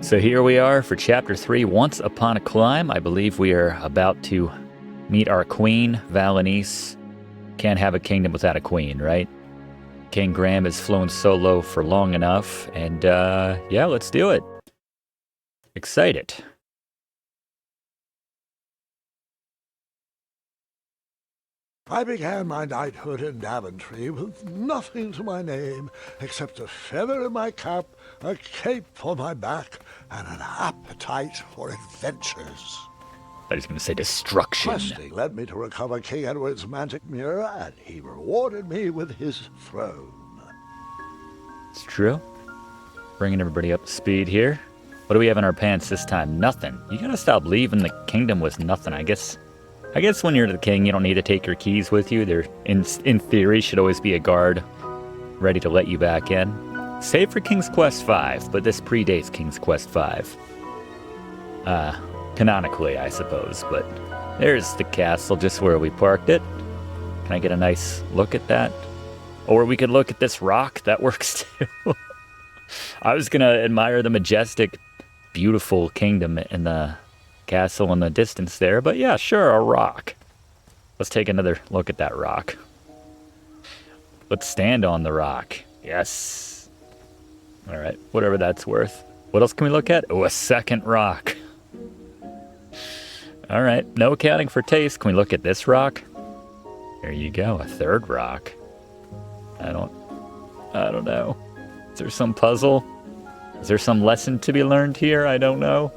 So here we are for Chapter 3, Once Upon a Climb. I believe we are about to meet our queen, Valenice. Can't have a kingdom without a queen, right? King Graham has flown solo for long enough, and yeah, let's do it. Excited. I began my knighthood in Daventry with nothing to my name except a feather in my cap, a cape for my back, and an appetite for adventures. I was going to say destruction. Questing led me to recover King Edward's magic mirror, and he rewarded me with his throne. It's true. Bringing everybody up to speed here. What do we have in our pants this time? Nothing. You gotta stop leaving the kingdom with nothing. I guess when you're the king, you don't need to take your keys with you. There, in theory, should always be a guard ready to let you back in. Save for King's Quest V, but this predates King's Quest V. Canonically, I suppose. But there's the castle, just where we parked it. Can I get a nice look at that? Or we could look at this rock. That works too. I was gonna admire the majestic, beautiful kingdom in the castle in the distance there, but yeah, sure, a rock. Let's take another look at that rock. Let's stand on the rock. Yes. All right, whatever that's worth. What else can we look at? Oh, a second rock. All right, no accounting for taste. Can we look at this rock? There you go, a third rock. I don't know. Is there some puzzle? Is there some lesson to be learned here? I don't know.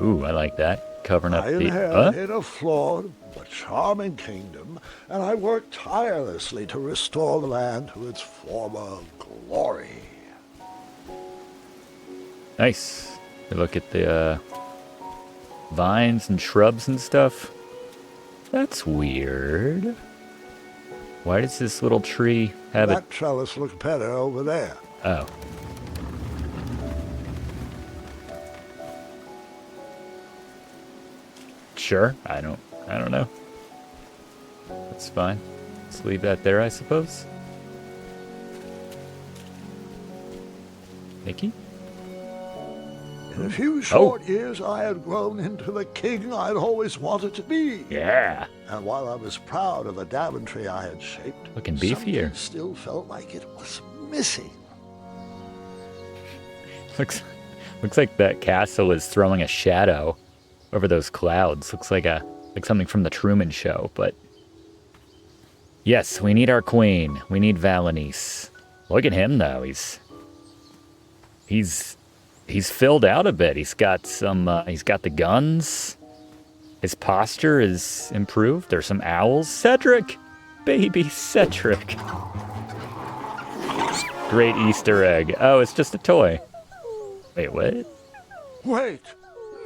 Ooh, I like that. Covering up I the... inherited a flawed but charming kingdom, and I worked tirelessly to restore the land to its former glory. Nice. We look at the vines and shrubs and stuff. That's weird. Why does this little tree have That trellis looks better over there. Oh. Sure. I don't know. That's fine. Let's leave that there, I suppose. Mickey? In a few short years, I had grown into the king I'd always wanted to be. Yeah. And while I was proud of the Daventry I had shaped, Looking beefier. something still felt like it was missing. Looks like that castle is throwing a shadow over those clouds. Looks like something from the Truman Show, but yes, we need our queen. We need Valenice. Look at him though. He's filled out a bit. He's got the guns. His posture is improved. There's some owls. Cedric! Baby Cedric. Great Easter egg. Oh, it's just a toy. Wait, what? Wait,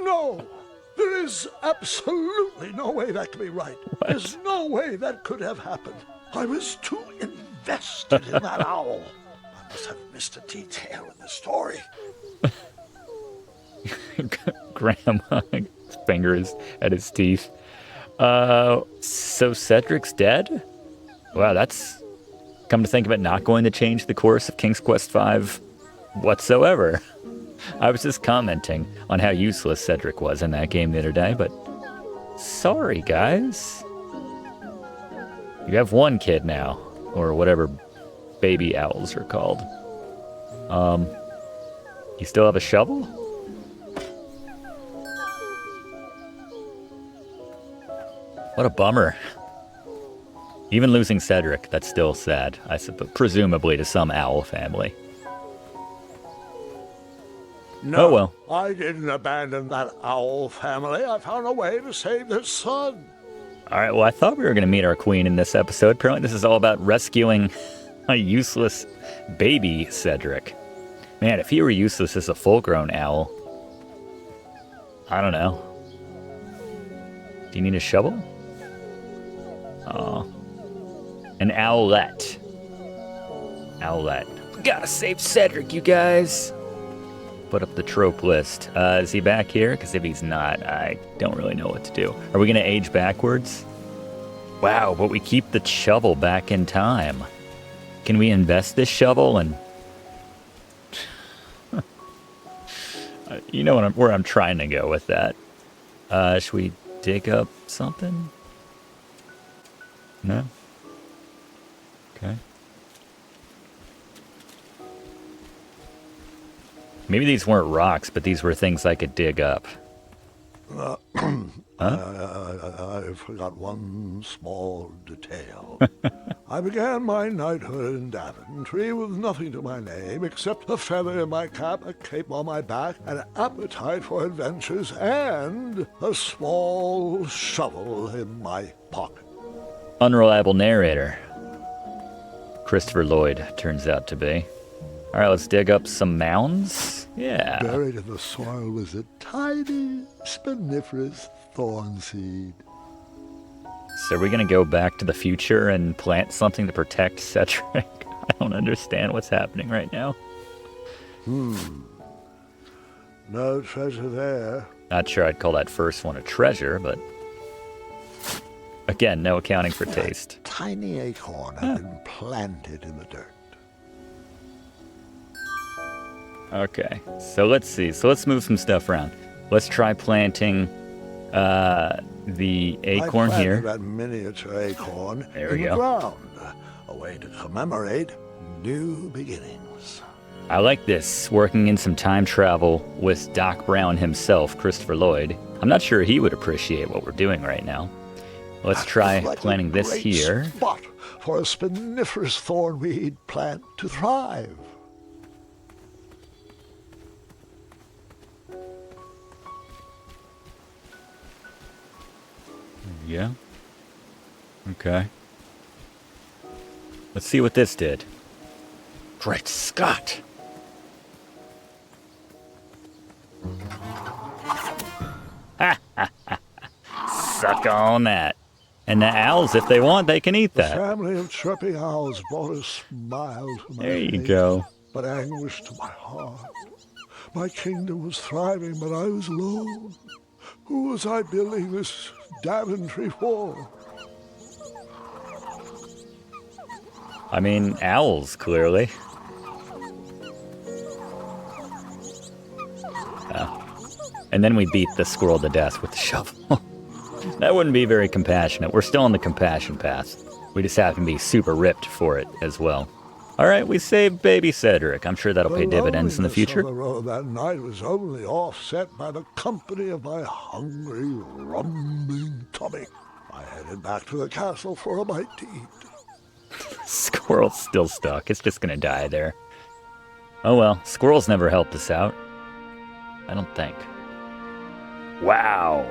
no! There is absolutely no way that could be right. What? There's no way that could have happened. I was too invested in that owl. I must have missed a detail in the story. Grandma, his fingers at his teeth. So Cedric's dead? Wow, that's, come to think of it, not going to change the course of King's Quest V whatsoever. I was just commenting on how useless Cedric was in that game the other day, but sorry, guys. You have one kid now, or whatever baby owls are called. You still have a shovel? What a bummer. Even losing Cedric, that's still sad, I suppose, presumably to some owl family. No, oh well. I didn't abandon that owl family. I found a way to save their son. Alright, well, I thought we were going to meet our queen in this episode. Apparently this is all about rescuing a useless baby Cedric. Man, if he were useless as a full-grown owl, I don't know. Do you need a shovel? Oh. An owlet. Owlet. Gotta save Cedric, you guys. Put up the trope list. Is he back here? Because if he's not, I don't really know what to do. Are we going to age backwards? Wow, but we keep the shovel back in time. Can we invest this shovel and You know where I'm trying to go with that. Should we dig up something? No? Okay. Maybe these weren't rocks, but these were things I could dig up. Huh? I forgot one small detail. I began my knighthood in Daventry with nothing to my name except a feather in my cap, a cape on my back, an appetite for adventures, and a small shovel in my pocket. Unreliable narrator. Christopher Llyoyd turns out to be. All right, let's dig up some mounds. Yeah. Buried in the soil was a tiny, spiniferous thorn seed. So are we going to go back to the future and plant something to protect Cedric? I don't understand what's happening right now. No treasure there. Not sure I'd call that first one a treasure, but... Again, no accounting for taste. A tiny acorn had been planted in the dirt. Okay, so let's see. So let's move some stuff around. Let's try planting the acorn I planted here. that miniature acorn There we in go. the ground, a way to commemorate new beginnings. I like this, working in some time travel with Doc Brown himself, Christopher Llyoyd. I'm not sure he would appreciate what we're doing right now. Let's try Like planting a this great here. spot for a spiniferous thornweed plant to thrive. Yeah. Okay. Let's see what this did. Great Scott! Suck on that. And the owls, if they want, they can eat The that. family of chirping owls brought a smile to my There you face, go. but anguish to my heart. My kingdom was thriving, but I was alone. Who was I building this Daventry for? I mean, owls, clearly. And then we beat the squirrel to death with the shovel. That wouldn't be very compassionate. We're still on the compassion path. We just happen to be super ripped for it as well. All right, we saved baby Cedric. I'm sure that'll pay dividends in the future. The loneliness on the road that night was only offset by the company of my hungry, rumbling tummy. I headed back to the castle for a bite to eat. Squirrel's still stuck. It's just gonna die there. Oh well, squirrels never helped us out. I don't think. Wow.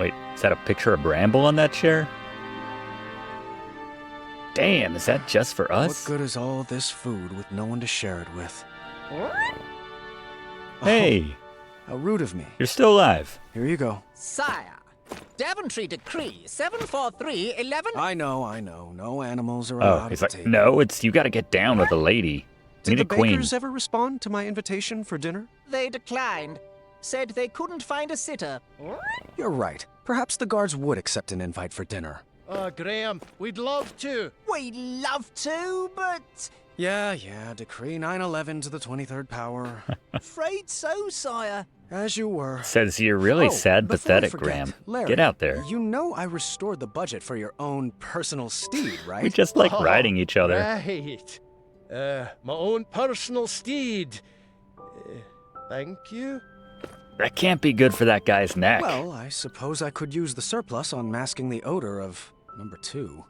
Wait, is that a picture of Bramble on that chair? Damn, is that just for us? What good is all this food with no one to share it with? Hey, Oh, how rude of me. you're still alive. Here you go. Sire, Daventry Decree 74311. I know. No animals are Oh, allowed he's at like, the table. no, it's you gotta get down with a lady. We Did need the a queen. bakers ever respond to my invitation for dinner? They declined. Said they couldn't find a sitter. You're right. Perhaps the guards would accept an invite for dinner. Graham, we'd love to. We'd love to, but Yeah, decree 9/11 to the 23rd power. afraid so, sire. As you were. Says you're really Oh, sad, before I pathetic, forget, Graham. Larry, Get out there. You know I restored the budget for your own personal steed, right? We just like riding each other. Right. My own personal steed. Thank you. That can't be good for that guy's neck. Well, I suppose I could use the surplus on masking the odor of number 2.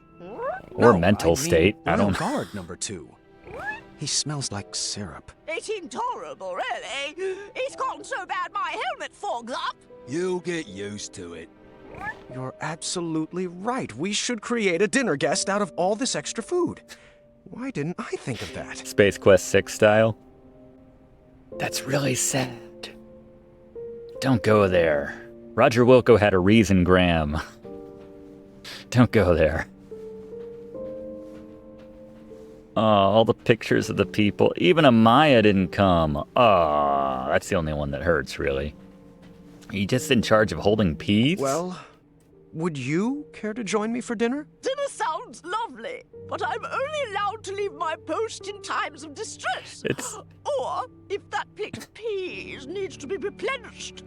Or No, mental I mean state. I Royal don't. Guard number 2. He smells like syrup. It's intolerable, really. It's gotten so bad my helmet fogs up. You'll get used to it. You're absolutely right. We should create a dinner guest out of all this extra food. Why didn't I think of that? Space Quest 6 style. That's really sad. Don't go there. Roger Wilco had a reason, Graham. Don't go there. Oh, all the pictures of the people. Even Amaya didn't come. Oh, that's the only one that hurts, really. Are you just in charge of holding peace? Well, would you care to join me for dinner? Dinner sounds lovely. but I'm only allowed to leave my post in times of distress. It's Or if that plate of peas needs to be replenished.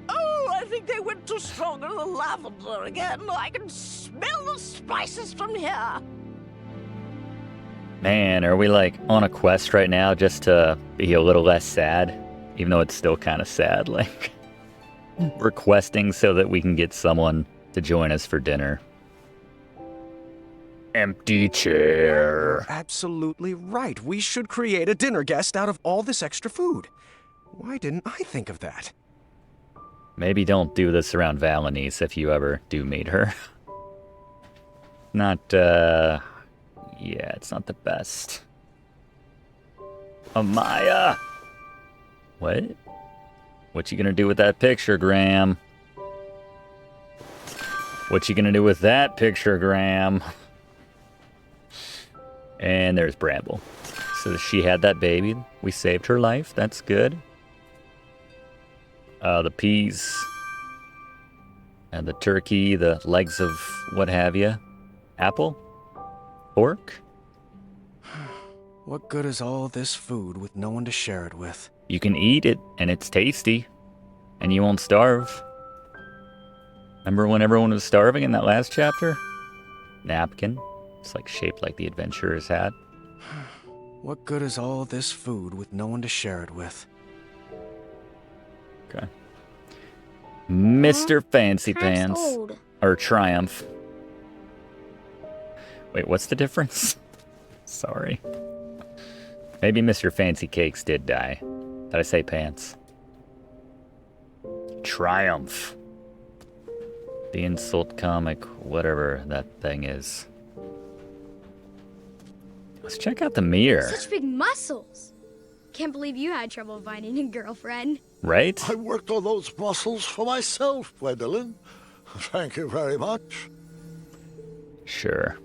Oh, I think they went too strong on the lavender again. I can smell the spices from here. man, are we like on a quest right now just to be a little less sad? Even though it's still kind of sad, like requesting so that we can get someone to join us for dinner. Empty chair. Absolutely right. We should create a dinner guest out of all this extra food. Why didn't I think of that? Maybe don't do this around Valenice if you ever do meet her. Not, yeah, it's not the best. Amaya! What? What you gonna do with that picture, Graham? What you gonna do with that picture, Graham? And there's Bramble. So she had that baby. We saved her life. That's good. The peas. And the turkey, the legs of what have you. Apple? Pork? What good is all this food with no one to share it with? You can eat it, and it's tasty. And you won't starve. Remember when everyone was starving in that last chapter? Napkin. It's like shaped like the adventurer's hat. What good is all this food with no one to share it with? Okay. Mr. Fancy Perhaps Pants. old. Or Triumph. Wait, what's the difference? Sorry. Maybe Mr. Fancy Cakes did die. Did I say pants? Triumph. The insult comic, whatever that thing is. Let's check out the mirror. Such big muscles. Can't believe you had trouble finding a girlfriend. Right? I worked on those muscles for myself, Gwendolyn. Thank you very much. Sure.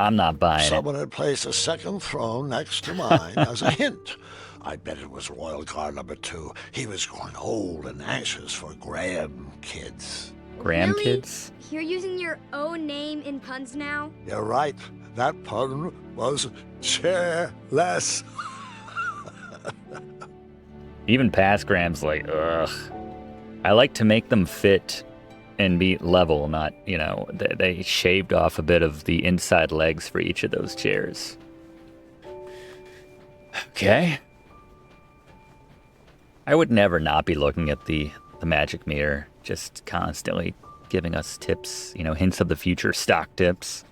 I'm not buying Someone had placed a second throne next to mine as a hint. I bet it was Royal Guard number 2. He was growing old and anxious for Graham kids. it. Grandkids? Really? You're using your own name in puns now? You're right. That pun was chairless. Even past Graham's like, ugh. I like to make them fit and be level, not, you know, they shaved off a bit of the inside legs for each of those chairs. Okay. I would never not be looking at the magic mirror, just constantly giving us tips, you know, hints of the future, stock tips.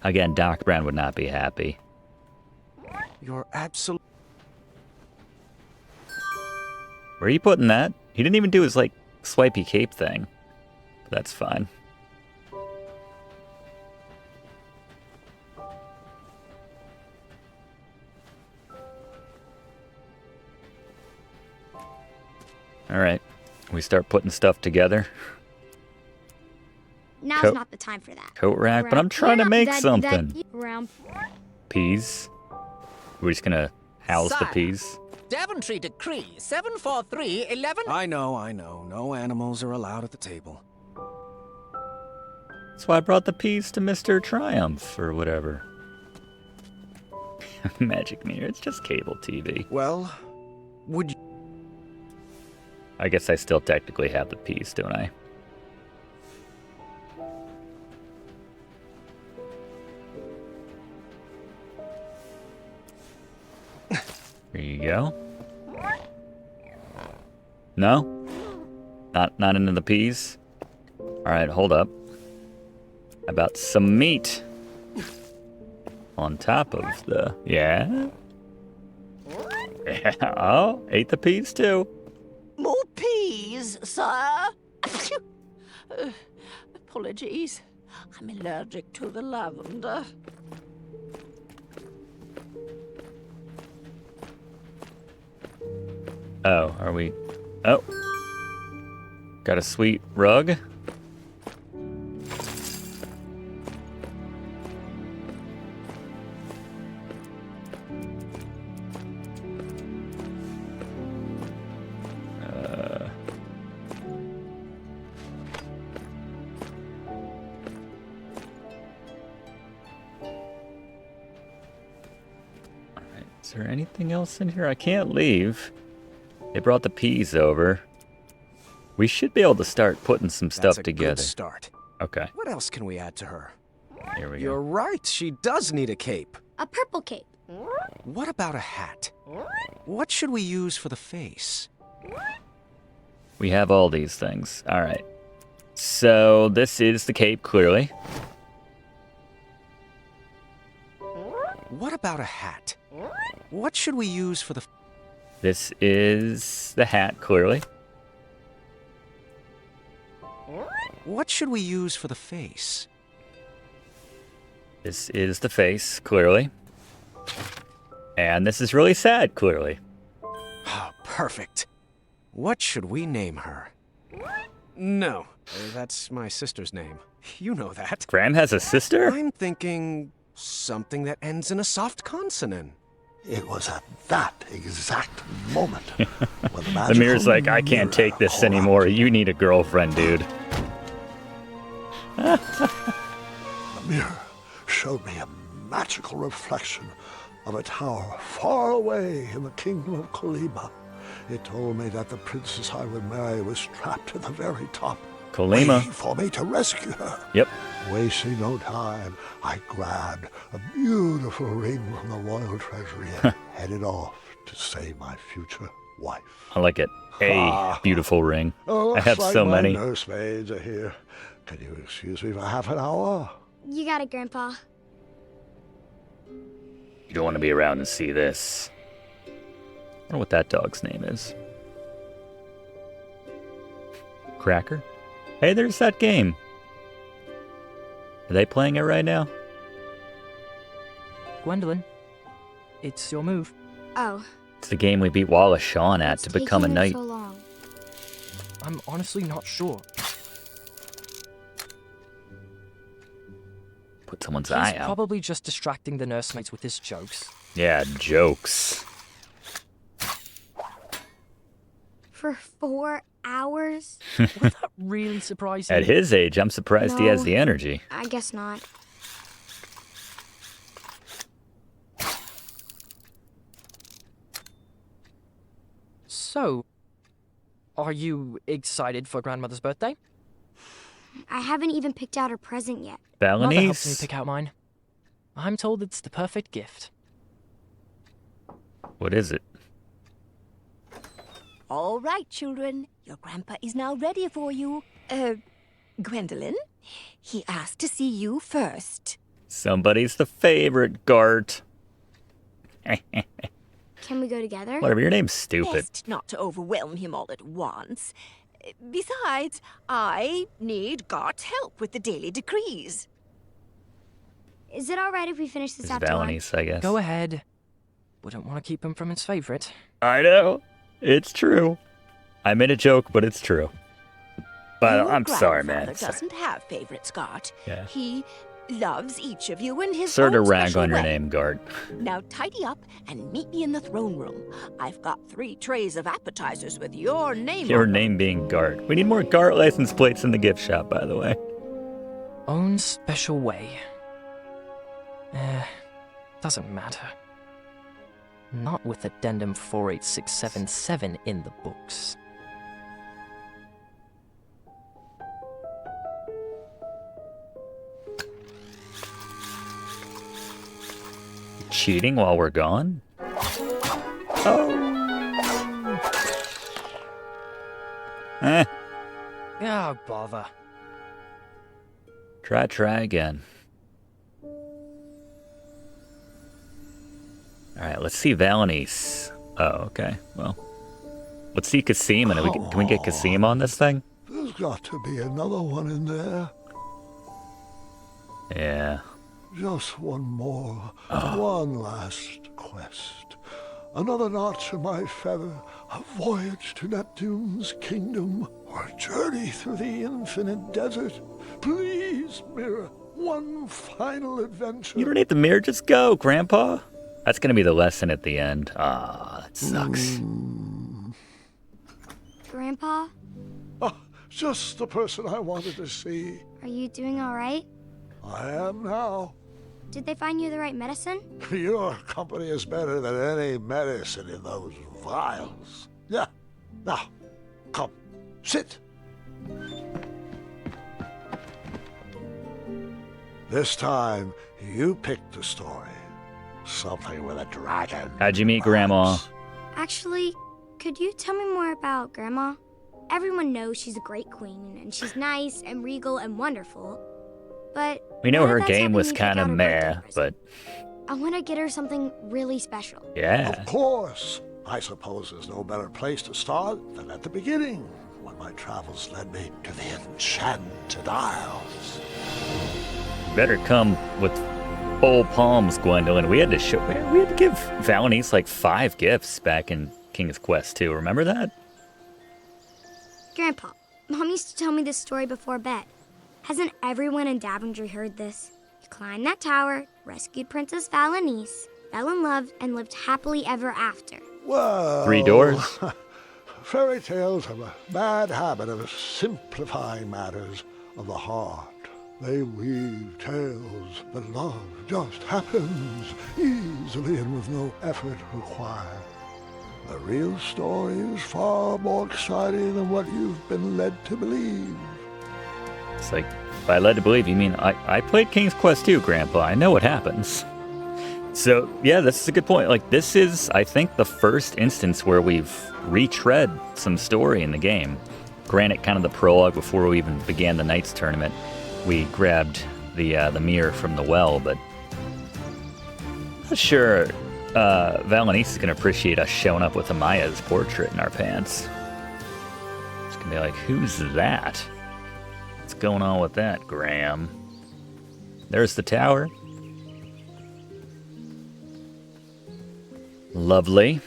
Again, Doc Brown would not be happy. You're absolutely... Where are you putting that? He didn't even do his, like, swipey cape thing. But that's fine. Alright. We start putting stuff together. Now's Coat- not the time for that. Coat rack, but I'm trying to Yeah, make that- something. Round. Peas. We're just gonna house the Sire. peas. Daventry Decree 74311. I know. No animals are allowed at the table. That's why I brought the peas to Mr. Triumph, or whatever. Magic mirror, it's just cable TV. Well, would you... I guess I still technically have the peas, don't I? There you go. No? Not into the peas? Alright, hold up. How about some meat? On top of the... Yeah? Oh, ate the peas too. More peas, sir? Apologies. I'm allergic to the lavender. Oh, are we... Oh. Got a sweet rug. Is there anything else in here? I can't leave. They brought the peas over. We should be able to start putting some stuff That's a together. good start. Okay, What else can we add to her? here we You're go. right, she does need a cape. A purple cape. What about a hat? What should we use for the face? We have all these things. All right. So this is the cape, clearly. What about a hat? What should we use for the... This is the hat, clearly. What should we use for the face? This is the face, clearly. And this is really sad, clearly. Oh, perfect. What should we name her? No, that's my sister's name. You know that. Graham has a sister? I'm thinking something that ends in a soft consonant. It was at that exact moment when the The magical mirror's like, I can't take this called out anymore. to You need a girlfriend, dude. The mirror showed me a magical reflection of a tower far away in the kingdom of Colima. It told me that the princess I would marry was trapped at the very top, Colima. waiting for me to rescue her. Yep. Wasting no time, I grabbed a beautiful ring from the royal treasury and headed off to save my future wife. I like it. A beautiful ring. Oh, I have looks like so my many. nursemaids are here. Can you excuse me for half an hour? You got it, Grandpa. You don't want to be around and see this. I wonder what that dog's name is. Cracker? Hey, there's that game. Are they playing it right now? Gwendolyn, it's your move. Oh. It's the game we beat Wallace Shawn at it's to become a taking knight. so long. I'm honestly not sure. Put someone's He's eye out. probably just distracting the nursemaids with his jokes. Yeah, jokes. For 4 hours? Was that really surprising? At his age, I'm surprised he has No. the energy. I guess not. So, are you excited for Grandmother's birthday? I haven't even picked out her present yet. Mother helped me Balinese? pick out mine. I'm told it's the perfect gift. What is it? All right, children. Your grandpa is now ready for you. Gwendolyn, he asked to see you first. Somebody's the favorite, Gart. Can we go together? Whatever, your name's stupid. Best not to overwhelm him all at once. Besides, I need Gart's help with the daily decrees. Is it alright if we finish this It's after lunch? Balinese, I guess. Go ahead. Wouldn't want to keep him from his favorite. I know. It's true. I made a joke, but it's true. But Your I'm sorry, man. grandfather doesn't have favorites, Gart. Yeah. He loves each of you in his Sort own of rag special on your way. name, Gart. Now tidy up and meet me in the throne room. I've got 3 trays of appetizers with your name Your on them. name being Gart. We need more Gart license plates in the gift shop, by the way. Own special way. Doesn't matter. Not with addendum 48677 in the books. Cheating while we're gone? Oh. Ah, bother. Try again. Alright, let's see Balinese. Oh, okay. Well, let's see Kasim. And can we get Kasim on this thing? There's got to be another one in there. Yeah. Just one more. One last quest. Another notch in my feather. A voyage to Neptune's kingdom. Or a journey through the infinite desert. Please, Mirror. One final adventure. You don't need the mirror, just go, Grandpa. That's gonna be the lesson at the end. Ah, that sucks. Grandpa, Just the person I wanted to see. are you doing alright? I am now. Did they find you the right medicine? Your company is better than any medicine in those vials. Yeah. Now, come, sit. This time, you picked the story. Something with a dragon. How'd you meet Grandma? Actually, could you tell me more about Grandma? Everyone knows she's a great queen, and she's nice and regal and wonderful. But We know none of her that's game helping was me pick kind of out her meh, birthday present. but I want to get her something really special. yeah. Of course. I suppose there's no better place to start than at the beginning, when my travels led me to the Enchanted Isles. Better come with full palms, Gwendolyn. We had to give Valenice like 5 gifts back in King's Quest 2. Remember that? Grandpa, Mom used to tell me this story before bed. Hasn't everyone in Daventry heard this? You climbed that tower, rescued Princess Valenice, fell in love, and lived happily ever after. Well... 3 doors. Fairy tales have a bad habit of simplifying matters of the heart. They weave tales that love just happens easily and with no effort required. The real story is far more exciting than what you've been led to believe. It's like, by led to believe, you mean I played King's Quest 2, Grandpa. I know what happens. So, yeah, this is a good point. Like, this is, I think, the first instance where we've retread some story in the game. Granted, kind of the prologue before we even began the Knights tournament, we grabbed the mirror from the well, but I'm not sure Valenice is going to appreciate us showing up with Amaya's portrait in our pants. It's going to be like, who's that? What's going on with that, Graham? There's the tower. Lovely.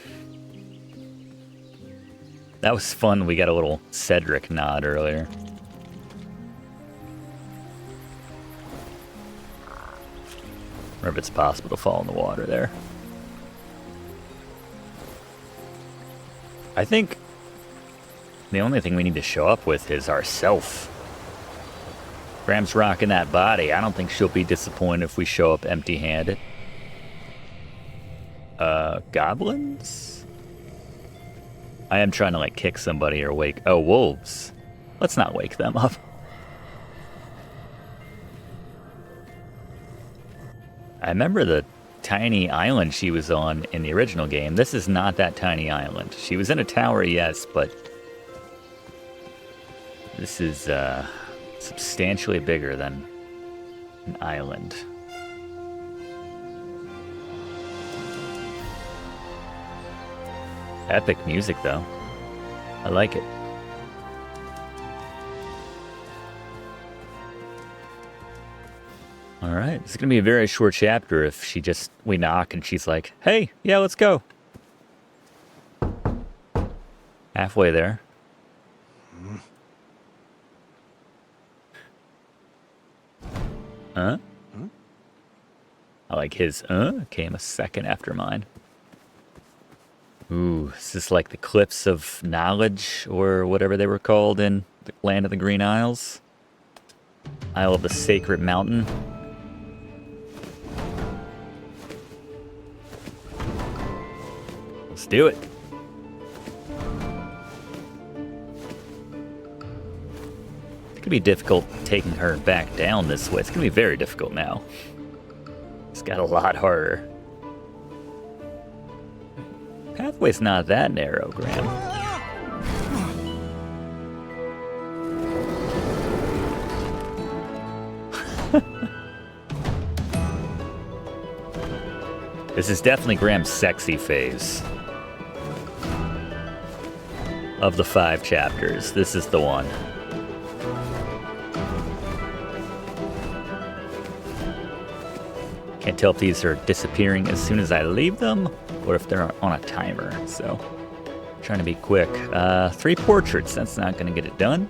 That was fun. We got a little Cedric nod earlier. Or if it's possible to fall in the water there. I think the only thing we need to show up with is ourself. Graham's rocking that body. I don't think she'll be disappointed if we show up empty-handed. Goblins? I am trying to, like, kick somebody or wake... Oh, wolves. Let's not wake them up. I remember the tiny island she was on in the original game. This is not that tiny island. She was in a tower, yes, but... This is, substantially bigger than an island. Epic music, though. I like it. All right, it's gonna be a very short chapter if we knock and she's like, "Hey, yeah, let's go." Halfway there. Huh? I like his came a second after mine. Ooh, is this like the Cliffs of Knowledge or whatever they were called in the Land of the Green Isles? Isle of the Sacred Mountain. Let's do it. It's gonna be difficult taking her back down this way. It's gonna be very difficult now. It's got a lot harder. Pathway's not that narrow, Graham. This is definitely Graham's sexy phase. Of the 5 chapters, this is the one. Can't tell if these are disappearing as soon as I leave them, or if they're on a timer, so trying to be quick. 3 portraits, that's not gonna get it done.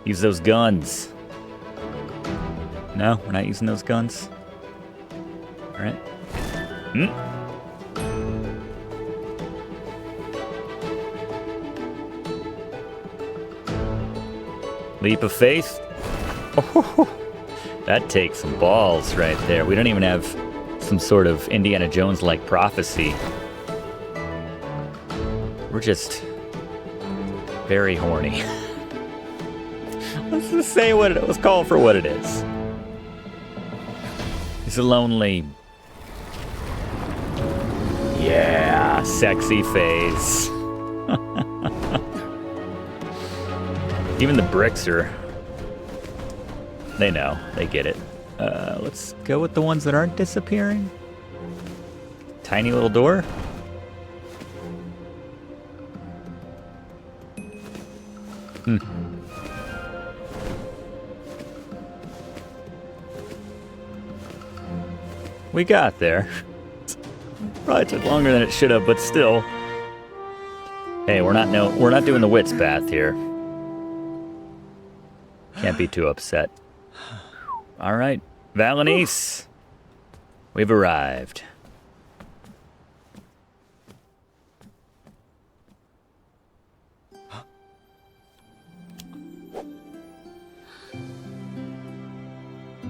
Use those guns. No, we're not using those guns. All right. Leap of faith. Oh, That takes some balls right there. We don't even have some sort of Indiana Jones-like prophecy. We're just very horny. Let's just say what let's call it for what it is. He's a lonely, yeah, sexy face. Even the bricks are, they know, they get it. Let's go with the ones that aren't disappearing. Tiny little door. We got there. Probably took longer than it should have, but still. Hey, we're not doing the wits path here. Can't be too upset. All right, Valenice, we've arrived.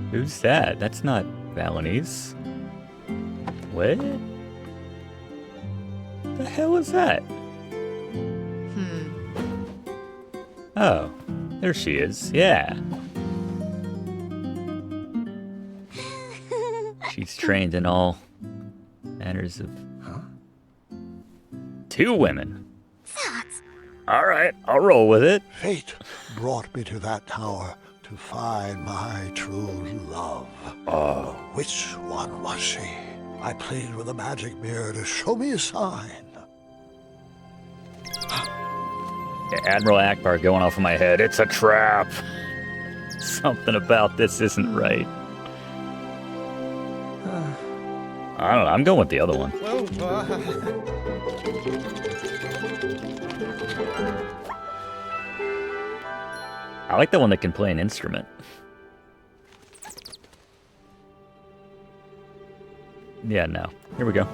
Who's that? That's not Valenice. What? The hell is that? Oh, there she is. Yeah. She's trained in all manners of... Two women. All right, I'll roll with it. Fate brought me to that tower to find my true love. Oh. Which one was she? I plead with the magic mirror to show me a sign. Admiral Akbar going off in my head. It's a trap. Something about this isn't right. I don't know. I'm going with the other one. I like the one that can play an instrument. Yeah, no. Here we go.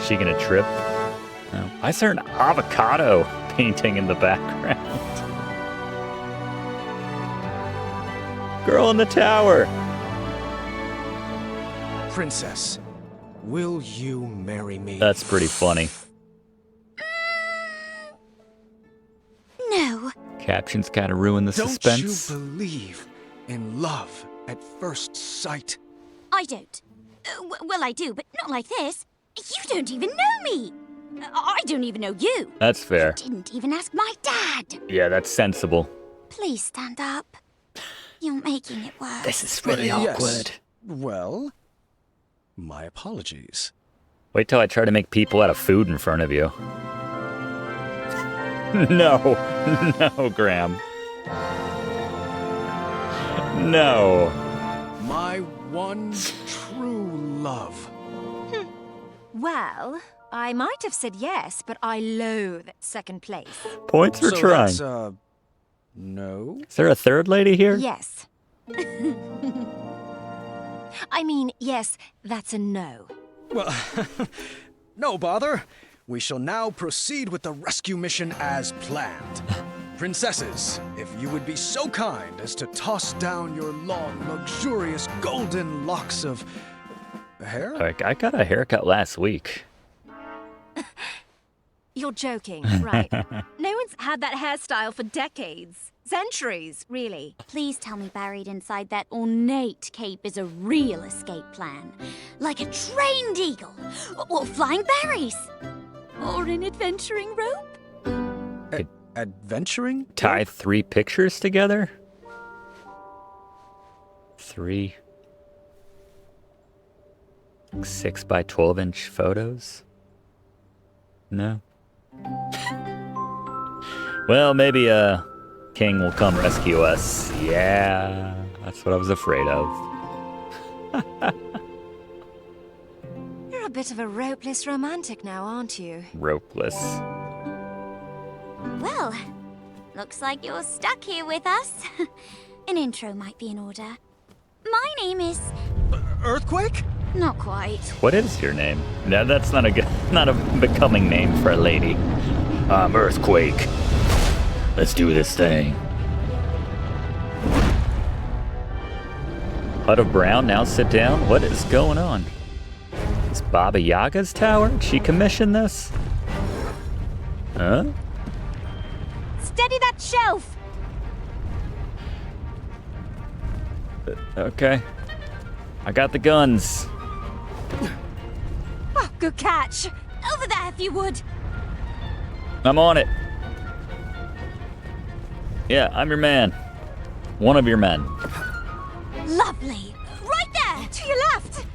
She gonna trip? No. I saw an avocado painting in the background. Girl in the tower. Princess, will you marry me? That's pretty funny. No. Captions kind of ruin the suspense. Don't you believe in love at first sight? I don't. Well, I do, but not like this. You don't even know me. I don't even know you. That's fair. You didn't even ask my dad. Yeah, that's sensible. Please stand up. You're making it worse. This is really awkward. Yes. Well, my apologies. Wait till I try to make people out of food in front of you. No. No, Graham. No. My one true love. Well, I might have said yes, but I loathe second place. Points for So trying. that's, no? Is there a third lady here? Yes. I mean, yes, that's a no. Well, no bother. We shall now proceed with the rescue mission as planned. Princesses, if you would be so kind as to toss down your long, luxurious golden locks of... hair? I got a haircut last week. You're joking, right? No one's had that hairstyle for decades. Centuries, really. Please tell me buried inside that ornate cape is a real escape plan. Like a trained eagle, or flying berries, or an adventuring rope. Adventuring? Tie 3 pictures together? 3 6 by 12 inch photos? No. Well, maybe King will come rescue us. Yeah, that's what I was afraid of. You're a bit of a ropeless romantic now, aren't you? Ropeless. Well, looks like you're stuck here with us. An intro might be in order. My name is... Earthquake? Not quite. What is your name? No, that's not a becoming name for a lady. Earthquake. Let's do this thing. Hut of Brown, now sit down. What is going on? Is Baba Yaga's tower? Did she commission this? Huh? Steady that shelf! Okay. I got the guns. Oh, good catch. Over there, if you would. I'm on it. Yeah, I'm your man. One of your men. Lovely. Right there, to your left.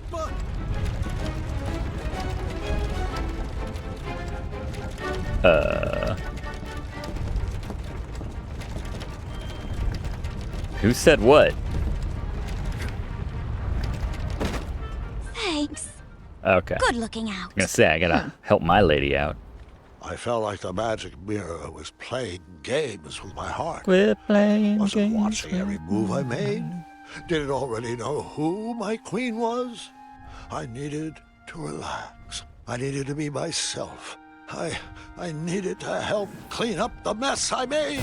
Who said what? Thanks. Okay. Good looking out. I'm gonna say, I gotta help my lady out. I felt like the magic mirror was playing games with my heart. We're playing Was it games. watching every move I made? Did it already know who my queen was? I needed to relax. I needed to be myself. I needed to help clean up the mess I made.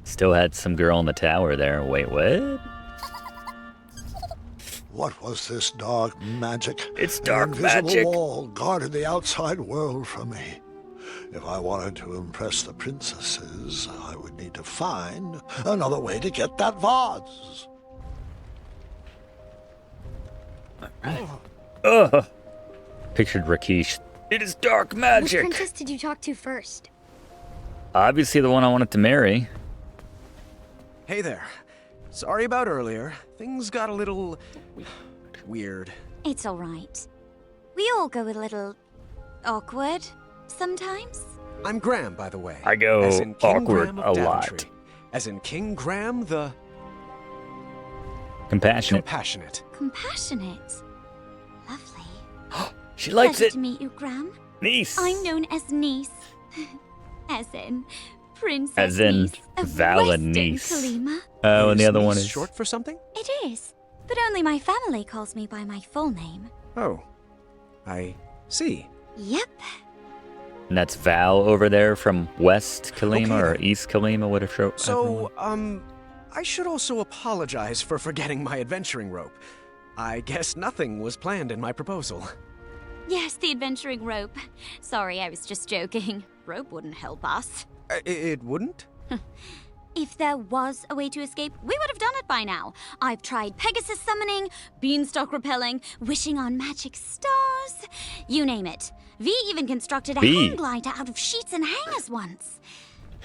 Still had some girl in the tower there. Wait, what? What was this dark magic? It's dark An invisible magic. wall guarded the outside world from me. If I wanted to impress the princesses, I would need to find another way to get that vase. Ugh. Pictured Rakesh. It is dark Which magic. princess did you talk to first? Obviously the one I wanted to marry. Hey there. Sorry about earlier. Things got a little weird. It's all right. We all go a little awkward sometimes. I'm Graham, by the way. I go as in King awkward Graham of a lot. Daventry. As in King Graham the Compassionate. Compassionate. Compassionate. Lovely. She likes Pleasure it. to meet you, Graham. Niece. I'm known as Niece. As in Princess As in Niece of Valenice. Western Kalima. Oh, and the Is other one niece is short for something? It is. But only my family calls me by my full name. Oh. I see. Yep. And that's Val over there from West Kalima Okay, or then. East Kalima, whatever. So, I should also apologize for forgetting my adventuring rope. I guess nothing was planned in my proposal. Yes, the adventuring rope. Sorry, I was just joking. Rope wouldn't help us. It wouldn't? If there was a way to escape, we would have done it by now. I've tried Pegasus summoning, beanstalk repelling, wishing on magic stars. You name it. V even constructed a V. hang glider out of sheets and hangers once.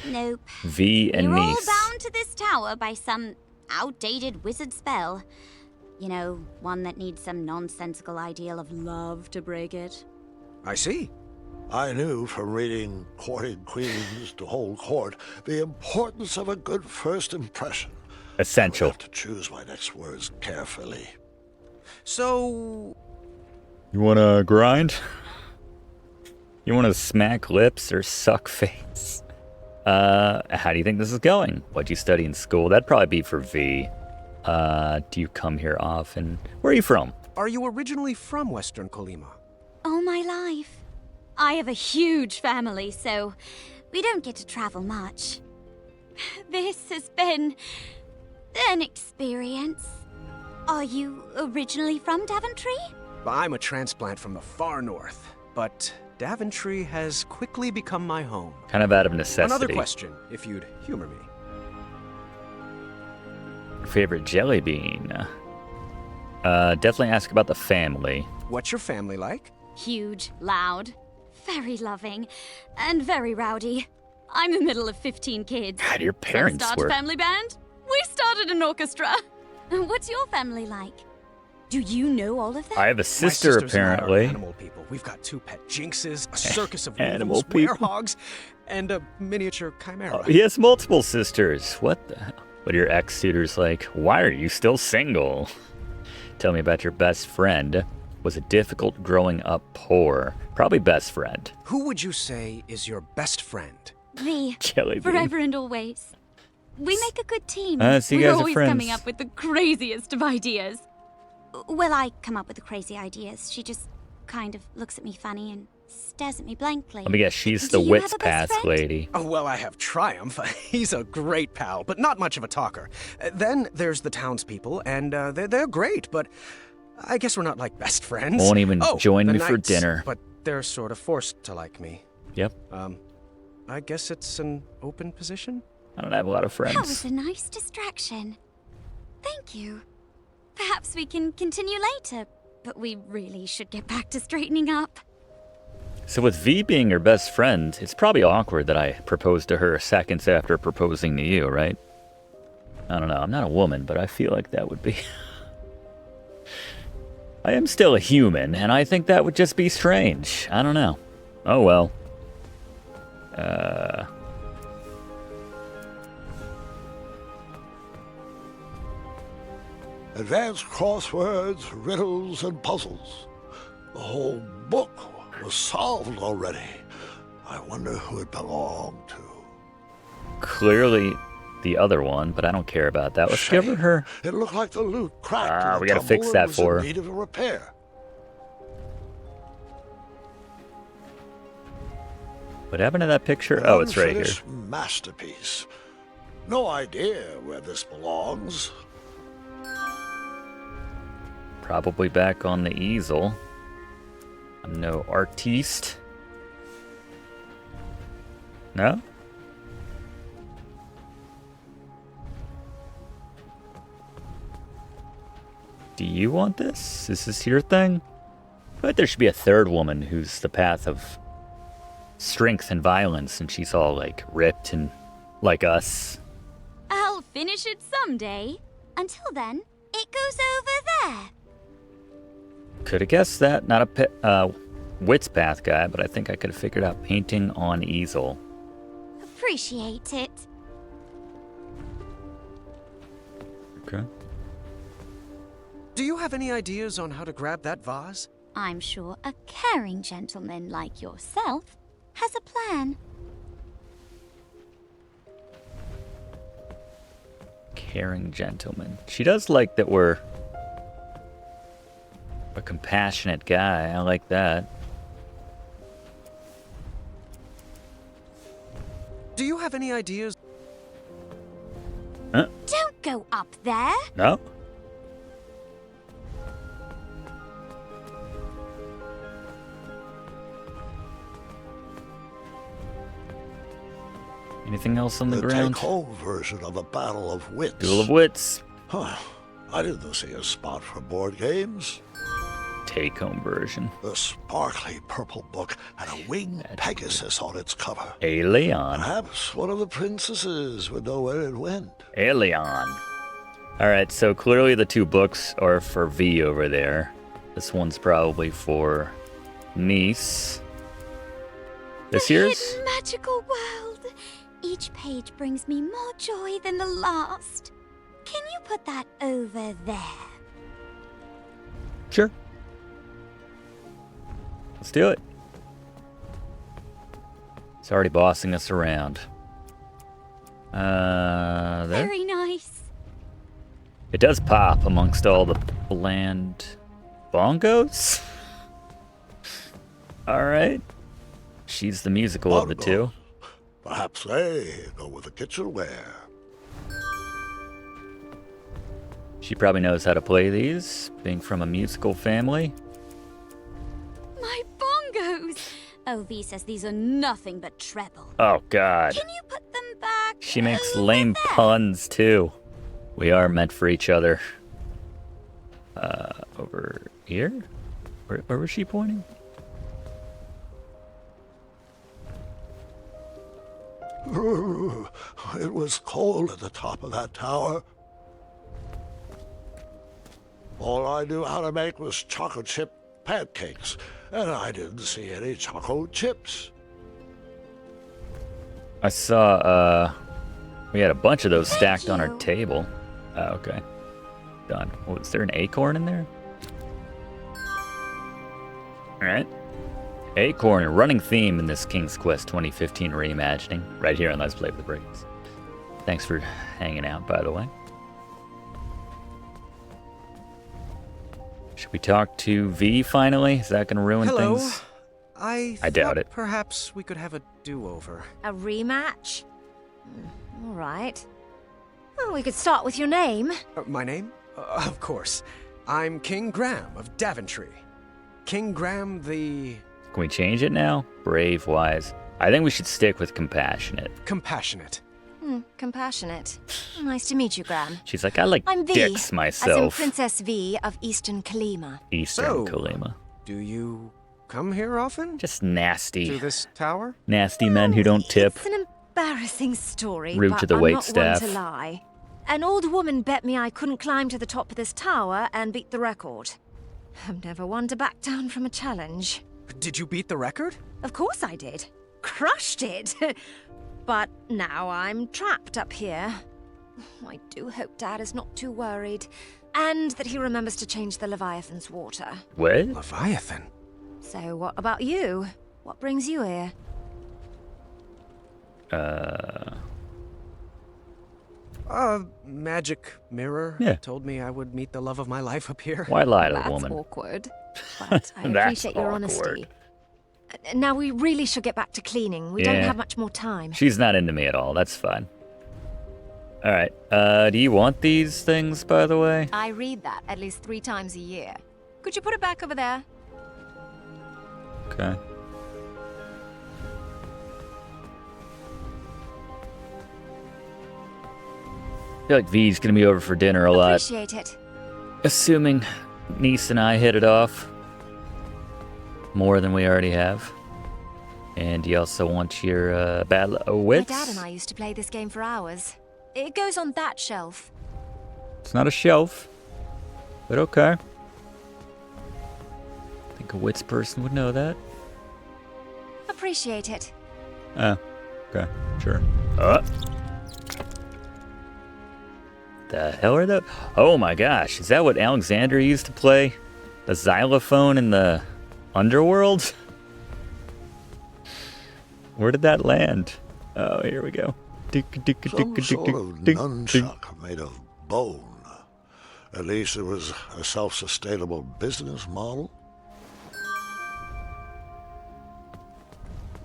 Nope. V and We're all Niece. bound to this tower by some outdated wizard spell. You know, one that needs some nonsensical ideal of love to break it. I see. I knew from reading Courting Queens to Hold Court the importance of a good first impression. Essential. I have to choose my next words carefully. So, You wanna grind? You wanna smack lips or suck face? How do you think this is going? What'd you study in school? That'd probably be for V. Do you come here often? Where are you from? are you originally from Western Colima? All my life. I have a huge family, so we don't get to travel much. This has been an experience. Are you originally from Daventry? I'm a transplant from the far north, but Daventry has quickly become my home. Kind of out of necessity. Another question, if you'd humor me. Favorite jelly bean? Definitely ask about the family. What's your family like? Huge, loud, very loving, and very rowdy. I'm the middle of 15 kids. How do your Let's parents start work? a family band? We started an orchestra. What's your family like? Do you know all of them? I have a My sister, sisters and I are apparently. animal people. We've got 2 pet jinxes, a circus of Animal wolves, people. werehogs, and a miniature chimera. He has multiple sisters. What the hell? What are your ex-suitors like? Why are you still single? Tell me about your best friend. Was it difficult growing up poor? Probably best friend. Who would you say is your best friend? V. Jelly bean. Forever and always. We make a good team. So you We're guys are always friends. coming up with the craziest of ideas. Well, I come up with the crazy ideas. She just kind of looks at me funny and stares at me blankly. Let me guess, she's Do the you have wits a best pass friend? lady. Oh, well, I have Triumph. He's a great pal, but not much of a talker. Then there's the townspeople, and they're great, but I guess we're not like best friends. Won't even join the me for knights, dinner. But they're sort of forced to like me. Yep. I guess it's an open position? I don't have a lot of That was friends. a nice distraction. Thank you. Perhaps we can continue later, but we really should get back to straightening up. So with V being her best friend, it's probably awkward that I proposed to her seconds after proposing to you, right? I don't know. I'm not a woman, but I feel like that would be... I am still a human, and I think that would just be strange. I don't know. Oh well. Advanced crosswords, riddles, and puzzles. The whole book was solved already. I wonder who it belonged to. Clearly the other one, but I don't care about that. Let's give her... It looked like the loot cracked. in we the gotta fix tumble that and was for in her. need of a repair. What happened to that picture? An Oh, it's right here. unfinished masterpiece. No idea where this belongs. Probably back on the easel. I'm no artiste. No? Do you want this? Is this your thing? I bet there should be a third woman who's the path of strength and violence, and she's all like ripped and like us. I'll finish it someday. Until then, it goes over there. Could have guessed that. Not a wits path guy, but I think I could have figured out painting on easel. Appreciate it. Okay. Do you have any ideas on how to grab that vase? I'm sure a caring gentleman like yourself has a plan. Caring gentleman. She does like that we're a compassionate guy. I like that. Do you have any ideas? Huh? Don't go up there. No? Anything else on the ground? take-home version of a battle of wits. Duel of Wits. Huh. I didn't see a spot for board games. Take-home version. The sparkly purple book had a winged Pegasus on its cover. Alien. Perhaps one of the princesses would know where it went. Alien. Alright, so clearly the two books are for V over there. This one's probably for niece. This year's? Hidden magical world. Each page brings me more joy than the last. Can you put that over there? Sure. Let's do it. It's already bossing us around. There. Very nice. It does pop amongst all the bland bongos. Alright. She's the musical of the two. Perhaps they go with the kitchenware. She probably knows how to play these, being from a musical family. My bongos! Oh, V says these are nothing but treble. Oh, God. Can you put them back? She makes over lame there? puns, too. We are meant for each other. Over here? Where was she pointing? It was cold at the top of that tower. All I knew how to make was chocolate chip pancakes, and I didn't see any chocolate chips. I saw, we had a bunch of those stacked on our table. Oh, okay. Done. Oh, is there an acorn in there? Alright. Acorn, a running theme in this King's Quest 2015 reimagining. Right here on Let's Play with Brigands. Thanks for hanging out, by the way. Should we talk to V finally? Is that going to ruin Hello. things? I doubt thought it. perhaps we could have a do-over. A rematch? All right. Well, we could start with your name. My name? Of course. I'm King Graham of Daventry. King Graham the... Can we change it now? Brave, wise. I think we should stick with compassionate. Compassionate. Compassionate. Nice to meet you, Graham. She's like, I like I'm V, dicks as in myself. Princess V of Eastern Kalima. Eastern So- Kalima. Do you come here often? Just To nasty. this tower? Nasty men who don't tip. It's an embarrassing story, Rude but to the I'm waitstaff. not one to lie. An old woman bet me I couldn't climb to the top of this tower and beat the record. I'm never one to back down from a challenge. Did you beat the record? Of course I did. Crushed it. But now I'm trapped up here. I do hope Dad is not too worried. And that he remembers to change the Leviathan's water. What? Leviathan? So what about you? What brings you here? Magic mirror. Yeah. Told me I would meet the love of my life up here. Why lie to a That's woman? awkward. But I That's appreciate your honesty. awkward. Now we really should get back to cleaning. We don't Yeah. have much more time. She's not into me at all. That's fine. All right. Do you want these things, by the way? I read that at least 3 times a year. Could you put it back over there? Okay. I feel like V's gonna be over for dinner a lot. Appreciate it. Assuming niece and I hit it off more than we already have. And you also want your battle of wits? My dad and I used to play this game for hours. It goes on that shelf. It's not a shelf, but okay. I think a wits person would know that. Appreciate it. Oh, okay, sure. The hell are those? Oh my gosh, is that what Alexander used to play? The xylophone in the underworld? Where did that land? Oh, here we go. Some sort of nunchuck made of bone. At least it was a self-sustainable business model.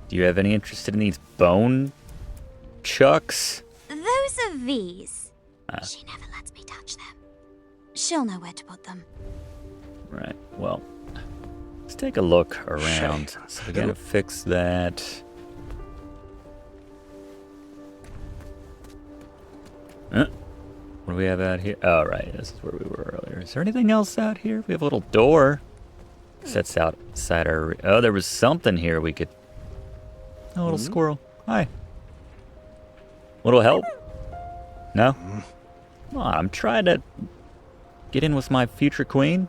Do you have any interest in these bone chucks? Those are V's. She never lets me touch them. She'll know where to put them. Right, well, let's take a look around. So we gotta fix that. What do we have out here? Oh, right, this is where we were earlier. Is there anything else out here? We have a little door. That's outside our... Oh, there was something here we could... A little squirrel. Hi. Little help? No? Come on, I'm trying to get in with my future queen.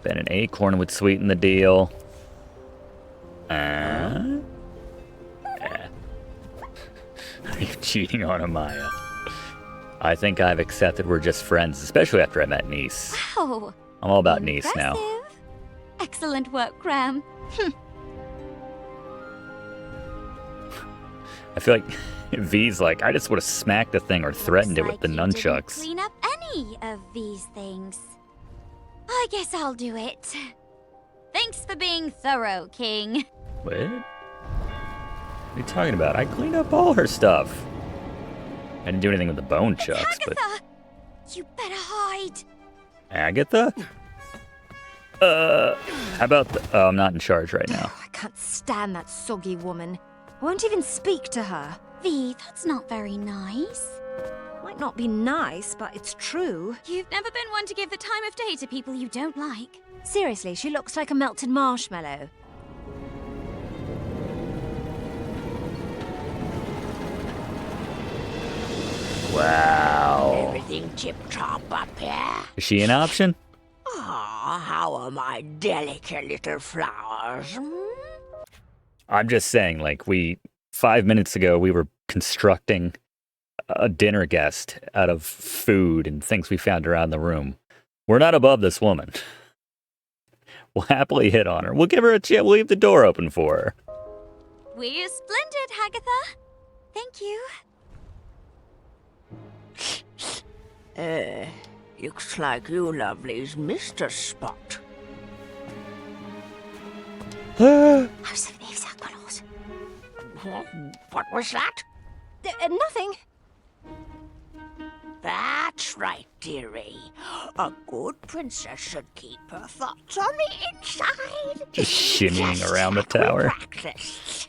Bet an acorn would sweeten the deal. Are you cheating on Amaya? I think I've accepted we're just friends, especially after I met Niece. Wow. I'm all about Niece now. Impressive. Excellent work, Graham. I feel like V's like, I just would have smacked the thing or threatened it with the Looks like you nunchucks. didn't clean up any of these things. I guess I'll do it. Thanks for being thorough, King. What? What are you talking about? I cleaned up all her stuff. I didn't do anything with the bone chucks, but... Agatha! You better hide. Agatha? How about the... Oh, I'm not in charge right now. I can't stand that soggy woman. I won't even speak to her. V, that's not very nice. Might not be nice, but it's true. You've never been one to give the time of day to people you don't like. Seriously, she looks like a melted marshmallow. Wow. Everything tip-top up here. Is she an option? Ah, how are my delicate little flowers? I'm just saying, like, 5 minutes ago, we were constructing a dinner guest out of food and things we found around the room. We're not above this woman. We'll happily hit on her. We'll give her a chance. We'll leave the door open for her. We're splendid, Agatha. Thank you. Looks like you lovelies missed a spot. What was that? Nothing. That's right, dearie. A good princess should keep her thoughts on the inside. Just shimmying Just around the like we tower. practiced.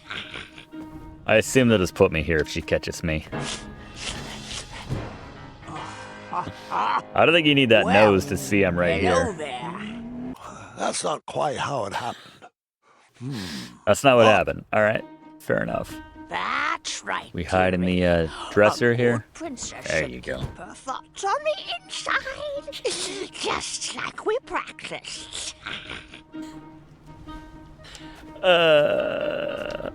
I assume they'll just put me here if she catches me. I don't think you need that nose to see I'm right Hello here. there. That's not quite how it happened. That's not what happened. All right, fair enough. That's right. We hide in dearie. the dresser A here. good princess There should you go. keep her thoughts on the inside. Just like we practiced. About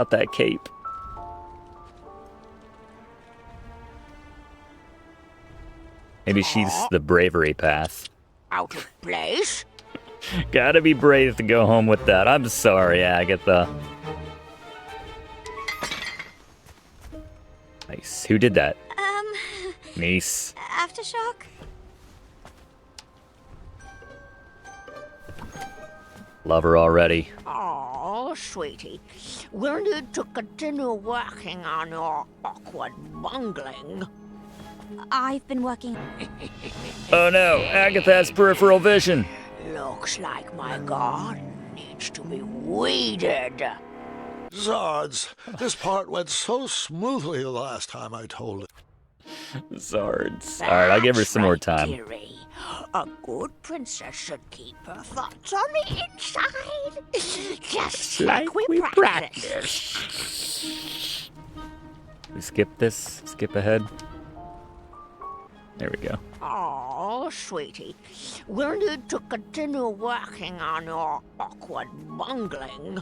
that cape. Maybe she's the bravery path. Out of place? Gotta be brave to go home with that. I'm sorry, Agatha. Nice. Who did that? Niece. Aftershock? Love her already. Oh, sweetie. We'll need to continue working on your awkward bungling. I've been working. Oh no, Agatha has peripheral vision. Looks like my garden needs to be weeded. Zards, this part went so smoothly the last time I told it. Zards. Alright, I'll give her some more That's right, time. dearie. A good princess should keep her thoughts on the inside. Just like we practiced. We skip this. Skip ahead. There we go. Oh, sweetie. We'll need to continue working on your awkward bungling.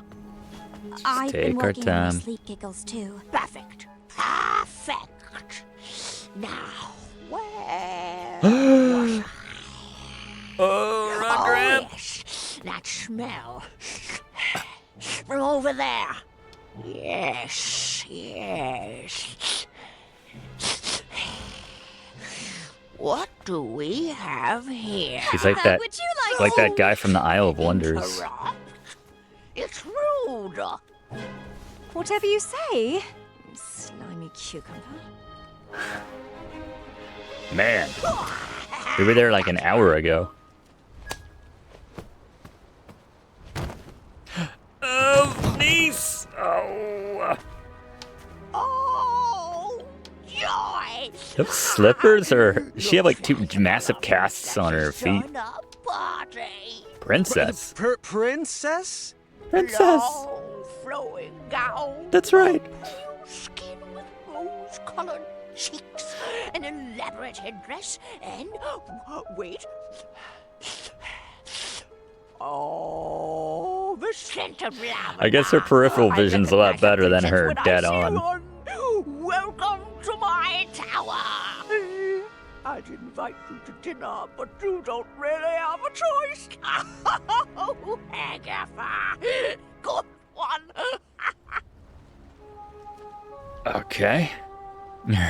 I've take been our working on time. my sleep giggles too. Perfect. Perfect. Now, where was I? Oh, Oh, yes. That smell. From over there. Yes, yes. What do we have here? She's like that, Would you like that guy from the Isle of Wonders. Interrupt? It's rude. Whatever you say. Slimy cucumber. Man, we were there like an hour ago. Oh, niece! Oh. Oh, joy! Those slippers are. She had like two massive casts on her feet. Join a party. Princess. Princess? Princess. Long flowing gown. That's right. Pale skin with rose-colored cheeks, an elaborate headdress, and wait. Oh, the scent of lavender. I guess her peripheral I vision's a lot recognize better than princess her when I dead see on. one. Welcome to my tower. I'd invite you to dinner, but you don't really have a choice. Oh, Agatha. Good one. Okay.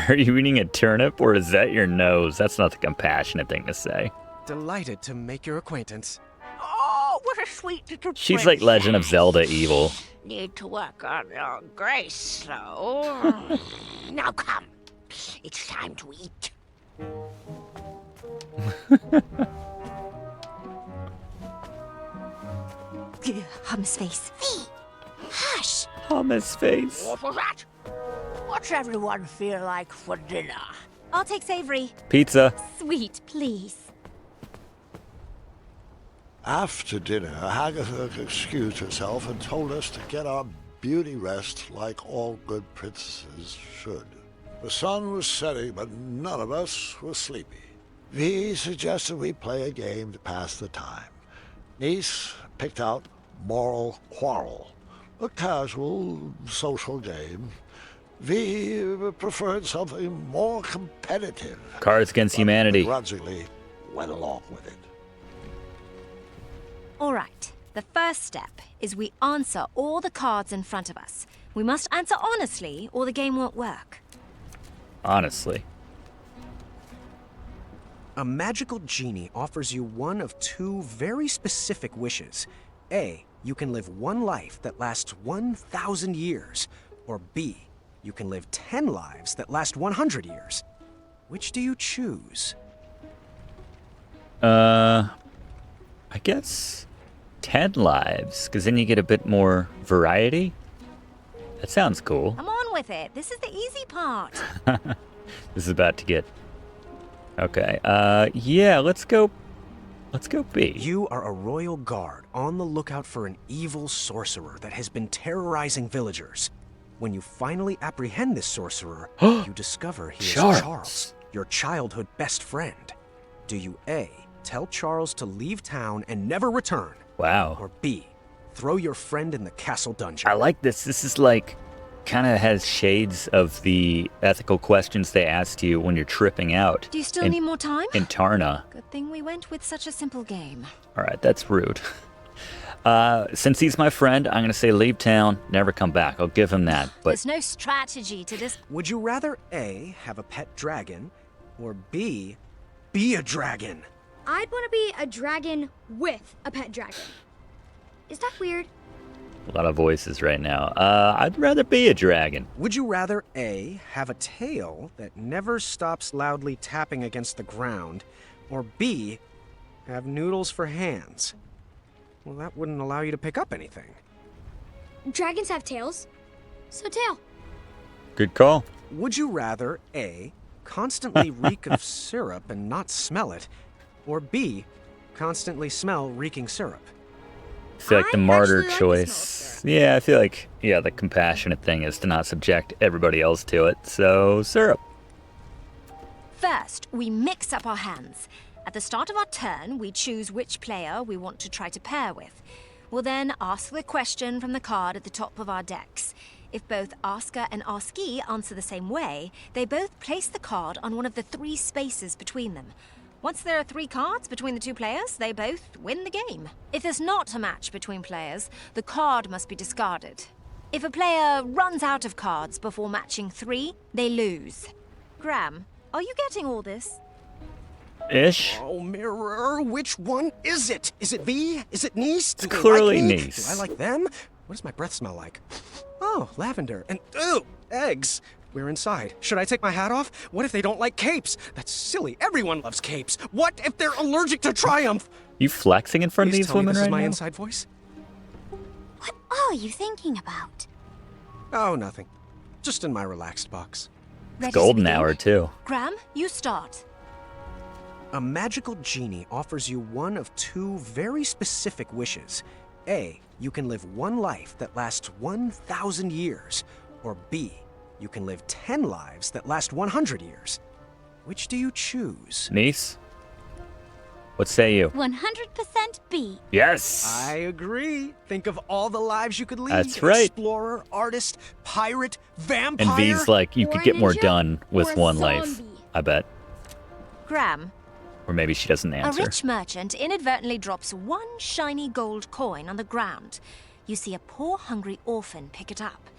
Are you eating a turnip or is that your nose? That's not the compassionate thing to say. Delighted to make your acquaintance. Oh, what a sweet little She's like Legend of Zelda evil. Need to work on your grace, though. Now come. It's time to eat. Hum's face. Hush! Hummus face. What was that? What's everyone feel like for dinner? I'll take savory. Pizza. Sweet, please. After dinner, Agatha excused herself and told us to get our beauty rest like all good princesses should. The sun was setting, but none of us were sleepy. Vi suggested we play a game to pass the time. Niece picked out Moral Quarrel, a casual social game. Vi preferred something more competitive. Cards Against Humanity. Begrudgingly went along with it. All right. The first step is we answer all the cards in front of us. We must answer honestly, or the game won't work. Honestly. A magical genie offers you one of two very specific wishes. A. You can live one life that lasts 1,000 years. Or B. You can live 10 lives that last 100 years. Which do you choose? I guess 10 lives, because then you get a bit more variety. That sounds cool. Come on with it. This is the easy part. This is about to get... Okay, yeah, let's go B. You are a royal guard on the lookout for an evil sorcerer that has been terrorizing villagers. When you finally apprehend this sorcerer, you discover he is Charles, your childhood best friend. Do you A, tell Charles to leave town and never return? Wow. Or B, throw your friend in the castle dungeon? I like this. This is like, kind of has shades of the ethical questions they asked you when you're tripping out. Do you still need more time? In Tarna. Good thing we went with such a simple game. All right, that's rude. Since he's my friend, I'm going to say leave town, never come back. I'll give him that. But There's no strategy to this. Would you rather A, have a pet dragon, or B, be a dragon? I'd want to be a dragon with a pet dragon. Is that weird? a lot of voices right now. I'd rather be a dragon. Would you rather A, have a tail that never stops loudly tapping against the ground, or B, have noodles for hands? Well, that wouldn't allow you to pick up anything. Dragons have tails, so tail. Good call. Would you rather A, constantly reek of syrup and not smell it, or B, constantly smell reeking syrup? I feel like the martyr actually like the smell of choice. syrup. Yeah, I feel like, the compassionate thing is to not subject everybody else to it. So, syrup. First, we mix up our hands. At the start of our turn, we choose which player we want to try to pair with. We'll then ask the question from the card at the top of our decks. If both asker and askee answer the same way, they both place the card on one of the 3 spaces between them. Once there are 3 cards between the 2 players, they both win the game. If there's not a match between players, the card must be discarded. If a player runs out of cards before matching 3, they lose. Graham, are you getting all this? Ish. Oh, Mirror, which one is it? Is it V? Is it Niece? It's clearly Niece. Do I like them? What does my breath smell like? Oh, lavender. And, ooh, eggs. We're inside. Should I take my hat off? What if they don't like capes? That's silly. Everyone loves capes. What if they're allergic to Triumph? You flexing in front of Please these tell me women this right is my now? inside voice? What are you thinking about? Oh, nothing. Just in my relaxed box. Ready to Golden begin? hour, too. Graham, you start. A magical genie offers you one of 2 very specific wishes. A, you can live one life that lasts 1,000 years. Or B, you can live 10 lives that last 100 years. Which do you choose? Niece? What say you? 100% B. Yes! I agree. Think of all the lives you could lead. That's right. Explorer, artist, pirate, vampire. And V's like, you Or could a get more ninja, done with or a one life. zombie. I bet. Graham, Or maybe she doesn't a answer. rich merchant inadvertently drops 1 shiny gold coin on the ground. You see a poor, hungry orphan pick it up.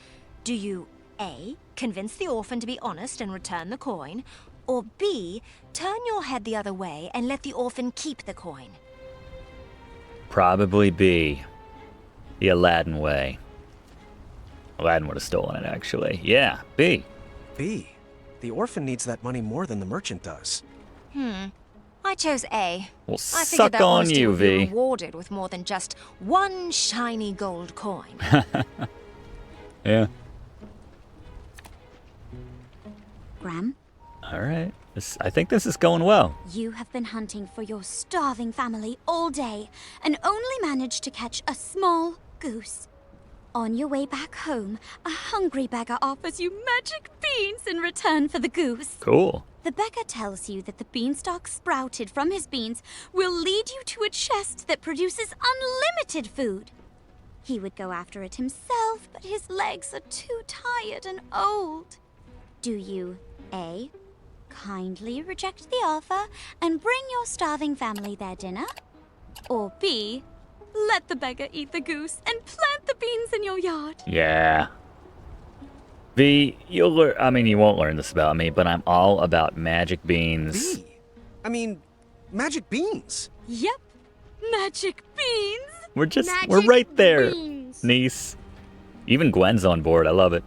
Do you A, convince the orphan to be honest and return the coin, or B, turn your head the other way and let the orphan keep the coin? Probably B. The Aladdin way. Aladdin would have stolen it, actually. Yeah, B. B. The orphan needs that money more than the merchant does. I chose A. Well, I figured suck that on honesty you, would be V. rewarded with more than just 1 shiny gold coin. Yeah. Graham, All right. I think this is going well. you have been hunting for your starving family all day and only managed to catch a small goose. On your way back home, a hungry beggar offers you magic beans in return for the goose. Cool. The beggar tells you that the beanstalk sprouted from his beans will lead you to a chest that produces unlimited food. He would go after it himself, but his legs are too tired and old. Do you A, kindly reject the offer and bring your starving family their dinner? Or B, let the beggar eat the goose and plant the beans in your yard? Yeah. V, you'll learn. I mean, you won't learn this about me, but I'm all about magic beans. B. I mean, magic beans. Yep, magic beans. We're Magic right there, wings. niece. Even Gwen's on board. I love it.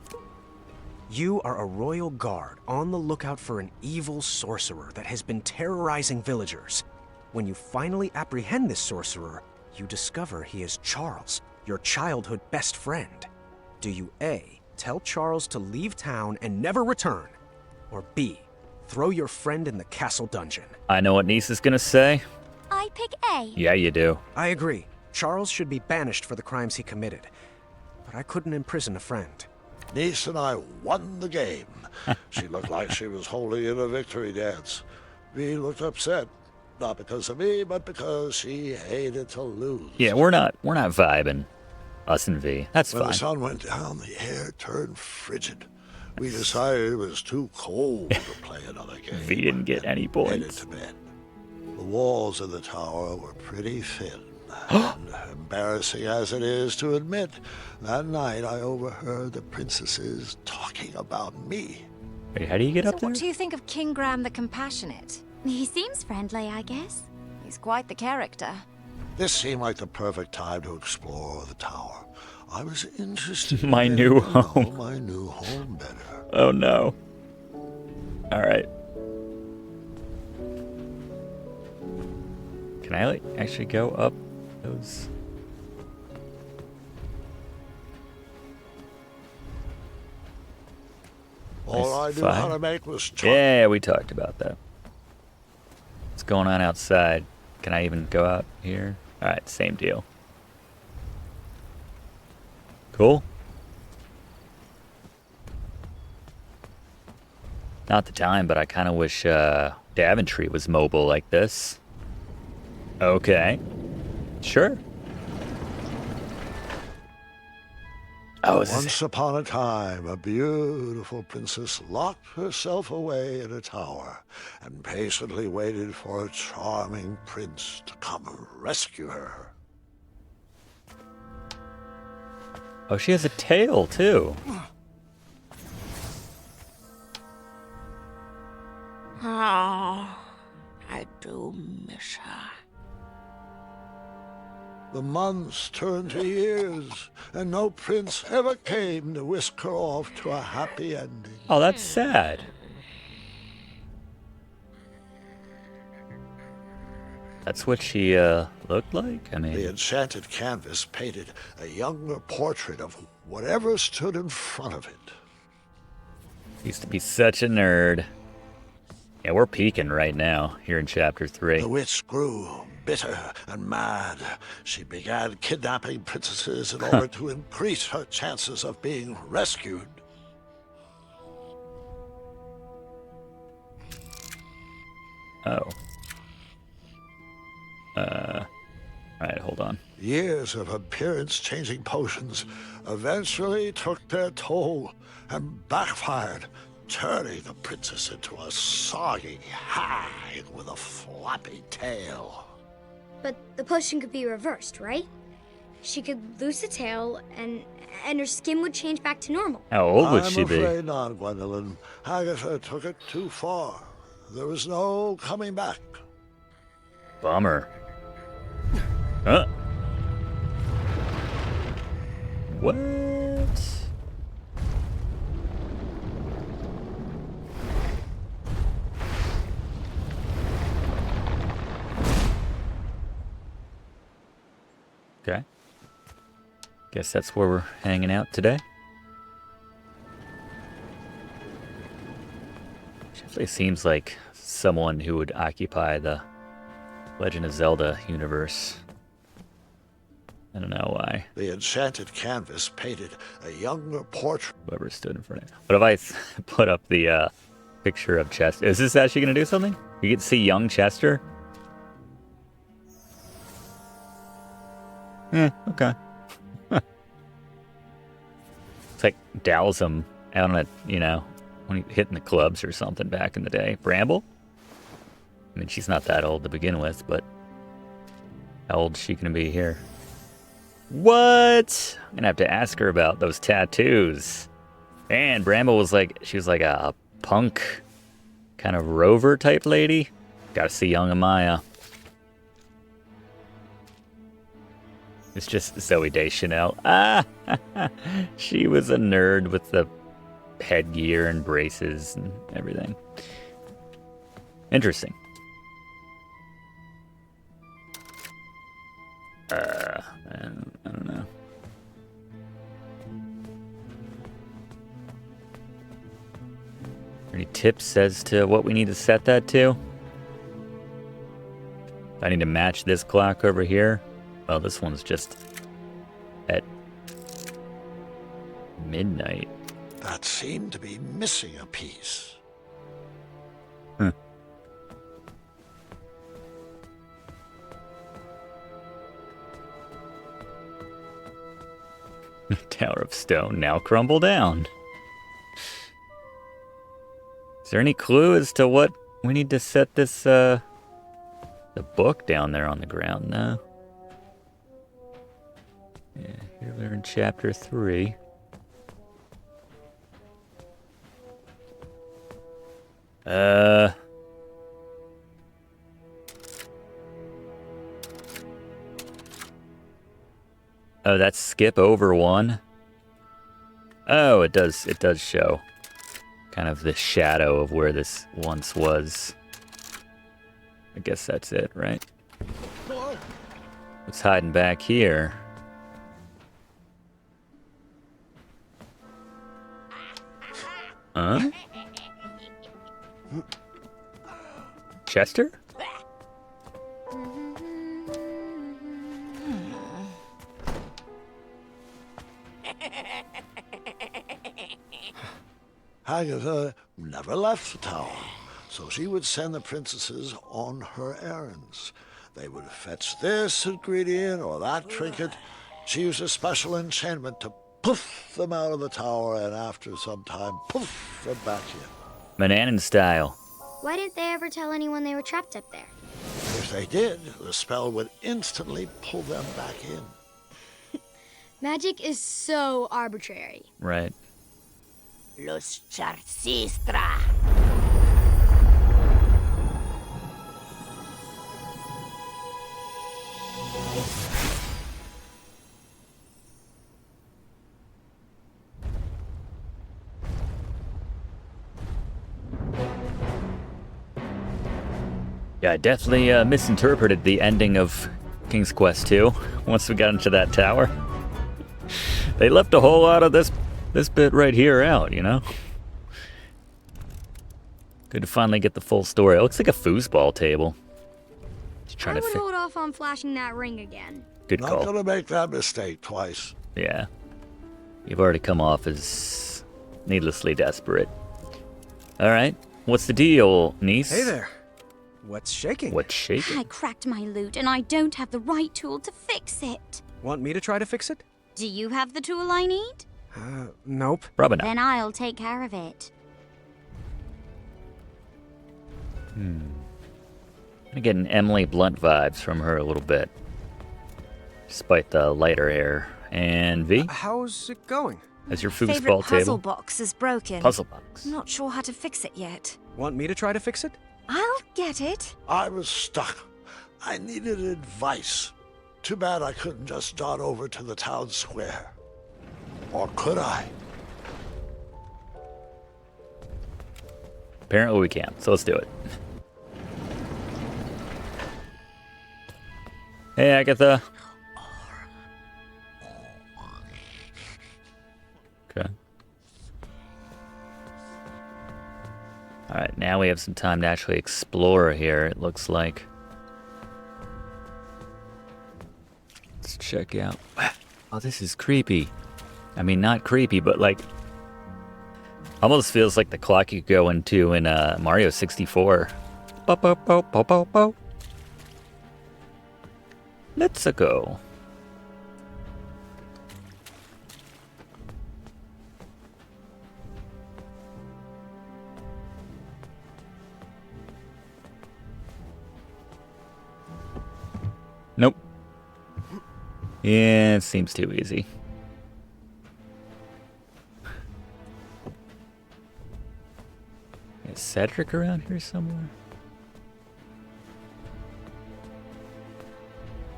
You are a royal guard on the lookout for an evil sorcerer that has been terrorizing villagers. When you finally apprehend this sorcerer, you discover he is Charles, your childhood best friend. Do you A, tell Charles to leave town and never return, or B, throw your friend in the castle dungeon? I know what niece is gonna say. I pick A. Yeah, you do. I agree. Charles should be banished for the crimes he committed. But I couldn't imprison a friend. Niece and I won the game. She looked like she was holding in a victory dance. V looked upset, not because of me, but because she hated to lose. Yeah, we're not vibing. Us and V. That's When fine. the sun went down, the air turned frigid. We decided it was too cold to play another game. V didn't get any Headed points. to bed. The walls of the tower were pretty thin. And embarrassing as it is to admit, that night I overheard the princesses talking about me. Wait, how do you get So up there? what do you think of King Graham the Compassionate? He seems friendly, I guess. He's quite the character. This seemed like the perfect time to explore the tower. I was interested My in new getting to know home. my new home better. Oh no. All right. Can I like actually go up those? All I Nice knew how five. to make was Yeah, we talked about that. What's going on outside? Can I even go out here? All right, same deal. Cool. Not the time, but I kind of wish Daventry was mobile like this. Okay. Sure. Oh, is this Once upon a time, a beautiful princess locked herself away in a tower and patiently waited for a charming prince to come rescue her. Oh, she has a tail, too. Oh, I do miss her. The months turned to years, and no prince ever came to whisk her off to a happy ending. Oh, that's sad. That's what she looked like? I The mean, enchanted canvas painted a younger portrait of whatever stood in front of it. used to be such a nerd. Yeah, we're peaking right now here in chapter 3. The witch grew bitter and mad. She began kidnapping princesses in order to increase her chances of being rescued. Oh. Alright, hold on. Years of appearance-changing potions eventually took their toll and backfired, turning the princess into a soggy hag with a floppy tail. But the potion could be reversed, right? She could lose the tail and her skin would change back to normal. How old would I'm she be? afraid not, Gwendolyn. Agatha took it too far. There was no coming back. Bummer. Huh? What? Okay. Guess that's where we're hanging out today. Definitely seems like someone who would occupy the Legend of Zelda universe. I don't know why. The enchanted canvas painted a younger portrait. Whoever stood in front of it. What if I put up the picture of Chester? Is this actually going to do something? You get to see young Chester? Okay. It's like Dowsum out on a, when he hitting the clubs or something back in the day. Bramble? I mean, she's not that old to begin with, but how old is she going to be here? What? I'm going to have to ask her about those tattoos. And Bramble was she was like a punk kind of rover type lady. Got to see young Amaya. It's just Zoe Deschanel. Ah, she was a nerd with the headgear and braces and everything. Interesting. I don't know. Any tips as to what we need to set that to? I need to match this clock over here. Oh, this one's just at midnight. That seemed to be missing a piece. Huh. Tower of Stone now crumble down. Is there any clue as to what we need to set this, the book down there on the ground? No. Yeah, here we're in chapter 3. Oh, that's skip over one. Oh, it does show kind of the shadow of where this once was. I guess that's it, right? What's hiding back here? Huh? Chester? Agatha never left the tower, so she would send the princesses on her errands. They would fetch this ingredient or that trinket. She used a special enchantment to poof them out of the tower, and after some time, poof them back in. Mananan style. Why didn't they ever tell anyone they were trapped up there? If they did, the spell would instantly pull them back in. Magic is so arbitrary. Right. Los Charcistra. Yeah, I definitely misinterpreted the ending of King's Quest 2 once we got into that tower. They left a whole lot of this bit right here out, you know? Good to finally get the full story. It looks like a foosball table. Just trying I to would hold off on flashing that ring again. Good call. Not gonna make that mistake twice. Yeah. You've already come off as needlessly desperate. Alright. What's the deal, niece? Hey there. What's shaking? What's shaking? I cracked my lute and I don't have the right tool to fix it. Want me to try to fix it? Do you have the tool I need? Nope. Probably not. Then I'll take care of it. I'm getting Emily Blunt vibes from her a little bit. Despite the lighter hair. And V? How's it going? As your Favorite foosball puzzle table? box is broken. Puzzle box. I'm not sure how to fix it yet. Want me to try to fix it? I'll get it. I was stuck. I needed advice. Too bad I couldn't just dart over to the town square. Or could I? Apparently we can, so let's do it. Hey, Agatha. Okay. Alright, now we have some time to actually explore here, it looks like. Let's check out... Oh, this is creepy. I mean, not creepy, but like... Almost feels like the clock you go into in Mario 64. Bo-bo-bo-bo-bo-bo. Let's go. Nope. Yeah, it seems too easy. Is Cedric around here somewhere?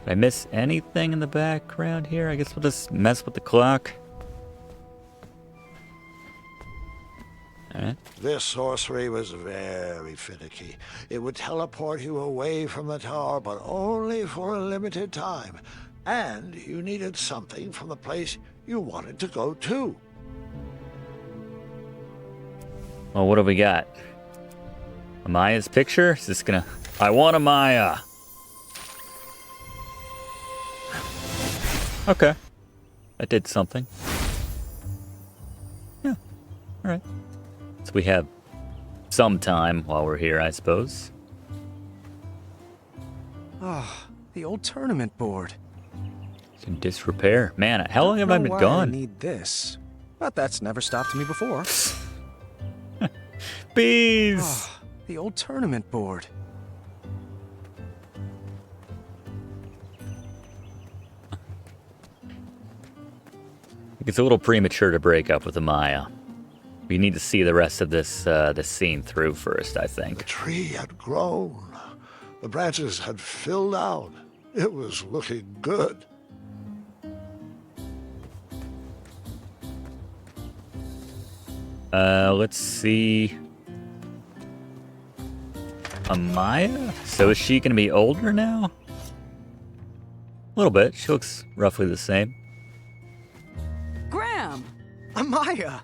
Did I miss anything in the background here? I guess we'll just mess with the clock. Alright. This sorcery was very finicky. It would teleport you away from the tower, but only for a limited time. And you needed something from the place you wanted to go to. Well, what do we got? Amaya's picture? Is this gonna... I want Amaya! Okay. I did something. Yeah. Alright. So we have some time while we're here, I suppose. Ah, the old tournament board. Some disrepair. Man, how long have I been I gone? need this, but that's never stopped me before. Bees! Ah, the old tournament board. It's a little premature to break up with Amaya. We need to see the rest of this scene through first, I The think. tree had grown. The branches had filled out. It was looking good. Let's see. Amaya? So is she gonna be older now? A little bit. She looks roughly the same. Graham! Amaya!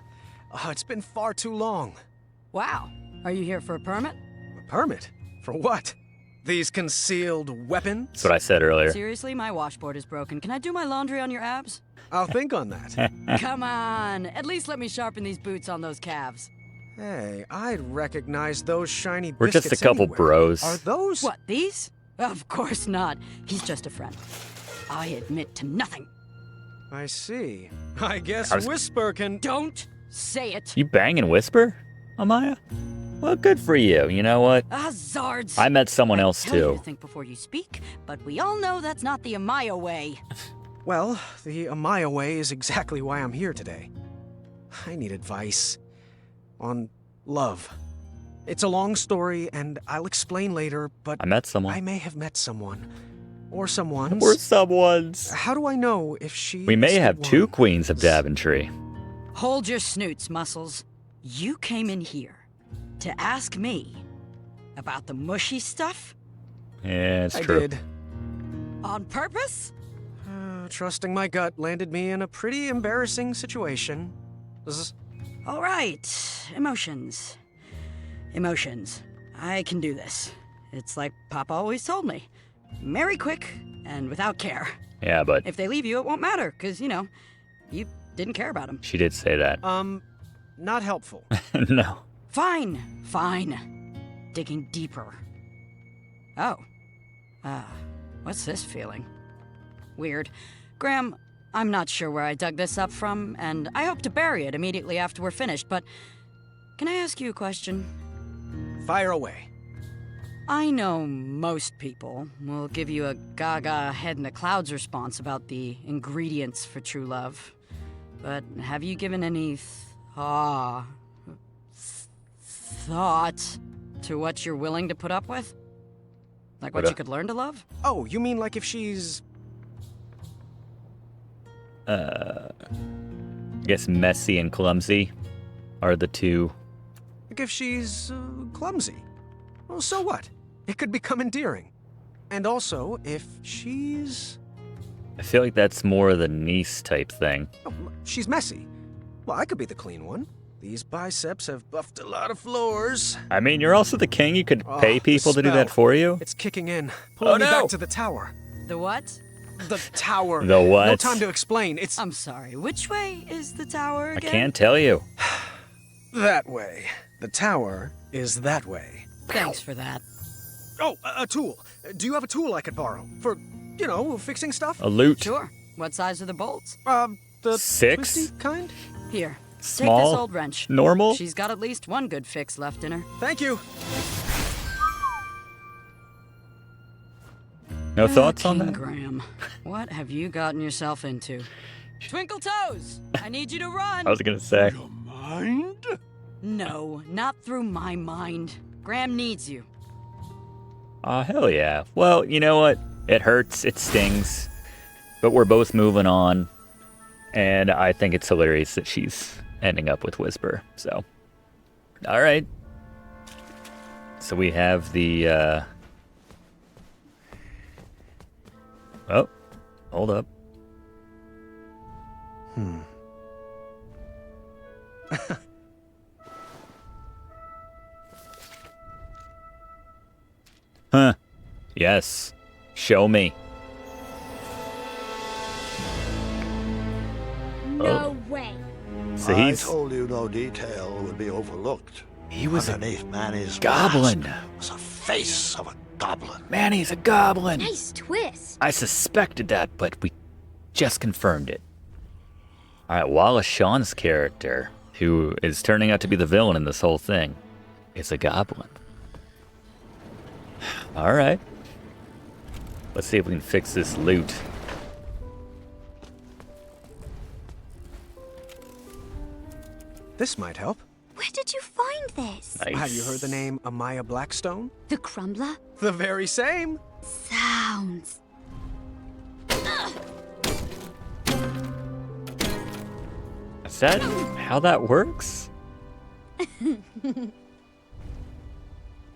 Oh, it's been far too long. Wow. Are you here for a permit? A permit? For what? These concealed weapons? That's what I said earlier. Seriously, my washboard is broken. Can I do my laundry on your abs? I'll think on that. Come on. At least let me sharpen these boots on those calves. Hey, I'd recognize those shiny We're just a biscuits couple anywhere. bros. Are those? What, these? Of course not. He's just a friend. I admit to nothing. I see. I guess I was- Whisper can... Don't say it. You bang and whisper, Amaya? Well, good for you. You know what? Zards. I met someone I else tell you too. to think before you speak, but we all know that's not the Amaya way. Well, the Amaya way is exactly why I'm here today. I need advice on love. It's a long story, and I'll explain later, but I met someone. I may have met someone. Or someone's. We're someone's. How do I know if she We may is the have two one? queens of Daventry. Hold your snoots, Muscles. You came in here to ask me about the mushy stuff? Yeah, it's I true. did. On purpose? Trusting my gut landed me in a pretty embarrassing situation. All right. Emotions. Emotions. I can do this. It's like Papa always told me. Marry quick and without care. Yeah, but If they leave you, it won't matter, because, you didn't care about them. she did say that. Not helpful. No. Fine. Digging deeper. Oh. What's this feeling? Weird. Graham, I'm not sure where I dug this up from, and I hope to bury it immediately after we're finished, but can I ask you a question? Fire away. I know most people will give you a gaga head in the clouds response about the ingredients for true love, but have you given any thought to what you're willing to put up with? Like what you could learn to love? Oh, you mean like if she's... I guess messy and clumsy are the two. Like if she's clumsy. Well, so what? It could become endearing. And also, if she's... I feel like that's more of the niece type thing. Oh, she's messy. Well, I could be the clean one. These biceps have buffed a lot of floors. I mean, you're also the king. You could pay the people to do that spell. for you. It's kicking in. Pulling me no! back to the tower. The what? The tower. The what? No time to explain. It's I'm sorry, which way is the tower I again? can't tell you. that way. The tower is that way. Thanks for that. Oh, a tool. Do you have a tool I could borrow? For, fixing stuff? A loot. Sure. What size are the bolts? The 6? twisty kind? Here. Small? Take this old wrench. Normal? She's got at least one good fix left in her. Thank you. No thoughts on King that? Graham, what have you gotten yourself into? Twinkle Toes, I need you to run. I was gonna say. Mind? No, not through my mind. Graham needs you. Oh, hell yeah. Well, you know what? It hurts, it stings, but we're both moving on. And I think it's hilarious that she's ending up with Whisper. So, all right. So we have the, oh, hold up. Huh. Yes. Show me. No way. So I he's... told you no detail would be overlooked. He was underneath Manny's goblin. mask was a face of a goblin. Manny's a goblin. Nice twist. I suspected that, but we just confirmed it. All right, Wallace Shawn's character, who is turning out to be the villain in this whole thing, is a goblin. All right. Let's see if we can fix this loot. This might help. Where did you find this? Nice. Have you heard the name Amaya Blackstone? The Crumbler? The very same. Sounds. Is that how that works?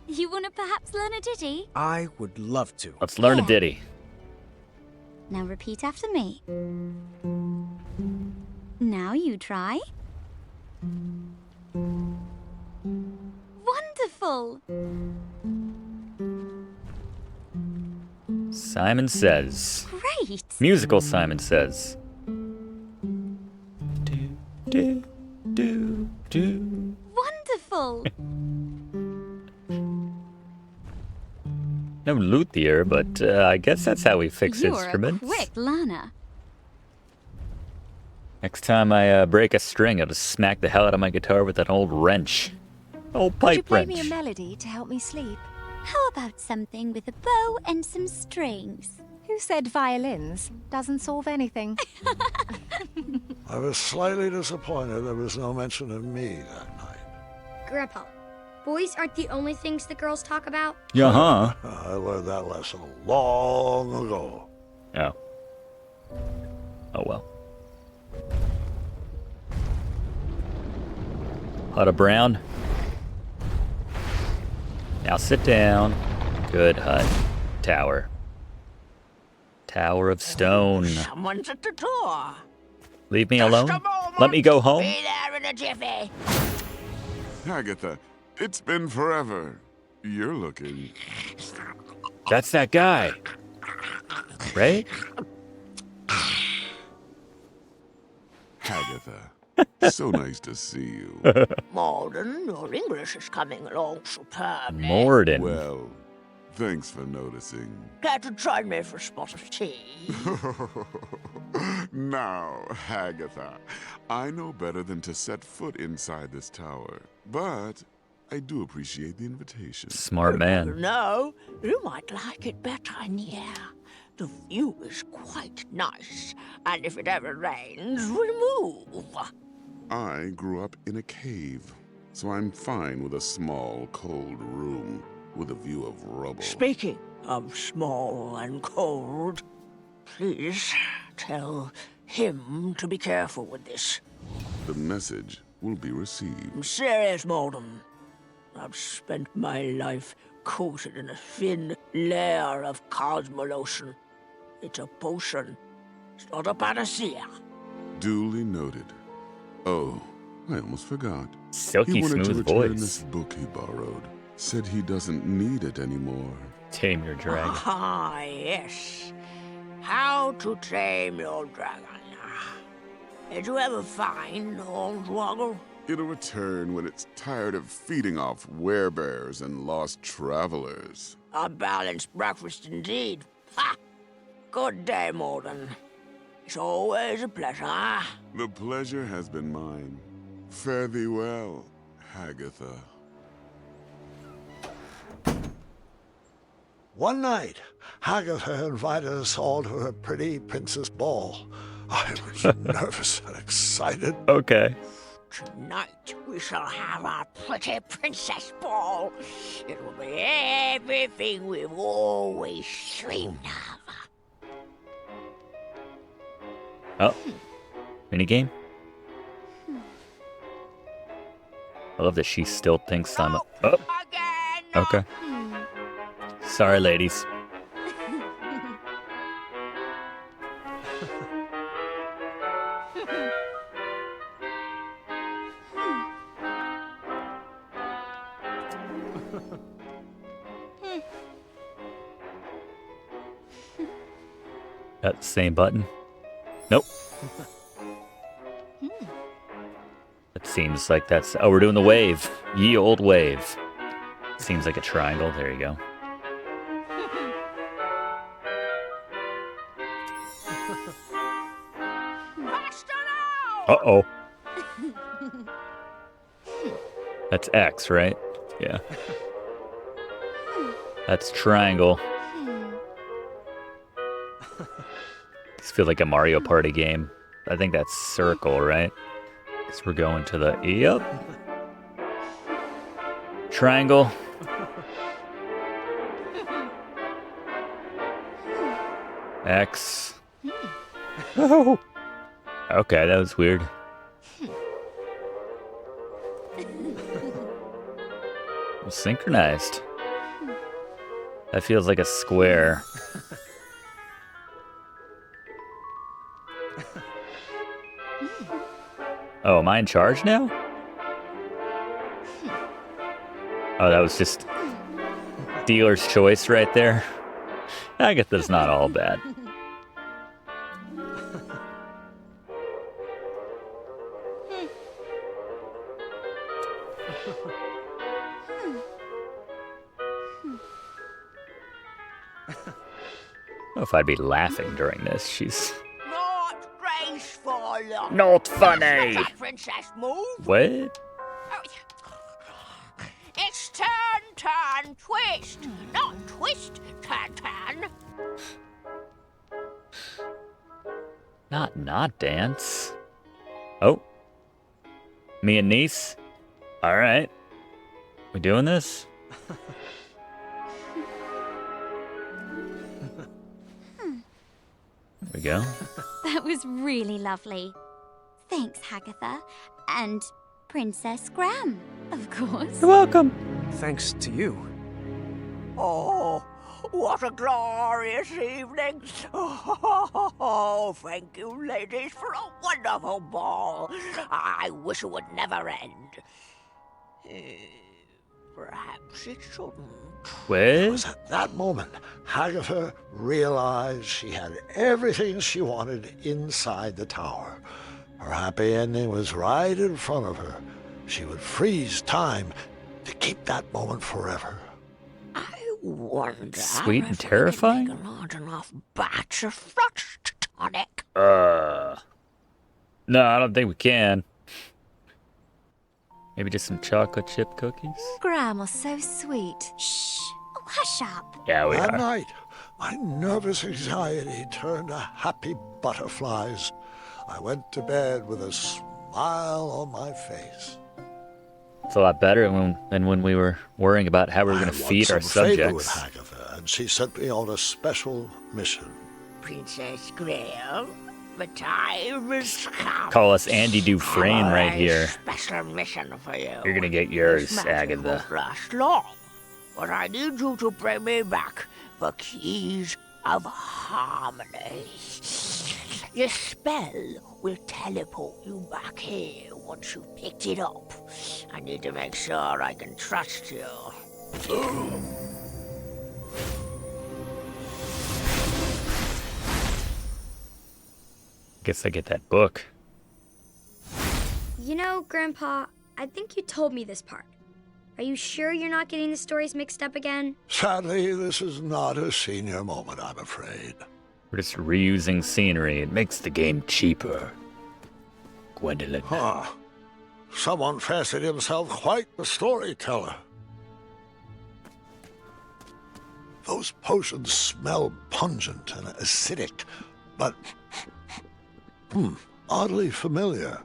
You want to perhaps learn a ditty? I would love to. Let's learn a Yeah. ditty. Now repeat after me. Now you try. Wonderful! Simon Says. Great! Musical Simon Says. Do, do, do, do. Wonderful! No luthier, but I guess that's how we fix You're instruments. a quick learner. Next time I break a string, I'll just smack the hell out of my guitar with an old wrench. Old Could pipe you play wrench. me a melody to help me sleep? How about something with a bow and some strings? Who said violins? Doesn't solve anything. I was slightly disappointed there was no mention of me that night. Grandpa, boys aren't the only things the girls talk about. Yeah, I learned that lesson long ago. Oh. Oh well. Hut of Brown. Now sit down. Good hut. Tower. Tower of Stone. Someone's at the door. Leave me Just alone. a moment. Let me go home. Be there in a jiffy. Agatha, it's been forever. You're looking... That's that guy. Right? Agatha, so nice to see you. Morden, your English is coming along superbly. Morden. Well, thanks for noticing. Care to join me for a spot of tea? Now, Agatha, I know better than to set foot inside this tower, but I do appreciate the invitation. Smart man. No, you might like it better in here. The view is quite nice, and if it ever rains, we'll move. I grew up in a cave, so I'm fine with a small, cold room with a view of rubble. Speaking of small and cold, please tell him to be careful with this. The message will be received. I'm serious, Morden. I've spent my life coated in a thin layer of cosmolotion. It's a potion. It's not a panacea. Duly noted. Oh, I almost forgot. Silky he wanted to smooth return voice. this book he borrowed. Said he doesn't need it anymore. Tame your dragon. Ah, yes. How to tame your dragon. Did you ever find Hornswoggle? It'll return when it's tired of feeding off werebears and lost travelers. A balanced breakfast indeed. Ha! Good day, Morden. It's always a pleasure. The pleasure has been mine. Fare thee well, Agatha. One night, Agatha invited us all to her pretty princess ball. I was nervous and excited. Okay. Tonight we shall have our pretty princess ball. It will be everything we've always dreamed of. Oh. Minigame? I love that she still thinks I'm a... Oh. Okay. Sorry, ladies. That same button? Nope. It seems like that's... Oh, we're doing the wave. Ye old wave. Seems like a triangle. There you go. Uh-oh. That's X, right? Yeah. That's triangle. This feels like a Mario Party game. I think that's circle, right? Because we're going to the... Yep. Triangle. X. Oh. Okay, that was weird. Synchronized. That feels like a square. Oh, am I in charge now? Oh, that was just dealer's choice right there. I guess that's not all bad. I don't know if I'd be laughing during this. She's Not graceful. not funny. Let that princess move. What? It's turn, turn, twist. Not twist, turn, turn. Not dance. Oh. Me and niece? Alright. We doing this? There we go. That was really lovely. Thanks, Hagatha. And Princess Graham, of course. You're welcome. Thanks to you. Oh, what a glorious evening. Oh, thank you, ladies, for a wonderful ball. I wish it would never end. Perhaps it shouldn't. It was at that moment Hagatha realized she had everything she wanted inside the tower. Her happy ending was right in front of her. She would freeze time to keep that moment forever. I wonder Sweet and if terrifying? we could make a large enough batch of frost tonic. No, I don't think we can. Maybe just some chocolate chip cookies? Graham was so sweet. Shh. Oh, hush up. Yeah, we That are. night, my nervous anxiety turned to happy butterflies. I went to bed with a smile on my face. It's a lot better than when we were worrying about how we were going to feed our Favor with subjects. Hagatha, and she sent me on a special mission. Princess Graham, the time has come. Call us Andy Dufresne right For a here. Special mission for you. You're gonna get yours, This magic Agatha. won't last long, but I need you to bring me back the keys of harmony. Your spell will teleport you back here once you've picked it up. I need to make sure I can trust you. Guess I get that book. You know, Grandpa, I think you told me this part. Are you sure you're not getting the stories mixed up again? Sadly, this is not a senior moment, I'm afraid. We're just reusing scenery. It makes the game cheaper. Gwendolyn. Huh. Someone fancied himself quite the storyteller. Those potions smell pungent and acidic, but oddly familiar.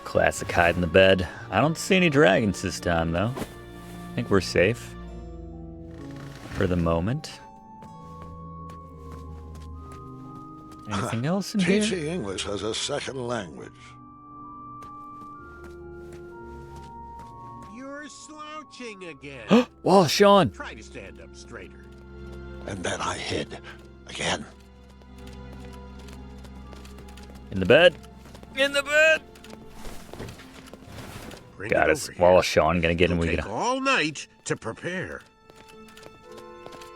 Classic hide in the bed. I don't see any dragons this time, though. I think we're safe. For the moment. Anything else in here? Teaching English as a second language. You're slouching again. Whoa, Sean! Try to stand up straighter. And then I hid again. In the bed. In the bed. Bring Got it us. over here. Well, Sean gonna get him. It'll We take gonna. all night to prepare.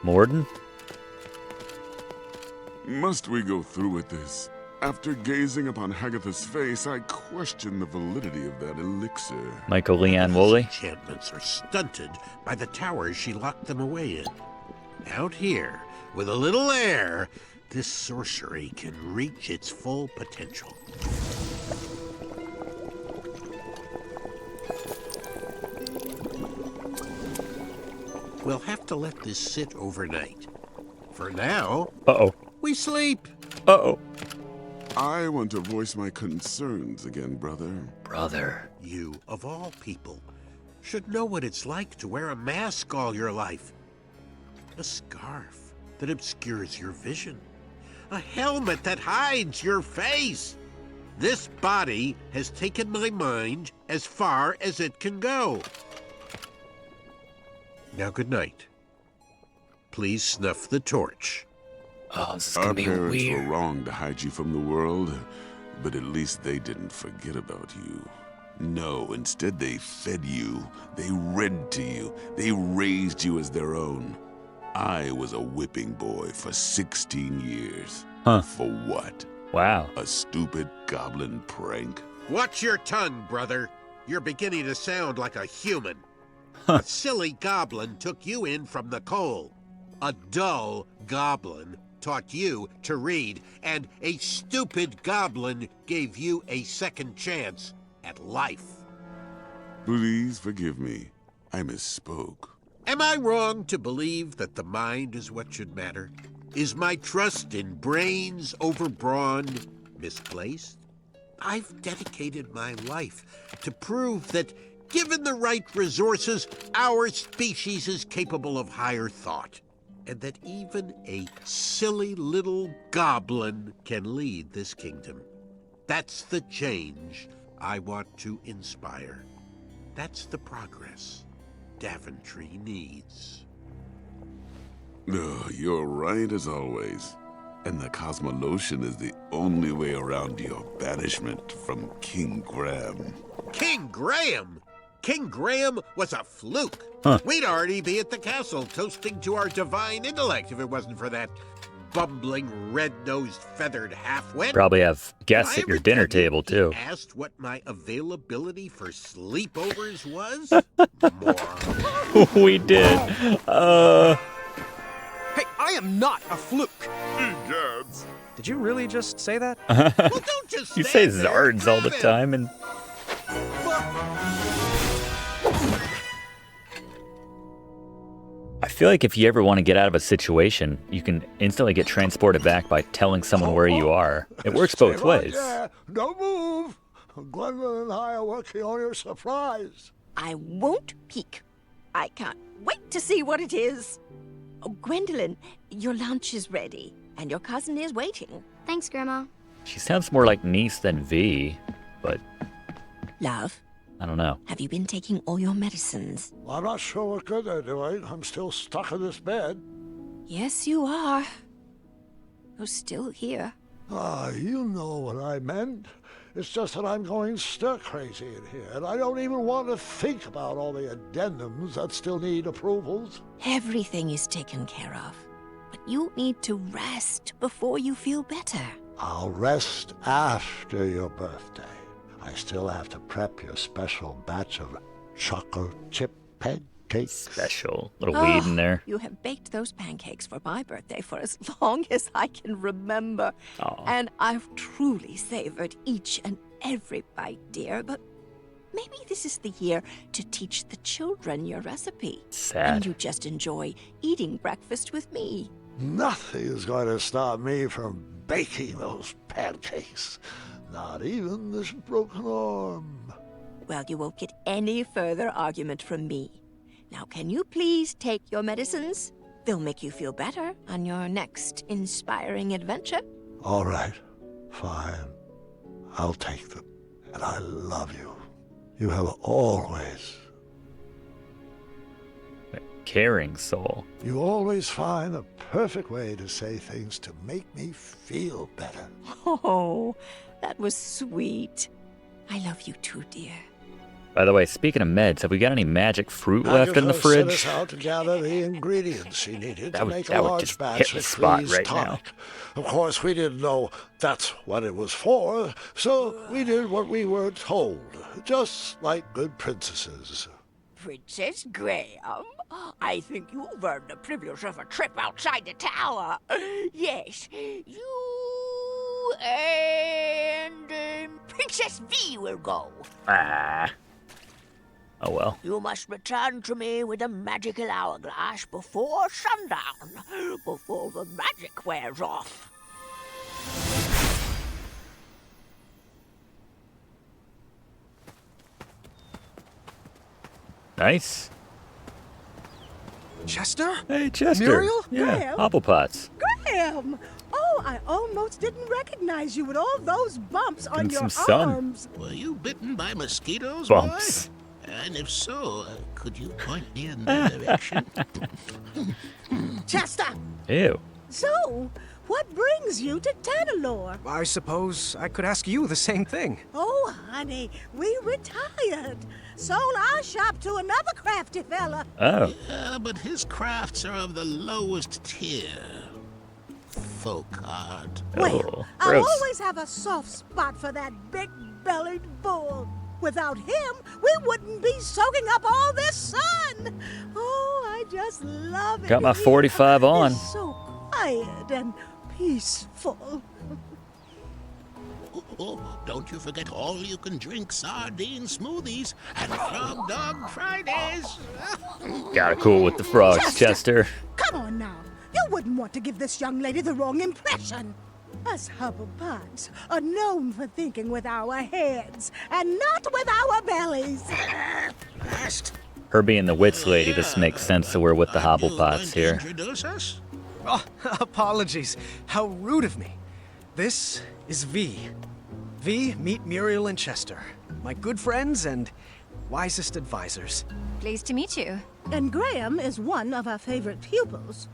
Morden? Must we go through with this? After gazing upon Hagatha's face, I question the validity of that elixir. Michael Leon Woolley? Enchantments are stunted by the towers she locked them away in. Out here, with a little air, this sorcery can reach its full potential. We'll have to let this sit overnight. For now, we sleep. I want to voice my concerns again, brother. Brother. You, of all people, should know what it's like to wear a mask all your life. A scarf that obscures your vision. A helmet that hides your face. This body has taken my mind as far as it can go. Now, good night. Please snuff the torch. Oh, this is Our gonna be parents weird. were wrong to hide you from the world, but at least they didn't forget about you. No, instead they fed you, they read to you, they raised you as their own. I was a whipping boy for 16 years. Huh. For what? Wow. A stupid goblin prank? Watch your tongue, brother. You're beginning to sound like a human. A silly goblin took you in from the cold. A dull goblin taught you to read, and a stupid goblin gave you a second chance at life. Please forgive me. I misspoke. Am I wrong to believe that the mind is what should matter? Is my trust in brains over brawn misplaced? I've dedicated my life to prove that, given the right resources, our species is capable of higher thought, and that even a silly little goblin can lead this kingdom. That's the change I want to inspire. That's the progress Daventry needs. Oh, you're right as always. And the Cosmolotion is the only way around your banishment from King Graham. King Graham? King Graham was a fluke. We'd already be at the castle toasting to our divine intellect if it wasn't for that bumbling, red-nosed, feathered half-wit. Probably have guests at your dinner table, too. Asked what my availability for sleepovers was? We did. Hey, I am not a fluke. Egads. Did you really just say that? Well, don't just You say stand there, Zards all the grab it. time, and I feel like if you ever want to get out of a situation, you can instantly get transported back by telling someone where you are. It works both Stay right ways. there. Don't move. Gwendolyn and I are working on your surprise. I won't peek. I can't wait to see what it is. Oh, Gwendolyn, your lunch is ready, and your cousin is waiting. Thanks, Grandma. She sounds more like niece than V, but Love, I don't know. have you been taking all your medicines? I'm not sure what good they're doing. I'm still stuck in this bed. Yes, you are. You're still here. Ah, you know what I meant. It's just that I'm going stir-crazy in here, and I don't even want to think about all the addendums that still need approvals. Everything is taken care of. But you need to rest before you feel better. I'll rest after your birthday. I still have to prep your special batch of chocolate chip pancakes. Special. Little weed in there. You have baked those pancakes for my birthday for as long as I can remember. Aw. And I've truly savored each and every bite, dear. But maybe this is the year to teach the children your recipe. Sad. And you just enjoy eating breakfast with me. Nothing is going to stop me from baking those pancakes. Not even this broken arm. Well, you won't get any further argument from me. Now, can you please take your medicines? They'll make you feel better on your next inspiring adventure. All right, fine. I'll take them. And I love you. You have always... A caring soul. You always find a perfect way to say things to make me feel better. Oh, that was sweet. I love you too, dear. By the way, speaking of meds, have we got any magic fruit left in the Agatha fridge? set us out to gather the ingredients she needed to make a that would large just batch hit the of spot freeze right tonic. Of course, we didn't know that's what it was for, so we did what we were told, just like good princesses. Princess Graham, I think you've earned the privilege of a trip outside the tower. Yes, you and Princess V will go. Ah. Oh well. You must return to me with a magical hourglass before sundown, before the magic wears off. Nice. Chester? Hey, Chester. Muriel? Yeah, Graham? apple pots. Graham! Oh, I almost didn't recognize you with all those bumps on And your some sun. arms. Were you bitten by mosquitoes, Bumps. boy? And if so, could you point me in that direction? Chester! Ew. So, what brings you to Tanalore? I suppose I could ask you the same thing. Oh, honey, we retired. Sold our shop to another crafty fella. Oh. Yeah, but his crafts are of the lowest tier. Folk art. Well, I gross. always have a soft spot for that big-bellied bull. Without him, we wouldn't be soaking up all this sun. Oh, I just love it. Got my here. 45 on. It's so quiet and peaceful. Oh, don't you forget all-you-can-drink sardine smoothies and frog dog Fridays. Gotta cool with the frogs, Chester. Come on now. You wouldn't want to give this young lady the wrong impression. Us Hubblebuds are known for thinking with our heads and not with our bellies. Her being the witch lady, this makes sense to her with the hobblepots here. Introduce us? Oh, apologies. How rude of me. This is V. V, meet Muriel and Chester. My good friends and wisest advisors. Pleased to meet you. And Graham is one of our favorite pupils.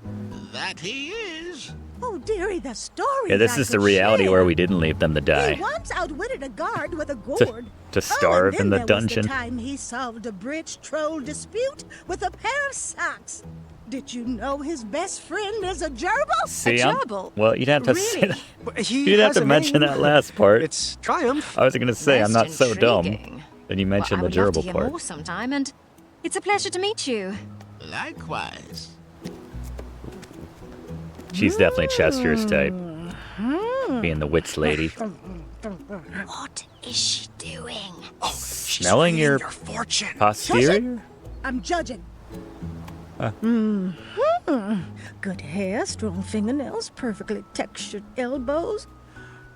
That he is. Oh, dearie, the story. Yeah, this is the reality where we didn't leave them to He die. once outwitted a guard with a gourd. To starve and in the then there was dungeon. the time he solved a bridge troll dispute with a pair of socks. Did you know his best friend is a gerbil? See, a I'm- gerbil? well, you'd have to say Really? that. But he You'd have has to a mention name. that last part. It's Triumph. I was gonna say, I'm not Most so dumb. intriguing. Then you mentioned Well, I the would love to gerbil hear part. more sometime, and it's a pleasure to meet you. Likewise. She's definitely Chester's type. Being the witch lady. What is she doing? Smelling your fortune. posterior? I'm judging. Good hair, strong fingernails, perfectly textured elbows.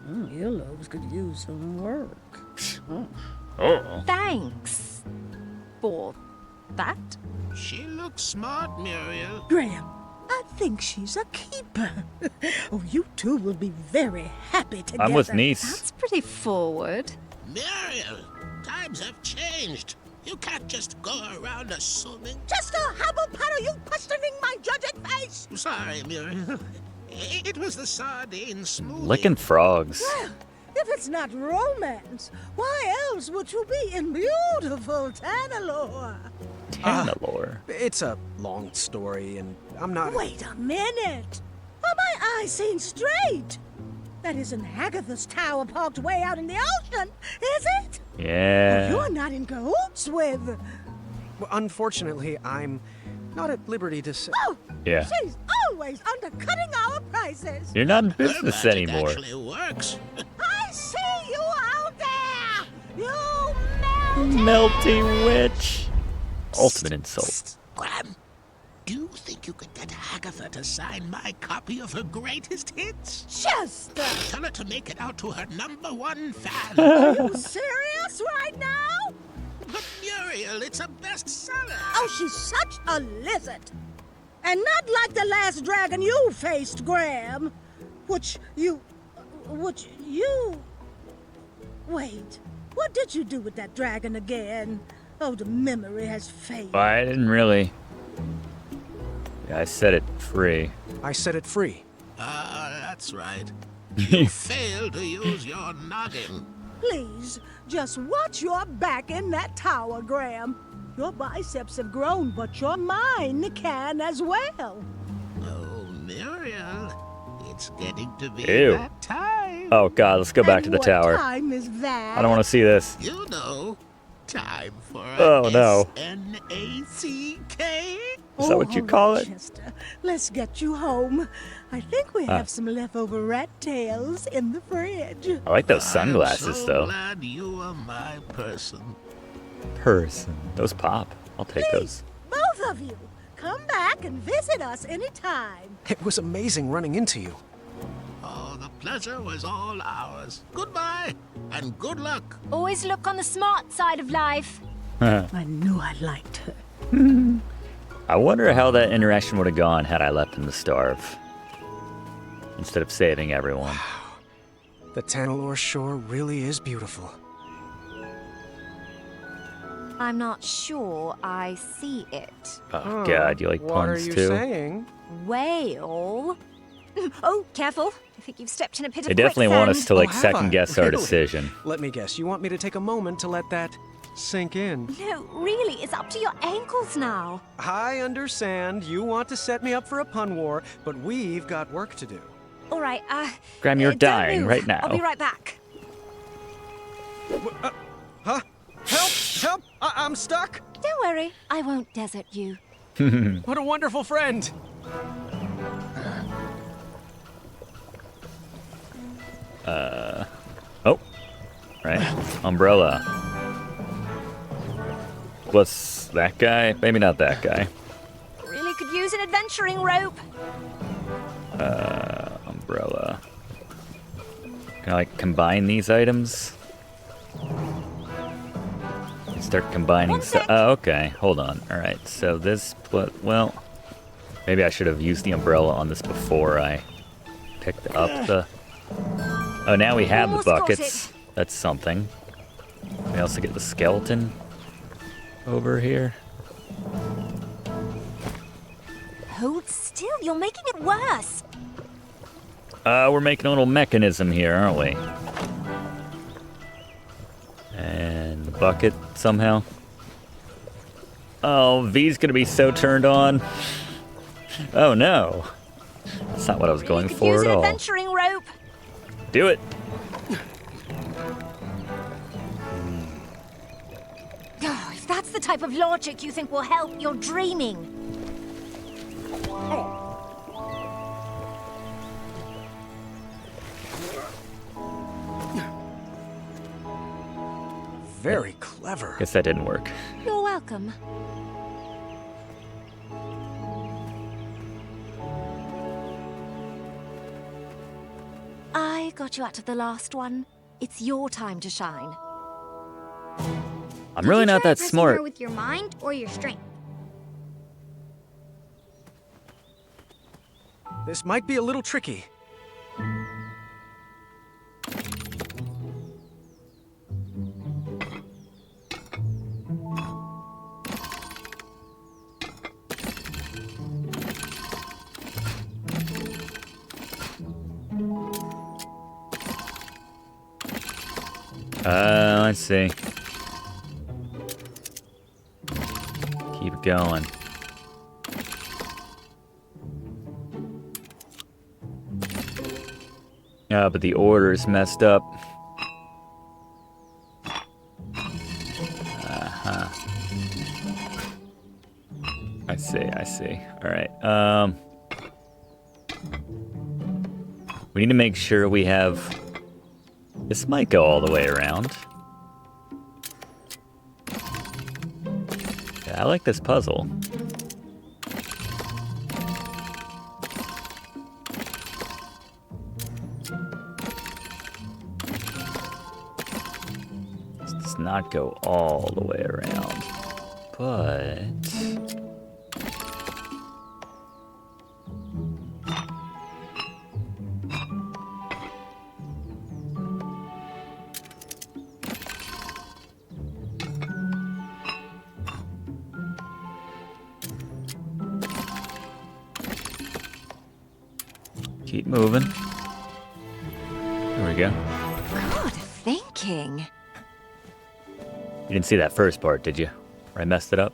Earlobes could use some work. Oh. Thanks for that. She looks smart, Muriel. Graham, I think she's a keeper. Oh, you two will be very happy together. I'm with niece. That's pretty forward. Muriel, times have changed. You can't just go around assuming. Chester, how about are you questioning my judging face? Sorry, Muriel. It was the sardine smoothie. Licking frogs. Well, if it's not romance, why else would you be in beautiful Tanalore? Tanalore. It's a long story, and I'm not... Wait a minute. Are my eyes seen straight? That isn't Agatha's tower parked way out in the ocean, is it? Yeah. You're not in cahoots with... Well, unfortunately, I'm not at liberty to say... Oh, Yeah. she's always undercutting our prices. You're not in Her business magic anymore. actually works. I see you out there! You Melty witch. Ultimate insult. Graham, do you think you could get Agatha to sign my copy of her greatest hits? Chester! Tell her to make it out to her #1 fan. Are you serious right now? But Muriel, it's a bestseller. Oh, she's such a lizard. And not like the last dragon you faced, Graham. Which you would you... Wait, what did you do with that dragon again? Oh, the memory has faded. I didn't really. Yeah, I set it free. I set it free. That's right. You failed to use your noggin. Please, just watch your back in that tower, Graham. Your biceps have grown, but your mind can as well. Oh, Muriel, it's getting to be Ew. that time. Oh god, let's go back to the tower. What time is that? I don't want to see this. You know, time for Oh no. S-N-A-C-K. Is that what you call it? Chester, let's get you home. I think we have some leftover rat tails in the fridge. I like those sunglasses I'm so though. glad you are my person. Those pop. I'll take those. Both of you, come back and visit us anytime. It was amazing running into you. Oh, the pleasure was all ours. Goodbye, and good luck. Always look on the smart side of life. I knew I liked her. I wonder how that interaction would have gone had I left him to starve instead of saving everyone. The Tanalor shore really is beautiful. I'm not sure I see it. Oh god, you like What are puns you too? saying? Whale? Oh, careful. I think you've stepped in a pit of They definitely want us to like have second I? guess our Really? decision. Let me guess, you want me to take a moment to let that sink in? No, really, it's up to your ankles now. I understand you want to set me up for a pun war, but we've got work to do. All right, Graham, you're don't dying move. right now. I'll be right back. Huh? Help! Help! I'm stuck! Don't worry, I won't desert you. What a wonderful friend! Oh. Right. Umbrella. What's that guy? Maybe not that guy. Really could use an adventuring rope. Umbrella. Can I like combine these items? Start combining stuff. Oh, okay. Hold on. All right. So this, well, maybe I should have used the umbrella on this before I picked up the. Oh, now we have the Almost got buckets. That's something. We also get the skeleton over here. Hold still, you're making it worse. We're making a little mechanism here, aren't we? And the bucket somehow. Oh, V's gonna be so turned on. Oh no. That's not what I was going Could for use at an all. adventuring rope. Do it. Oh, if that's the type of logic you think will help, you're dreaming. Very clever. Guess that didn't work. You're welcome. I got you out of the last one. It's your time to shine. I'm really not that Pressing smart. her with your mind or your strength? This might be a little tricky. Let's see. Keep going. But the order's messed up. Uh-huh. I see. All right. We need to make sure we have... This might go all the way around. Yeah, I like this puzzle. This does not go all the way around, but... Keep moving. There we go. Good thinking. You didn't see that first part, did you? Or I messed it up?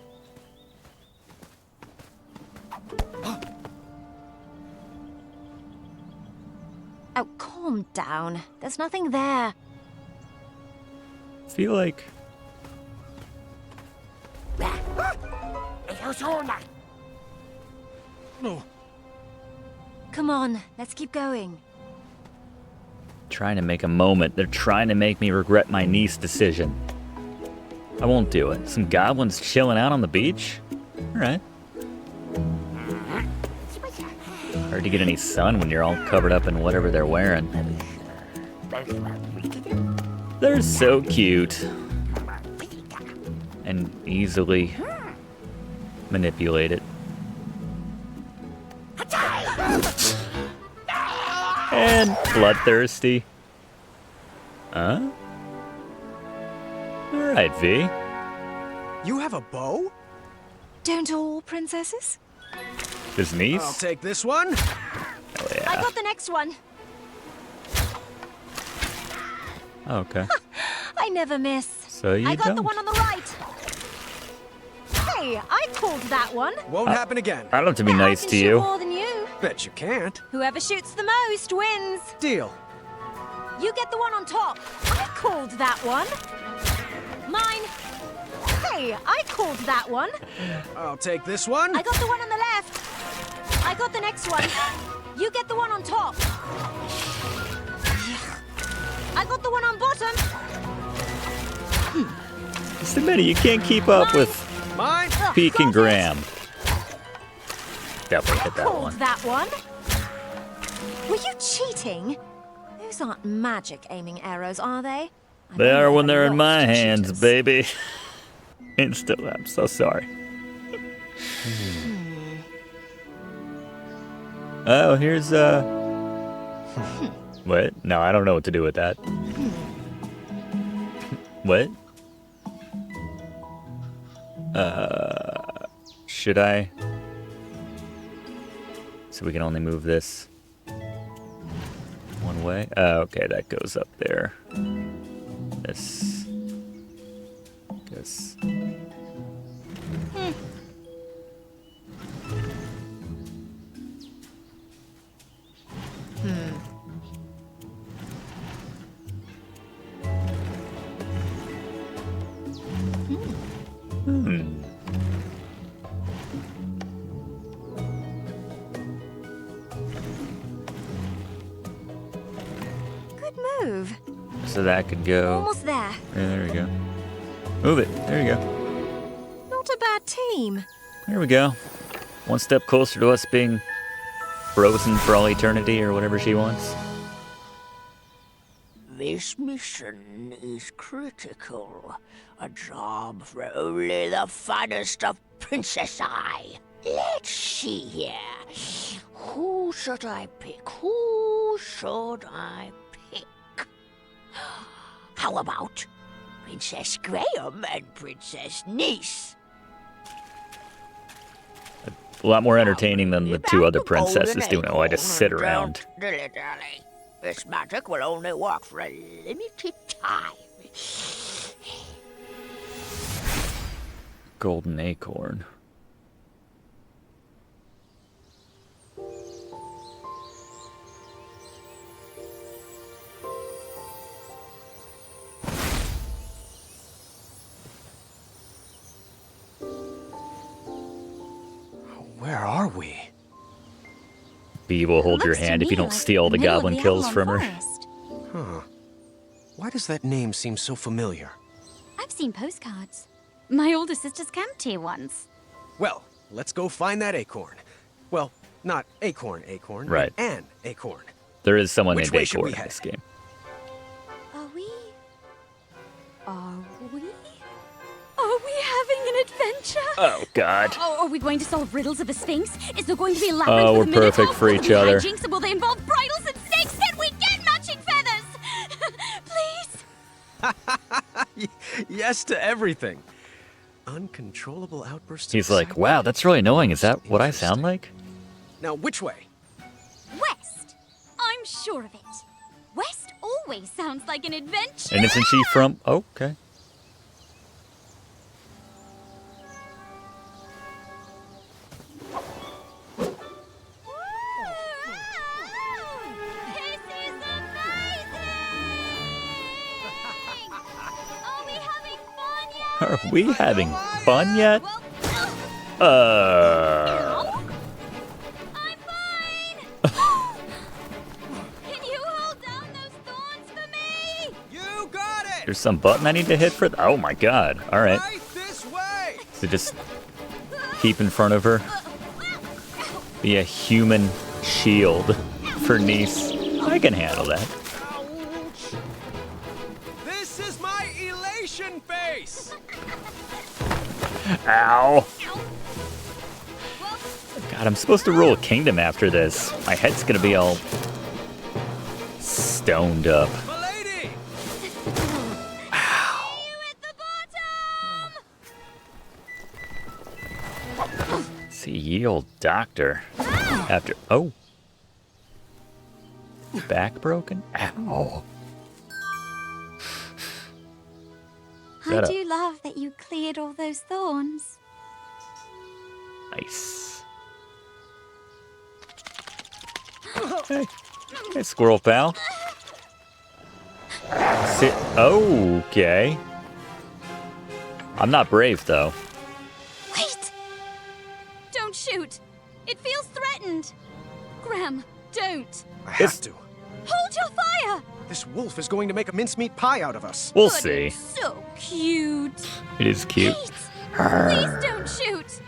Oh, calm down. There's nothing there. Feel like... No. Come on, let's keep going. Trying to make a moment. They're trying to make me regret my niece decision. I won't do it. Some goblins chilling out on the beach? Alright. Hard to get any sun when you're all covered up in whatever they're wearing. They're so cute. And easily manipulated. And bloodthirsty. Huh? Alright, V. You have a bow? Don't all princesses? His niece? I'll take this one. Oh, yeah. I got the next one. Oh, okay. I never miss. So you I got don't. the one on the right. Hey, I called that one. Won't happen again. I don't have to be nice I can to shoot you. more than you. Bet you can't. Whoever shoots the most wins. Deal. You get the one on top. I called that one. Mine. Hey, I called that one. I'll take this one. I got the one on the left. I got the next one. You get the one on top. I got the one on bottom. Just admit it, you can't keep up with Mine. Peek and Graham. Definitely hit that Called one. that one. Were you cheating? Those aren't magic aiming arrows, are they? They are when they're in my hands, baby. And still, I'm so sorry. Oh, here's What? No, I don't know what to do with that. What? Should I? So we can only move this one way? Oh, okay, that goes up there. This goes. Good move. So that could go. Almost there. Yeah, there we go. Move it. There you go. Not a bad team. There we go. One step closer to us being frozen for all eternity or whatever she wants. This mission is critical. A job for only the finest of Princess Eye. Let's see here. Who should I pick? Who should I pick? How about Princess Graham and Princess Niece? A lot more entertaining than the two other princesses doing it while I just sit Don't around. dilly-dally. This magic will only work for a limited time. Golden acorn. Where are we? B will hold your Looks to hand if me you don't like steal the middle of goblin the kills Avalon from her. Forest. Huh. Why does that name seem so familiar? I've seen postcards. My older sisters camped here once. Well, let's go find that acorn. Well, not acorn, Right. but an acorn. There is someone Which named way should Acorn we in head? this game. Are we having an adventure? Oh, God. Oh, are we going to solve riddles of the Sphinx? Is there going to be a Oh, labyrinth we're with a minotaur? perfect for Will each there be other. hijinks, and will they involve bridles and snakes? Can we get matching feathers? Please? Yes to everything. Uncontrollable outbursts. He's of like, wow, that's really annoying. Is that what I sound like? Now, which way? West. sure of it. West always sounds like an adventure. And isn't she from... Oh, okay. Are we having fun yet? I'm fine! Can you hold down those thorns for me? You got it! There's some button I need to hit for... Oh my god. Alright. Right this way! So just keep in front of her. Be a human shield for Nice. I can handle that. Ouch! This is my elation face! Ow. God, I'm supposed to rule a kingdom after this. My head's gonna be all stoned up. Milady! Ow. See, ye old doctor. After... Oh. Back broken? Ow. I do love that you cleared all those thorns. Nice. Hey. Hey, squirrel pal. Sit. Okay. I'm not brave, though. Wait! Don't shoot! It feels threatened! Graham, don't! I have to. Hold your fire! This wolf is going to make a mincemeat pie out of us. We'll But see. it's so cute. It is cute. Wait! Please don't shoot!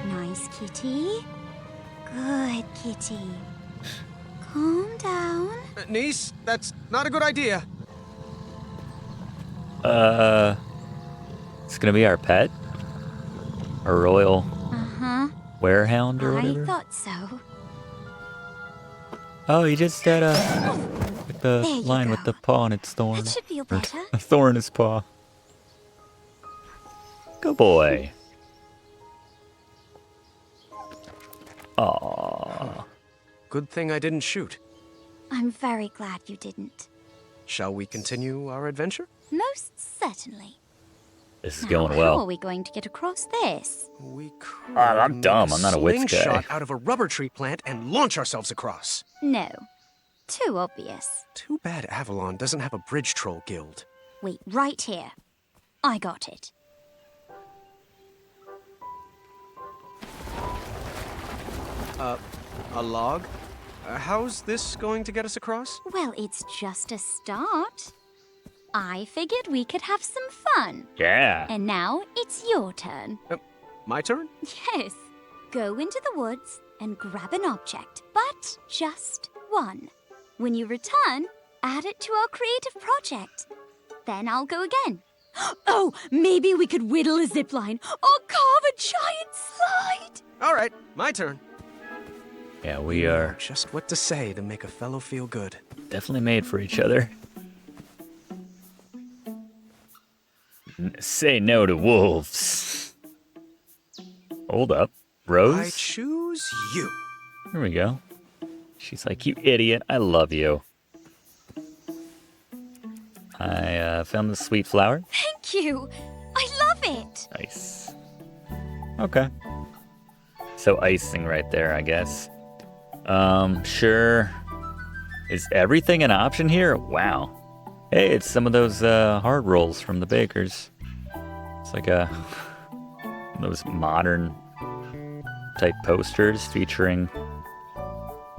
Nice kitty. Good kitty. Calm down. Niece, that's not a good idea. It's gonna be our pet? Our royal Uh-huh. werehound or I whatever? thought so. Oh, he just had with the There you line with go. the paw and its thorn. That should feel Or better. a thorn in his paw. Good boy. Aww. Good thing I didn't shoot. I'm very glad you didn't. Shall we continue our adventure? Most certainly. This is Now, going How are well. we going to get across this? We could I'm make dumb. I'm not a wits guy. slingshot out of a rubber tree plant and launch ourselves across. No. Too obvious. Too bad Avalon doesn't have a bridge troll guild. Wait, right here. I got it. A log? How's this going to get us across? Well, it's just a start. I figured we could have some fun. Yeah. And now it's your turn. My turn? Yes. Go into the woods and grab an object, but just one. When you return, add it to our creative project. Then I'll go again. Oh, maybe we could whittle a zipline or carve a giant slide. All right, my turn. Yeah, we are Just what to say to make a fellow feel good. definitely made for each other. Say no to wolves. Hold up. I Rose? choose you. Here we go. She's like, you idiot, I love you. I found the sweet flower. Thank you. I love it. Nice. Okay. So icing right there, I guess. Sure. Is everything an option here? Wow. Hey, it's some of those hard rolls from the bakers. It's like those modern type posters featuring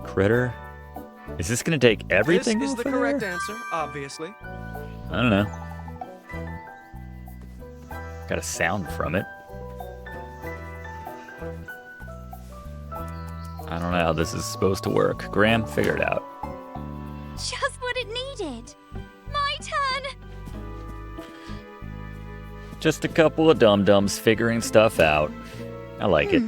Critter. Is this gonna take everything? This is off the of correct there? answer, obviously. I don't know. Got a sound from it. I don't know how this is supposed to work. Graham, figure it out. Just what it needed. My turn. Just a couple of dum-dums figuring stuff out. I like it.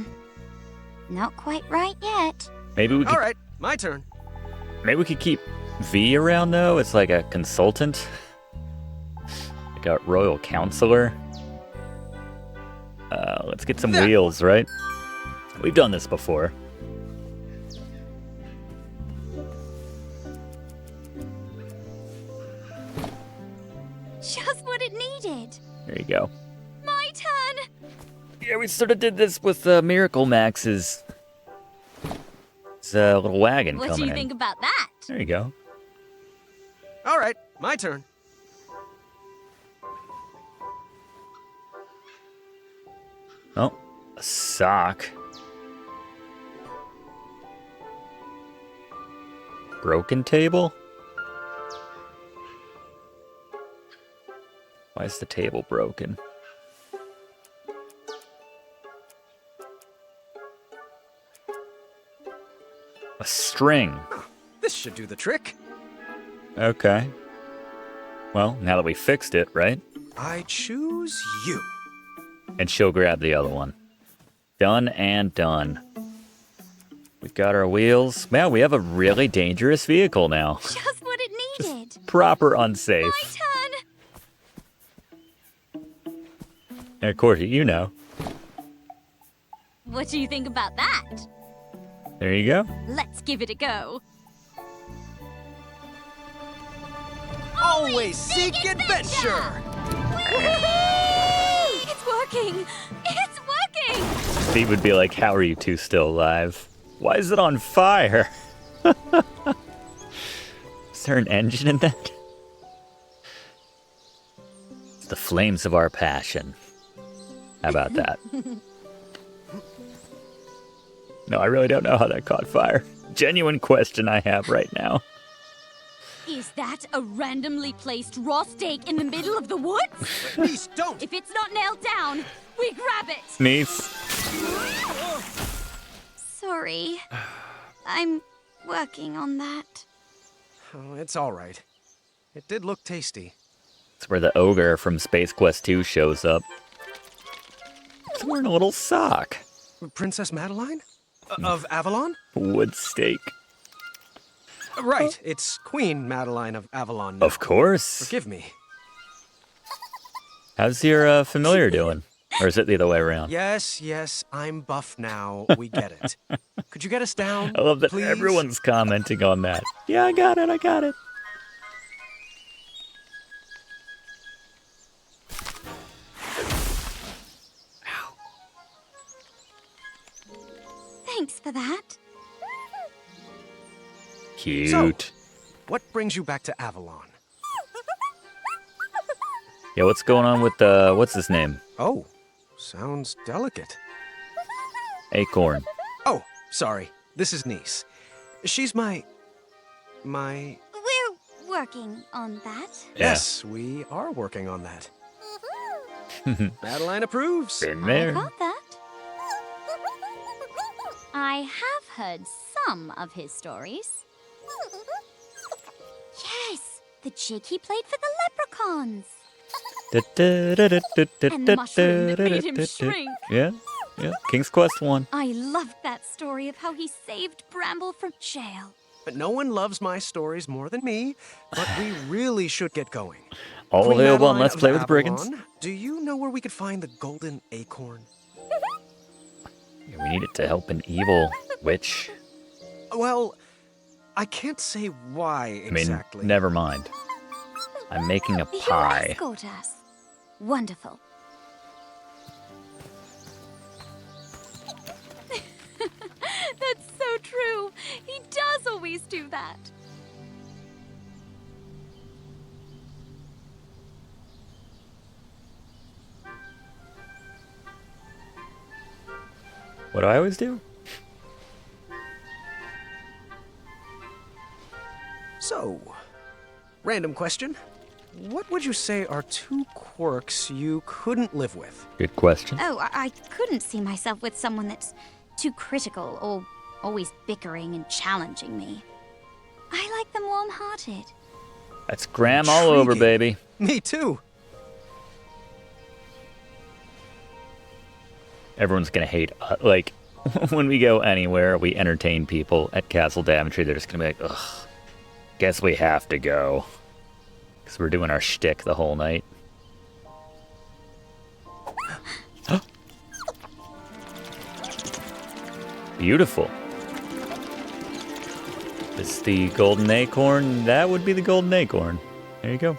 Not quite right yet. Maybe we could, All right, my turn. maybe we could keep V around though. It's like a consultant, like a royal counselor. Let's get some wheels, right? We've done this before. There you go. My turn! Yeah, we sort of did this with Miracle Max's little wagon What coming do you in. think about that? There you go. All right, my turn. Oh, a sock. Broken table? Why is the table broken? A string. This should do the trick. Okay. Well, now that we fixed it, right? I choose you. And she'll grab the other one. Done and done. We've got our wheels. Man, we have a really dangerous vehicle now. Just what it needed. Proper unsafe. My turn! And Corky, you know. What do you think about that? There you go. Let's give it a go. Always seek adventure! It's working! It's working! Steve would be like, how are you two still alive? Why is it on fire? Is there an engine in that? It's the flames of our passion. How about that? No, I really don't know how that caught fire. Genuine question I have right now. Is that a randomly placed raw steak in the middle of the woods? Please don't! If it's not nailed down, we grab it! Niece. Sorry. I'm working on that. Oh, it's all right. It did look tasty. It's where the ogre from Space Quest 2 shows up. He's wearing a little sock. Princess Madeline? Of Avalon? Wood steak. Right, it's Queen Madeline of Avalon now. Of course. Forgive me. How's your familiar doing? Or is it the other way around? Yes, I'm buff now. We get it. Could you get us down, I love that please? everyone's commenting on that. Yeah, I got it. Thanks for that. Cute. So, what brings you back to Avalon? Yeah, what's going on with what's his name? Oh, sounds delicate. Acorn. Oh, sorry. This is Niece. She's my... We're working on that. Yeah. Yes, we are working on that. Madeline approves. Been there. I got that. I have heard some of his stories. Yes, the jig he played for the leprechauns. And the mushroom that made him shrink. Yeah. King's Quest 1. I loved that story of how he saved Bramble from jail. But no one loves my stories more than me, but we really should get going. All Queen available on Madeline Let's of Play with Avalon, Brigands. Do you know where we could find the golden acorn? Yeah, we need it to help an evil witch. Well, I can't say why I mean, exactly. never mind. I'm making a He'll pie. escort us. Wonderful. That's so true. He does always do that. What do I always do? So, random question. What would you say are 2 quirks you couldn't live with? Good question. Oh, I couldn't see myself with someone that's too critical or always bickering and challenging me. I like them warm-hearted. That's Graham all over, baby. Me too. Everyone's gonna hate like when we go anywhere, we entertain people at Castle Daventry. They're just gonna be like, ugh, guess we have to go. Because we're doing our shtick the whole night. Beautiful. It's the golden acorn. That would be the golden acorn. There you go.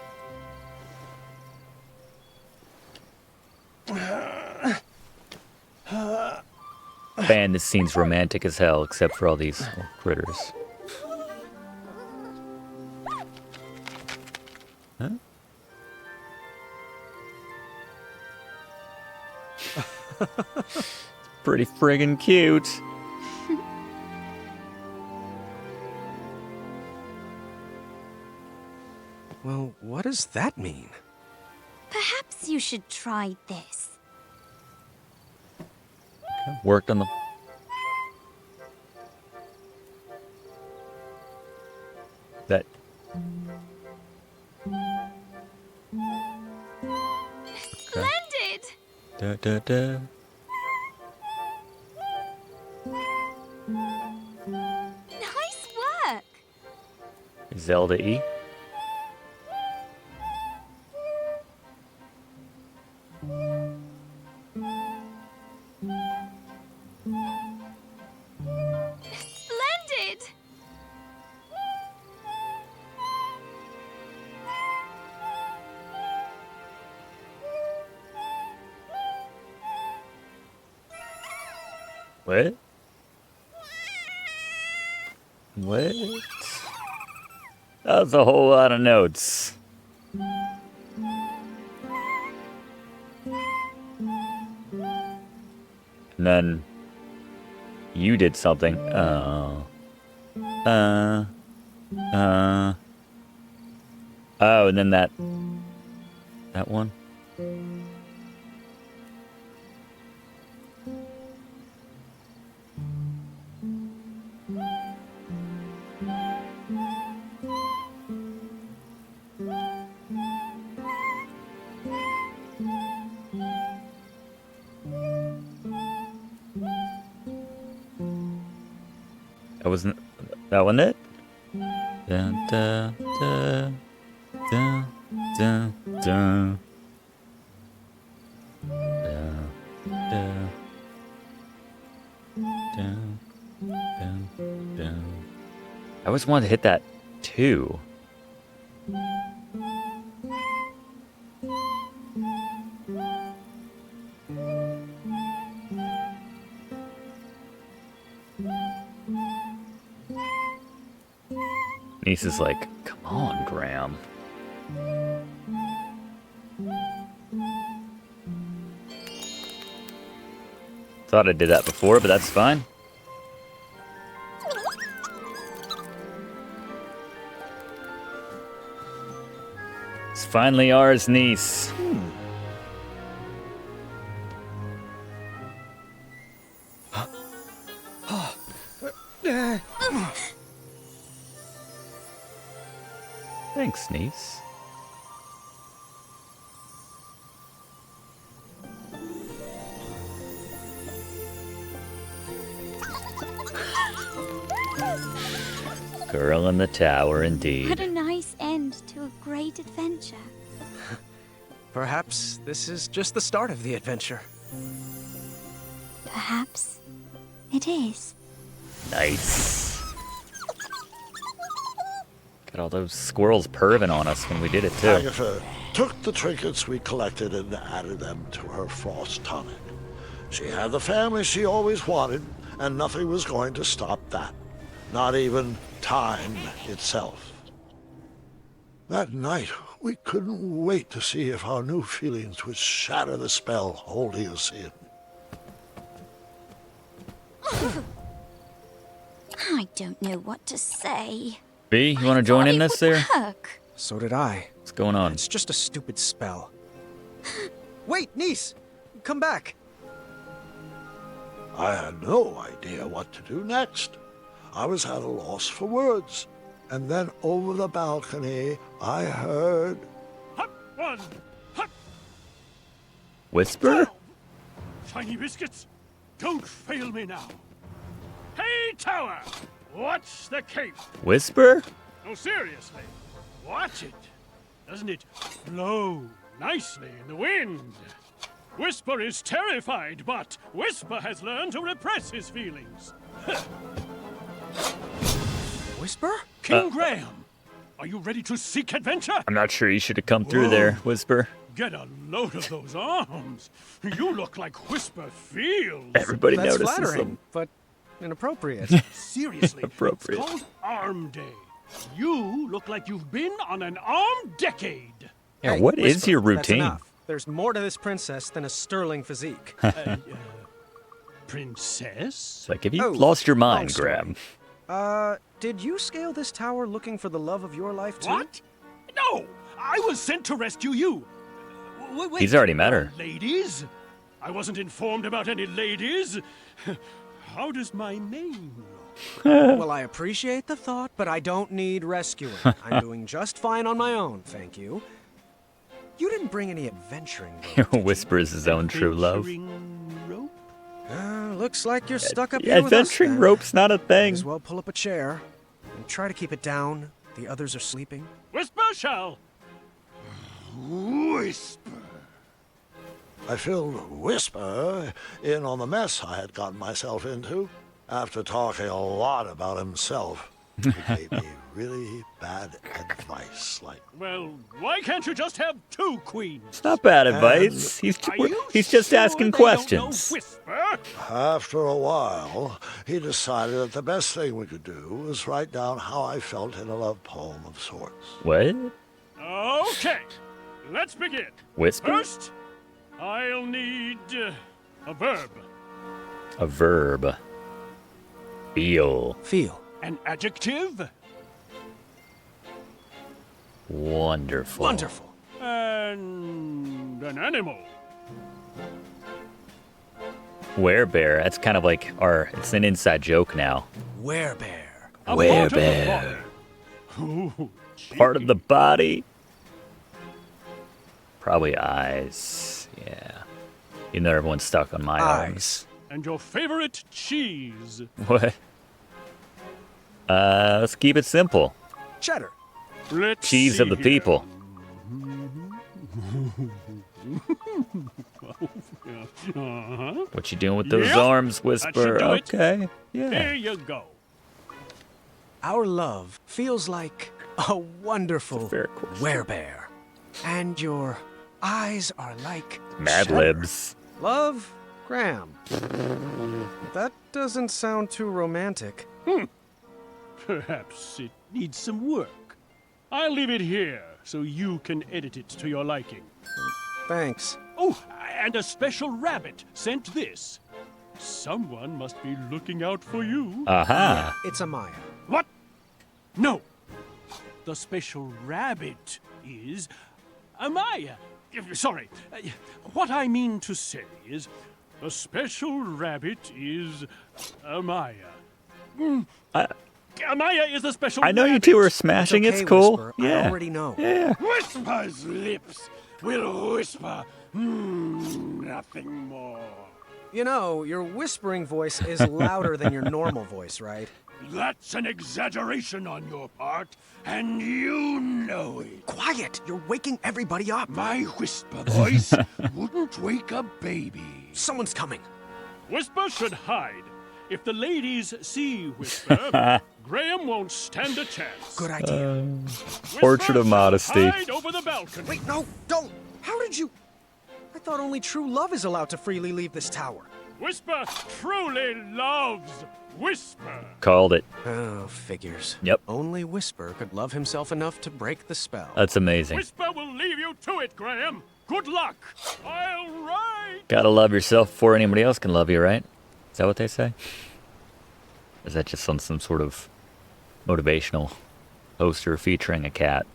Man, this scene's romantic as hell, except for all these little critters. Huh? Pretty friggin' cute. Well, what does that mean? Perhaps you should try this. Worked on the... That... Splendid! Da, da, da. Nice work! Zelda E. Splendid! What? What? That was a whole lot of notes. And then you did something. Oh, and then that one. That wasn't that one it? Da, da, da, da, da, da. I always wanted to hit that too. Niece is like, come on, Graham. Thought I did that before, but that's fine. It's finally ours, niece. Thanks, niece. Girl in the tower, indeed. What a nice end to a great adventure. Perhaps this is just the start of the adventure. Perhaps it is. Nice. Got all those squirrels perving on us when we did it, too. Agatha took the trinkets we collected and added them to her frost tonic. She had the family she always wanted, and nothing was going to stop that. Not even time itself. That night, we couldn't wait to see if our new feelings would shatter the spell holding us in. I don't know what to say. B, you want to join in this there? So did I. What's going on? It's just a stupid spell. Wait, niece! Come back! I had no idea what to do next. I was at a loss for words. And then over the balcony, I heard... Hop one! Hop! Whisper? Shiny biscuits, don't fail me now. Hey, tower! Watch the cape! Whisper? No, seriously. Watch it. Doesn't it flow nicely in the wind? Whisper is terrified, but Whisper has learned to repress his feelings. Whisper? King Graham, are you ready to seek adventure? I'm not sure you should have come through there, Whisper. Get a load of those arms. You look like Whisper feels. Everybody That's notices flattering, them. but inappropriate. Seriously, Appropriate. it's called Arm Day. You look like you've been on an arm decade. Yeah, Hey, what is Whisper, your that's routine? enough. There's more to this princess than a sterling physique. Princess? Like, have you Oh, lost your long mind, story. Graham? Did you scale this tower looking for the love of your life too? What? No! I was sent to rescue you. Wait, He's already met her. Ladies? I wasn't informed about any ladies. How does my name look? Well, I appreciate the thought, but I don't need rescuing. I'm doing just fine on my own, thank you. You didn't bring any adventuring rope, Whispers his own true love. Rope? looks like you're stuck up here with us, Adventuring then. rope's not a Might thing. as well pull up a chair and try to keep it down. The others are sleeping. Whisper shall. Whisper. I filled Whisper in on the mess I had gotten myself into. After talking a lot about himself, he gave me really bad advice, like... Well, why can't you just have two queens? It's not bad advice. He's just sure asking they don't know questions. Whisper? After a while, he decided that the best thing we could do was write down how I felt in a love poem of sorts. What? Okay, let's begin. Whisper? First, I'll need a verb. A verb. Feel. Feel. An adjective. Wonderful. Wonderful. And an animal. Werebear. That's kind of like it's an inside joke now. Werebear. A Werebear. Ooh, Part of the body. Probably eyes. Yeah. You know everyone's stuck on my arms. And your favorite cheese. What? Let's keep it simple. Cheddar. Let's Cheese see of the here. people. Uh-huh. What you doing with those Yep, arms, that Whisper? should do it. Okay. Yeah. There you go. Our love feels like a wonderful Fair question. werebear. And your eyes are like Mad cheddar. Libs. Love, Graham. That doesn't sound too romantic. Perhaps it needs some work. I'll leave it here so you can edit it to your liking. Thanks. Oh, and a special rabbit sent this. Someone must be looking out for you. Aha. It's Amaya. What? No. The special rabbit is Amaya. Sorry. What I mean to say is, the special rabbit is Amaya. Amaya is the special I know rabbit. you two are smashing. It's It's okay, cool. Whisper. I Yeah. already know. Yeah. Whisper's lips will whisper nothing more. You know, your whispering voice is louder than your normal voice, right? That's an exaggeration on your part, and you know it. Quiet! You're waking everybody up. My whisper voice wouldn't wake a baby. Someone's coming. Whisper should hide. If the ladies see Whisper, Graham won't stand a chance. Good idea. Portrait of modesty. Hide over the balcony. Wait, no, don't! How did you... I thought only true love is allowed to freely leave this tower. Whisper truly loves Whisper. Called it. Oh, figures. Yep. Only Whisper could love himself enough to break the spell. That's amazing. Whisper will leave you to it, Graham. Good luck. I'll write. Gotta love yourself before anybody else can love you, right? Is that what they say? Or is that just some sort of motivational poster featuring a cat?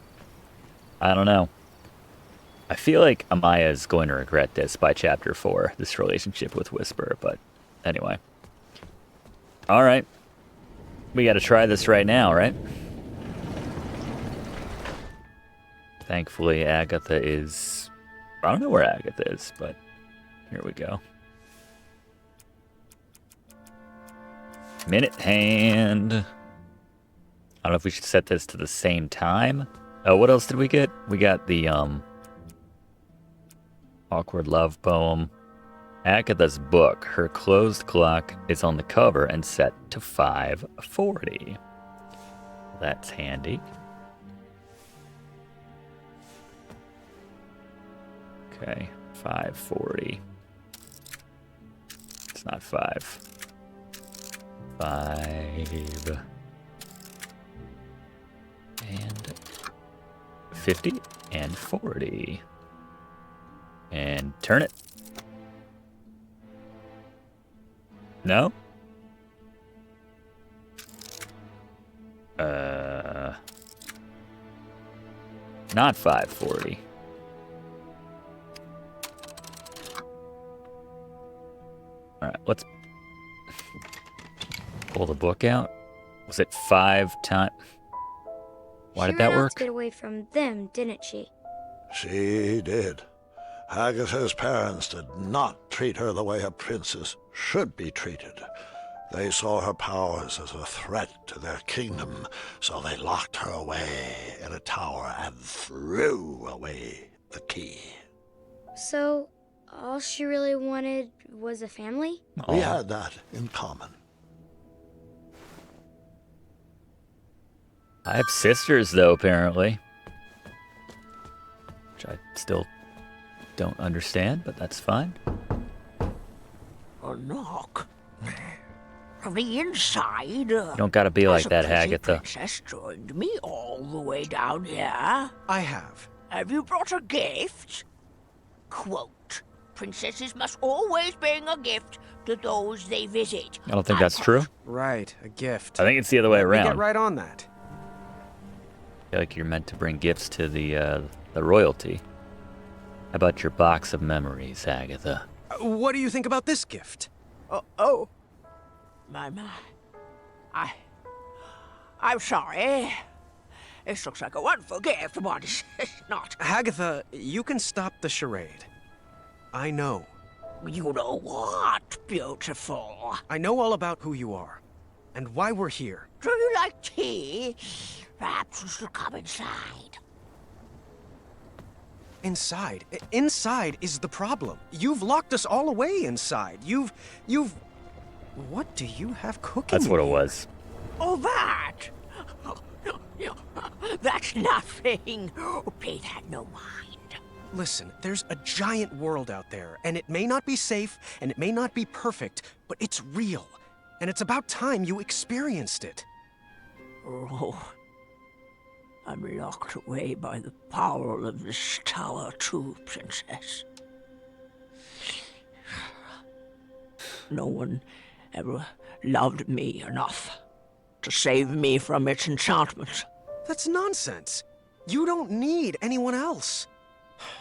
I don't know. I feel like Amaya is going to regret this by chapter 4, this relationship with Whisper, but anyway. Alright. We gotta try this right now, right? Thankfully, Agatha is... I don't know where Agatha is, but here we go. Minute hand. I don't know if we should set this to the same time. Oh, what else did we get? We got the, awkward love poem. Agatha's book. Her closed clock is on the cover and set to 5:40. That's handy. Okay, 540. It's not 5. 5. And 50 and 40. And turn it. No? Not 540. Alright, let's pull the book out. Was it 5 times? Why did that work? She ran out to get away from them, didn't she? She did. Agatha's parents did not treat her the way a princess should be treated. They saw her powers as a threat to their kingdom, so they locked her away in a tower and threw away the key. So, all she really wanted was a family? We had that in common. I have sisters, though, apparently. Which I still don't understand, but that's fine. A knock. From the inside. You don't gotta be like that, Agatha. Princess joined me all the way down here. I have. Have you brought a gift? Quote, princesses must always bring a gift to those they visit. I don't think that's true. Right, a gift. I think it's the other way Let me around. get right on that. I feel like you're meant to bring gifts to the royalty. How about your box of memories, Agatha? What do you think about this gift? Oh. My. I'm sorry. This looks like a wonderful gift, but it's not. Agatha, you can stop the charade. I know. You know what, beautiful? I know all about who you are, and why we're here. Do you like tea? Perhaps we should come inside. Inside? Inside is the problem. You've locked us all away inside. You've... What do you have cooking? That's what it was. Oh, that? That's nothing. Pay that no mind. Listen, there's a giant world out there, and it may not be safe, and it may not be perfect, but it's real. And it's about time you experienced it. Oh, I'm locked away by the power of this tower too, Princess. No one ever loved me enough to save me from its enchantment. That's nonsense. You don't need anyone else.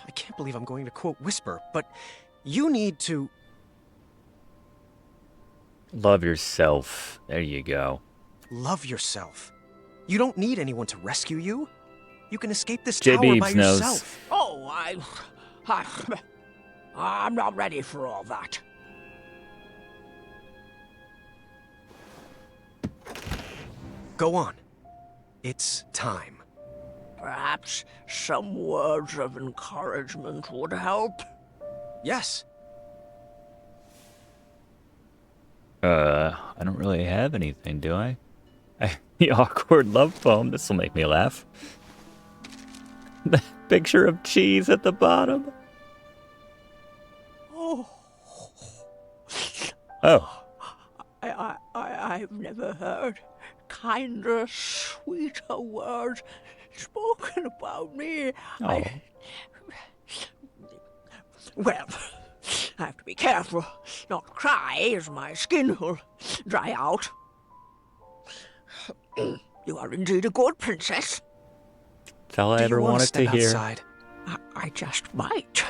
I can't believe I'm going to quote Whisper, but you need to... Love yourself. There you go. Love yourself. You don't need anyone to rescue you. You can escape this J. tower by Beebs knows. yourself. Oh, I'm not ready for all that. Go on. It's time. Perhaps some words of encouragement would help. Yes. I don't really have anything, do I? The awkward love poem. This will make me laugh. The picture of cheese at the bottom. Oh. Oh. I've never heard kinder, sweeter words spoken about me. Oh. Well, I have to be careful not to cry, as my skin will dry out. You are indeed a good princess. That's all I ever wanted to hear. Outside? I just might.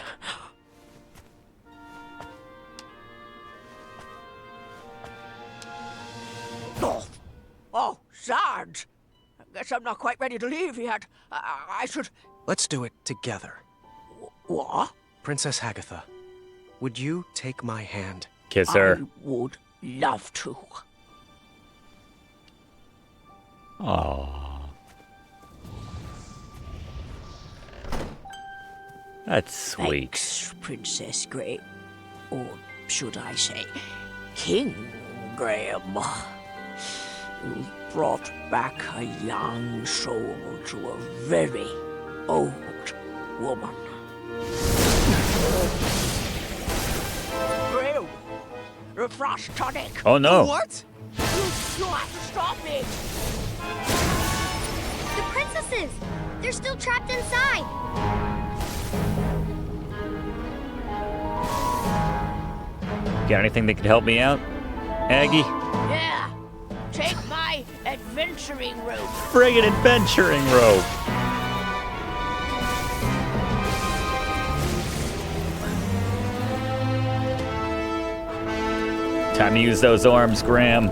Oh, Sarge. I guess I'm not quite ready to leave yet. I should... Let's do it together. What? Princess Agatha, would you take my hand? Kiss her. I would love to. Aww. That's sweet. Thanks, Princess Graham. Or should I say, King Graham. You brought back a young soul to a very old woman. Brew. The frost tonic. Oh no. What? You have to stop it. The princesses! They're still trapped inside. Got anything that could help me out, Aggie? Yeah. Take my adventuring rope. Friggin' adventuring rope. Time to use those arms, Graham.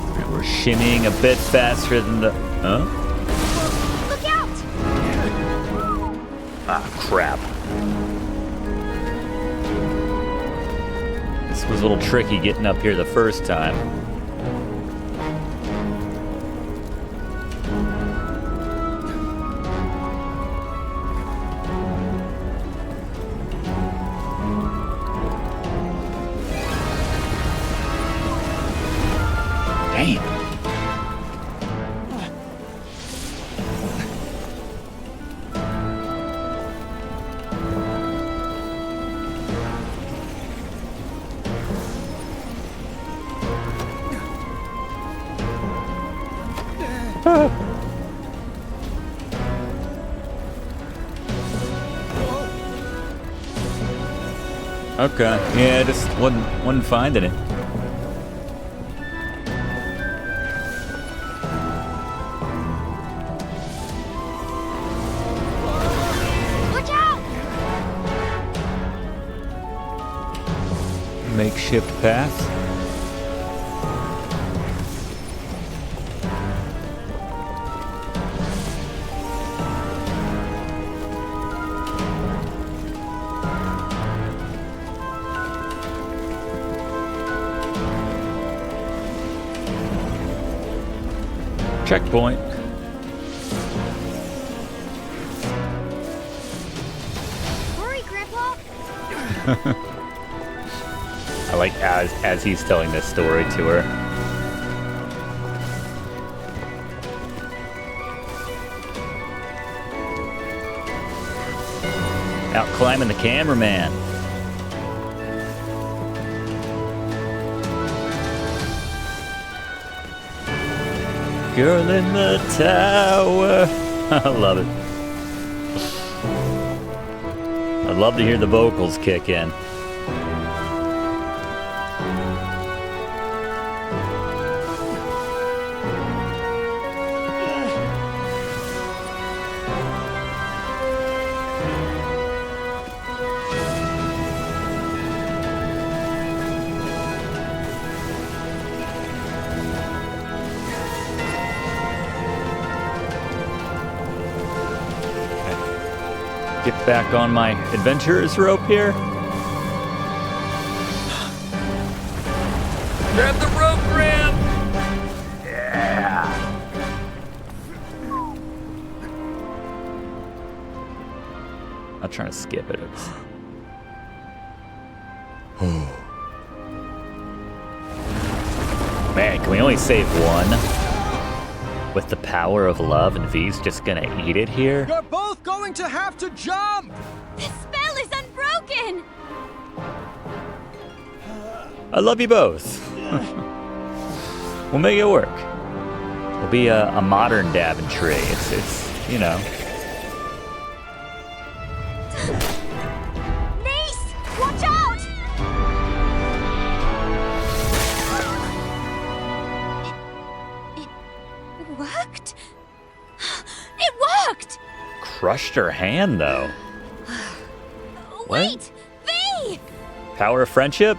Alright, we're shimmying a bit faster than the... Huh? Look out! Ah, crap. This was a little tricky getting up here the first time. Okay, yeah, just wasn't finding it. Watch out! Makeshift path. Checkpoint. Hurry, Grandpa! I like as he's telling this story to her. Out climbing the cameraman. Girl in the tower. I love it. I'd love to hear the vocals kick in. Get back on my adventurer's rope here. Grab the rope, Graham! Yeah! I'm trying to skip it. Man, can we only save one? With the power of love, and V's just gonna eat it here? You're both going to have to jump! The spell is unbroken! I love you both. We'll make it work. We'll be a modern Daventry. It's you know. Niece! Watch out! It worked? It worked! Crushed her hand, though. Wait! V! Power of friendship?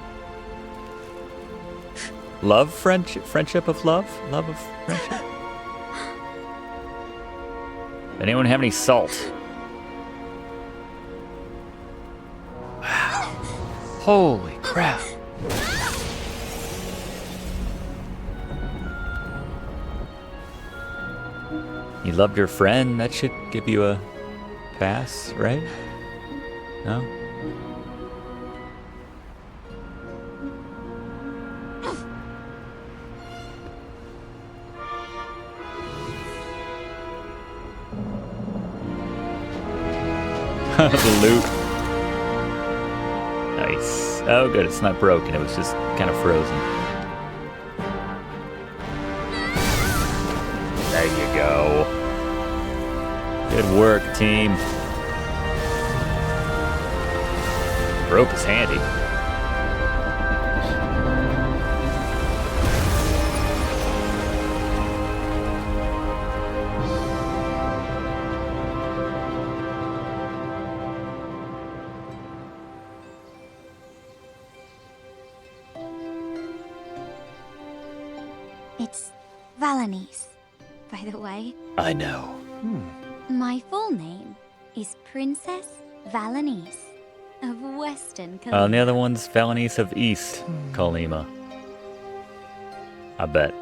Love, friendship of love? Love of friendship? Anyone have any salt? Wow. Holy crap. You loved your friend, that should give you a pass, right? No? The loot. Nice. Oh, good. It's not broken. It was just kind of frozen. There you go. Good work, team. Rope is handy. It's Valanice, by the way. I know. My full name is Princess Valanice of Western Kalima. And the other one's Valanice of East Kalima. I bet.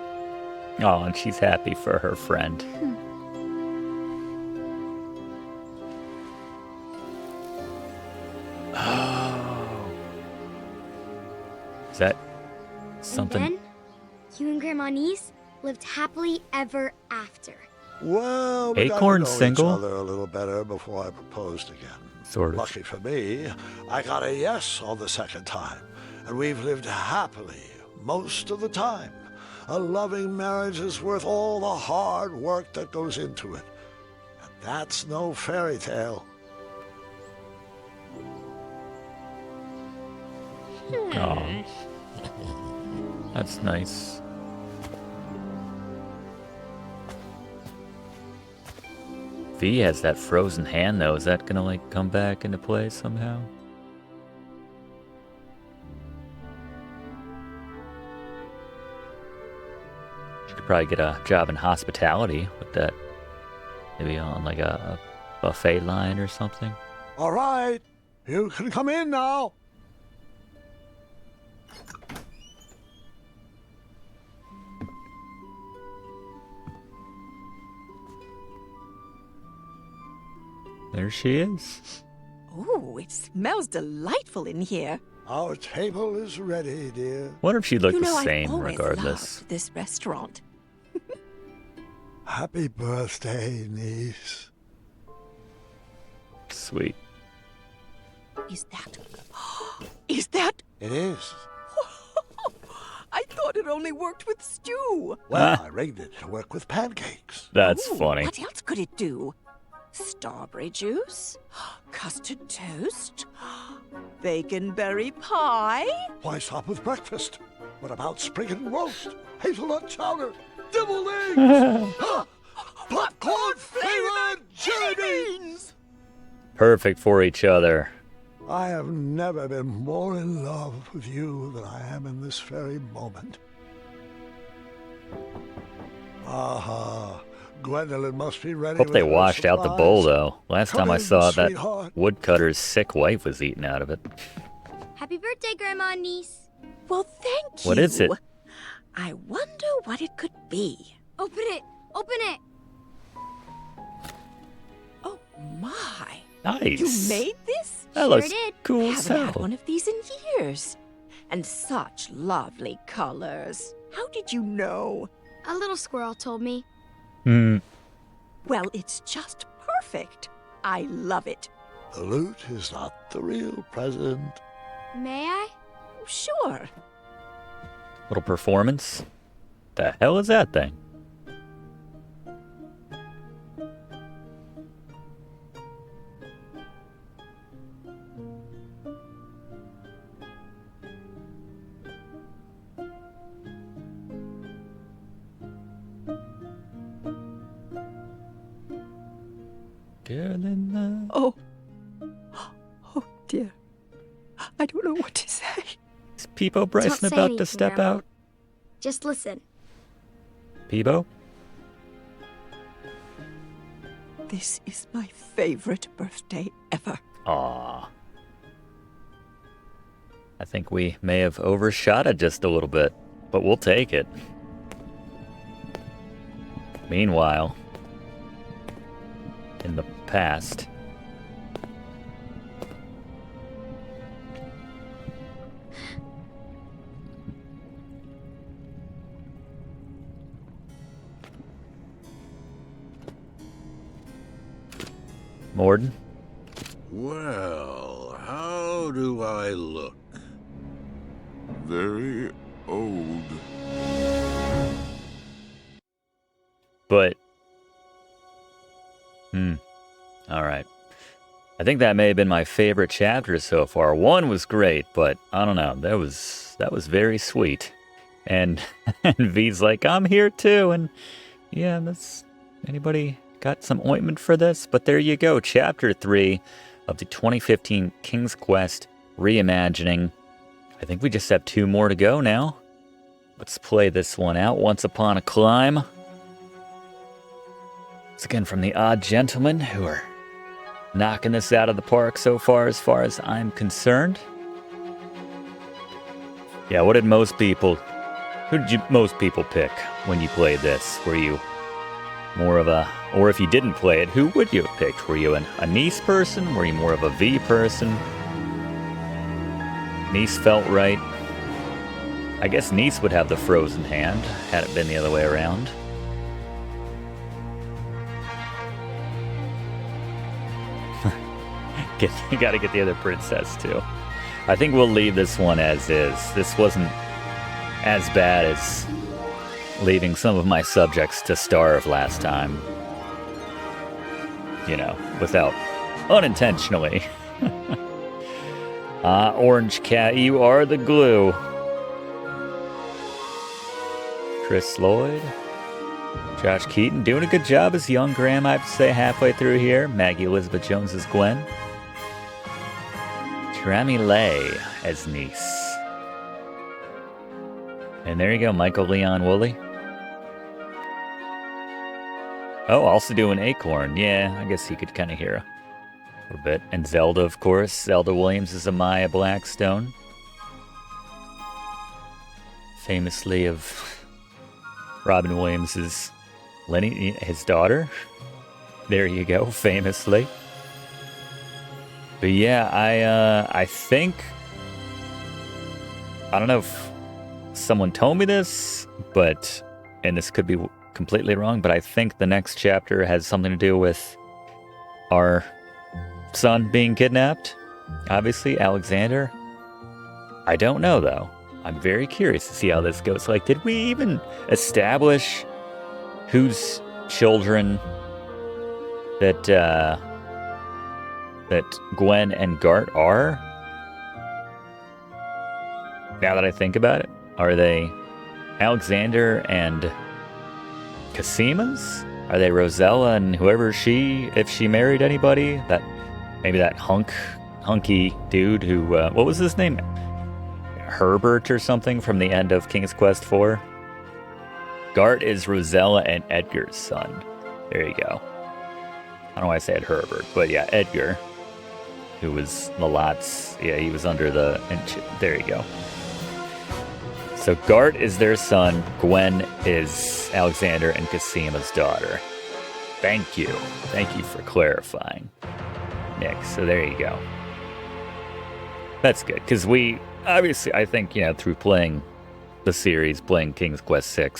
Oh, and she's happy for her friend. Oh. Is that something? And then, you and Grandma Niece lived happily ever after. Well, we got to Acorn know single? each other a little better before I proposed again. Sort of. Lucky for me, I got a yes on the second time, and we've lived happily most of the time. A loving marriage is worth all the hard work that goes into it. And that's no fairy tale. Oh. That's nice. V has that frozen hand though. Is that gonna like come back into play somehow? She could probably get a job in hospitality with that. Maybe on like a buffet line or something. All right, you can come in now. There she is. Ooh, it smells delightful in here. Our table is ready, dear. Wonder if she'd look You know, the I've same always regardless. loved this restaurant. Happy birthday, niece. Sweet. Is that... Is that... It is. I thought it only worked with stew. Well, I rigged it to work with pancakes. That's Ooh, funny. What else could it do? Strawberry juice? Custard toast? Baconberry pie? Why stop with breakfast? What about sprig and roast? Hazelnut chowder? Deviled eggs? Popcorn flavored jelly beans? Perfect for each other. I have never been more in love with you than I am in this very moment. Aha. Gwendolyn must be ready. Hope with they her washed out the supplies. bowl though. Last Come time I in, saw that sweetheart. woodcutter's sick wife was eating out of it. Happy birthday, Grandma and Niece. Well, thank you. What is it? I wonder what it could be. Open it. Open it. Oh, my. Nice. You made this? That looks did. cool I as haven't had hell. one of these in years. And such lovely colors. How did you know? A little squirrel told me. Well, it's just perfect. I love it. The loot is not the real present. May I? Sure. Little performance. The hell is that thing? Girl in the... Oh. Oh, dear. I don't know what to say. Is Peebo Bryson Don't say about to anything, step Grandma. out? Just listen. Peebo? This is my favorite birthday ever. Aw. I think we may have overshot it just a little bit, but we'll take it. Meanwhile, in the past, Morden? Well, how do I look? Very old. But, all right. I think that may have been my favorite chapter so far. 1 was great, but I don't know. That was very sweet. And, and V's like, I'm here too. And yeah, anybody got some ointment for this? But there you go. Chapter 3 of the 2015 King's Quest reimagining. I think we just have 2 more to go now. Let's play this one out. Once Upon a Climb. It's again from the Odd Gentlemen, who are knocking this out of the park so far as I'm concerned. Yeah, who did most people pick when you played this? Were you more of a, or if you didn't play it, who would you have picked? Were you a Nice person? Were you more of a V person? Nice felt right. I guess Nice would have the frozen hand, had it been the other way around. You gotta get the other princess, too. I think we'll leave this one as is. This wasn't as bad as leaving some of my subjects to starve last time. You know, without unintentionally. Orange Cat, you are the glue. Chris Llyoyd. Josh Keaton doing a good job as young Graham, I have to say, halfway through here. Maggie Elizabeth Jones as Gwen. Rami Lay as Nice. And there you go, Michael Leon Woolley. Oh, also doing Acorn. Yeah, I guess he could kind of hear a little bit. And Zelda, of course. Zelda Williams is Amaya Blackstone. Famously of Robin Williams' Lenny, his daughter. There you go, famously. But yeah, I think, I don't know if someone told me this, but, and this could be completely wrong, but I think the next chapter has something to do with our son being kidnapped. Obviously, Alexander. I don't know, though. I'm very curious to see how this goes. Like, did we even establish whose children that Gwen and Gart are? Now that I think about it, are they Alexander and Casima's? Are they Rosella and whoever if she married anybody? Maybe that hunky dude who, what was his name? Herbert or something from the end of King's Quest IV? Gart is Rosella and Edgar's son. There you go. I don't know why I said Herbert, but yeah, Edgar, who was the Lot's, yeah, he was under the, there you go. So Gart is their son, Gwen is Alexander and Casima's daughter. Thank you for clarifying, Nick. So there you go. That's good, because we, obviously, I think, through playing the series, playing King's Quest VI,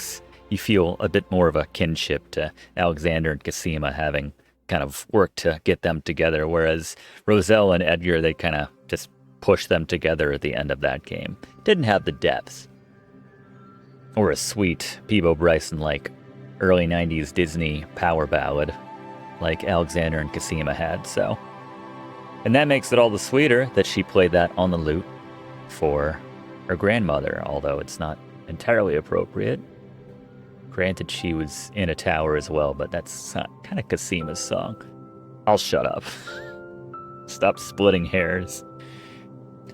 you feel a bit more of a kinship to Alexander and Casima, having kind of worked to get them together, whereas Roselle and Edgar, they kind of just pushed them together at the end of that game. Didn't have the depth. Or a sweet Peebo Bryson-like early 90s Disney power ballad like Alexander and Casima had, so. And that makes it all the sweeter that she played that on the lute for her grandmother, although it's not entirely appropriate. Granted, she was in a tower as well, but that's kind of Casima's song. I'll shut up. Stop splitting hairs.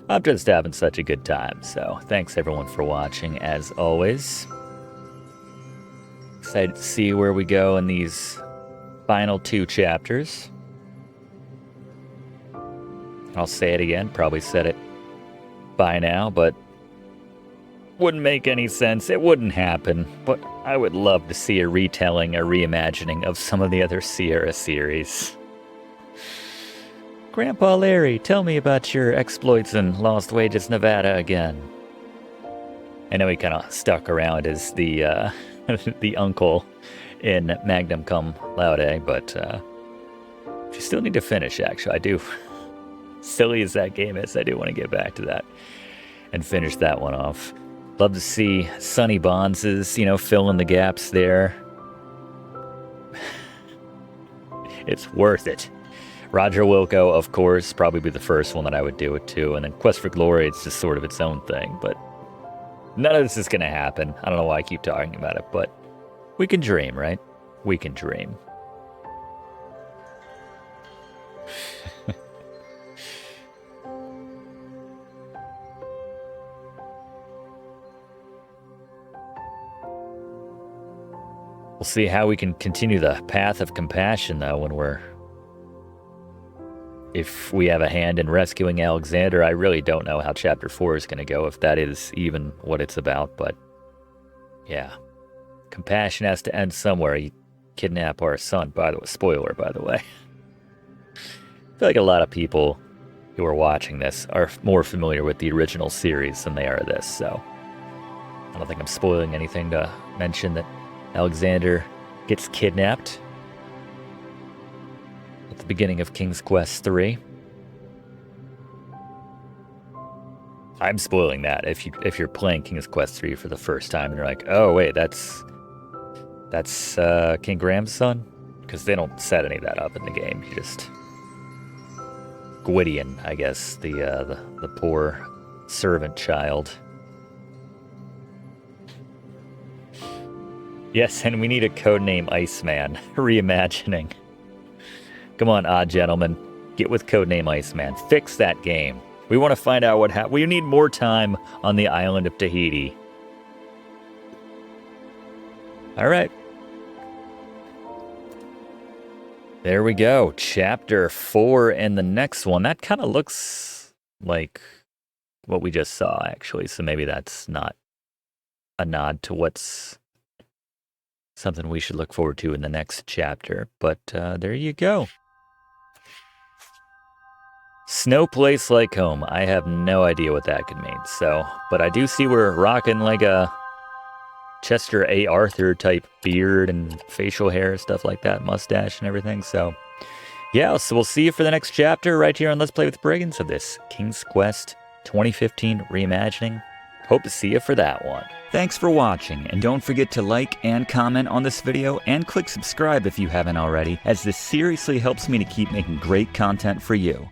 I'm just having such a good time, so thanks everyone for watching, as always. Excited to see where we go in these final 2 chapters. I'll say it again, probably said it by now, but wouldn't make any sense. It wouldn't happen, but I would love to see a retelling, a reimagining of some of the other Sierra series. Grandpa Larry, tell me about your exploits in Lost Wages, Nevada again. I know he kind of stuck around as the the uncle in Magnum Cum Laude, but you still need to finish, actually. I Silly as that game is, I do want to get back to that and finish that one off. Love to see Sonny Bonds' fill in the gaps there. It's worth it. Roger Wilco, of course, probably be the first one that I would do it to, and then Quest for Glory, it's just sort of its own thing, but none of this is going to happen. I don't know why I keep talking about it, but we can dream, right? We can dream. We'll see how we can continue the path of compassion, though, if we have a hand in rescuing Alexander. I really don't know how Chapter 4 is going to go, if that is even what it's about, but yeah. Compassion has to end somewhere. You kidnap our son, by the way. Spoiler, by the way. I feel like a lot of people who are watching this are more familiar with the original series than they are this, so I don't think I'm spoiling anything to mention that Alexander gets kidnapped at the beginning of King's Quest III. I'm spoiling that if you're playing King's Quest III for the first time and you're like, oh wait, that's King Graham's son, because they don't set any of that up in the game. You just Gwydion, I guess, the poor servant child. Yes, and we need a codename Iceman. Reimagining. Come on, Odd Gentleman. Get with codename Iceman. Fix that game. We want to find out what happened. We need more time on the island of Tahiti. All right. There we go. Chapter 4 and the next one. That kind of looks like what we just saw, actually. So maybe that's not a nod to what's something we should look forward to in the next chapter. But there you go. Snow place like home. I have no idea what that could mean. So, but I do see we're rocking like a Chester A. Arthur type beard and facial hair, stuff like that, mustache and everything. So, yeah, so we'll see you for the next chapter right here on Let's Play with Brigands of this King's Quest 2015 reimagining. Hope to see you for that one. Thanks for watching, and don't forget to like and comment on this video and click subscribe if you haven't already, as this seriously helps me to keep making great content for you.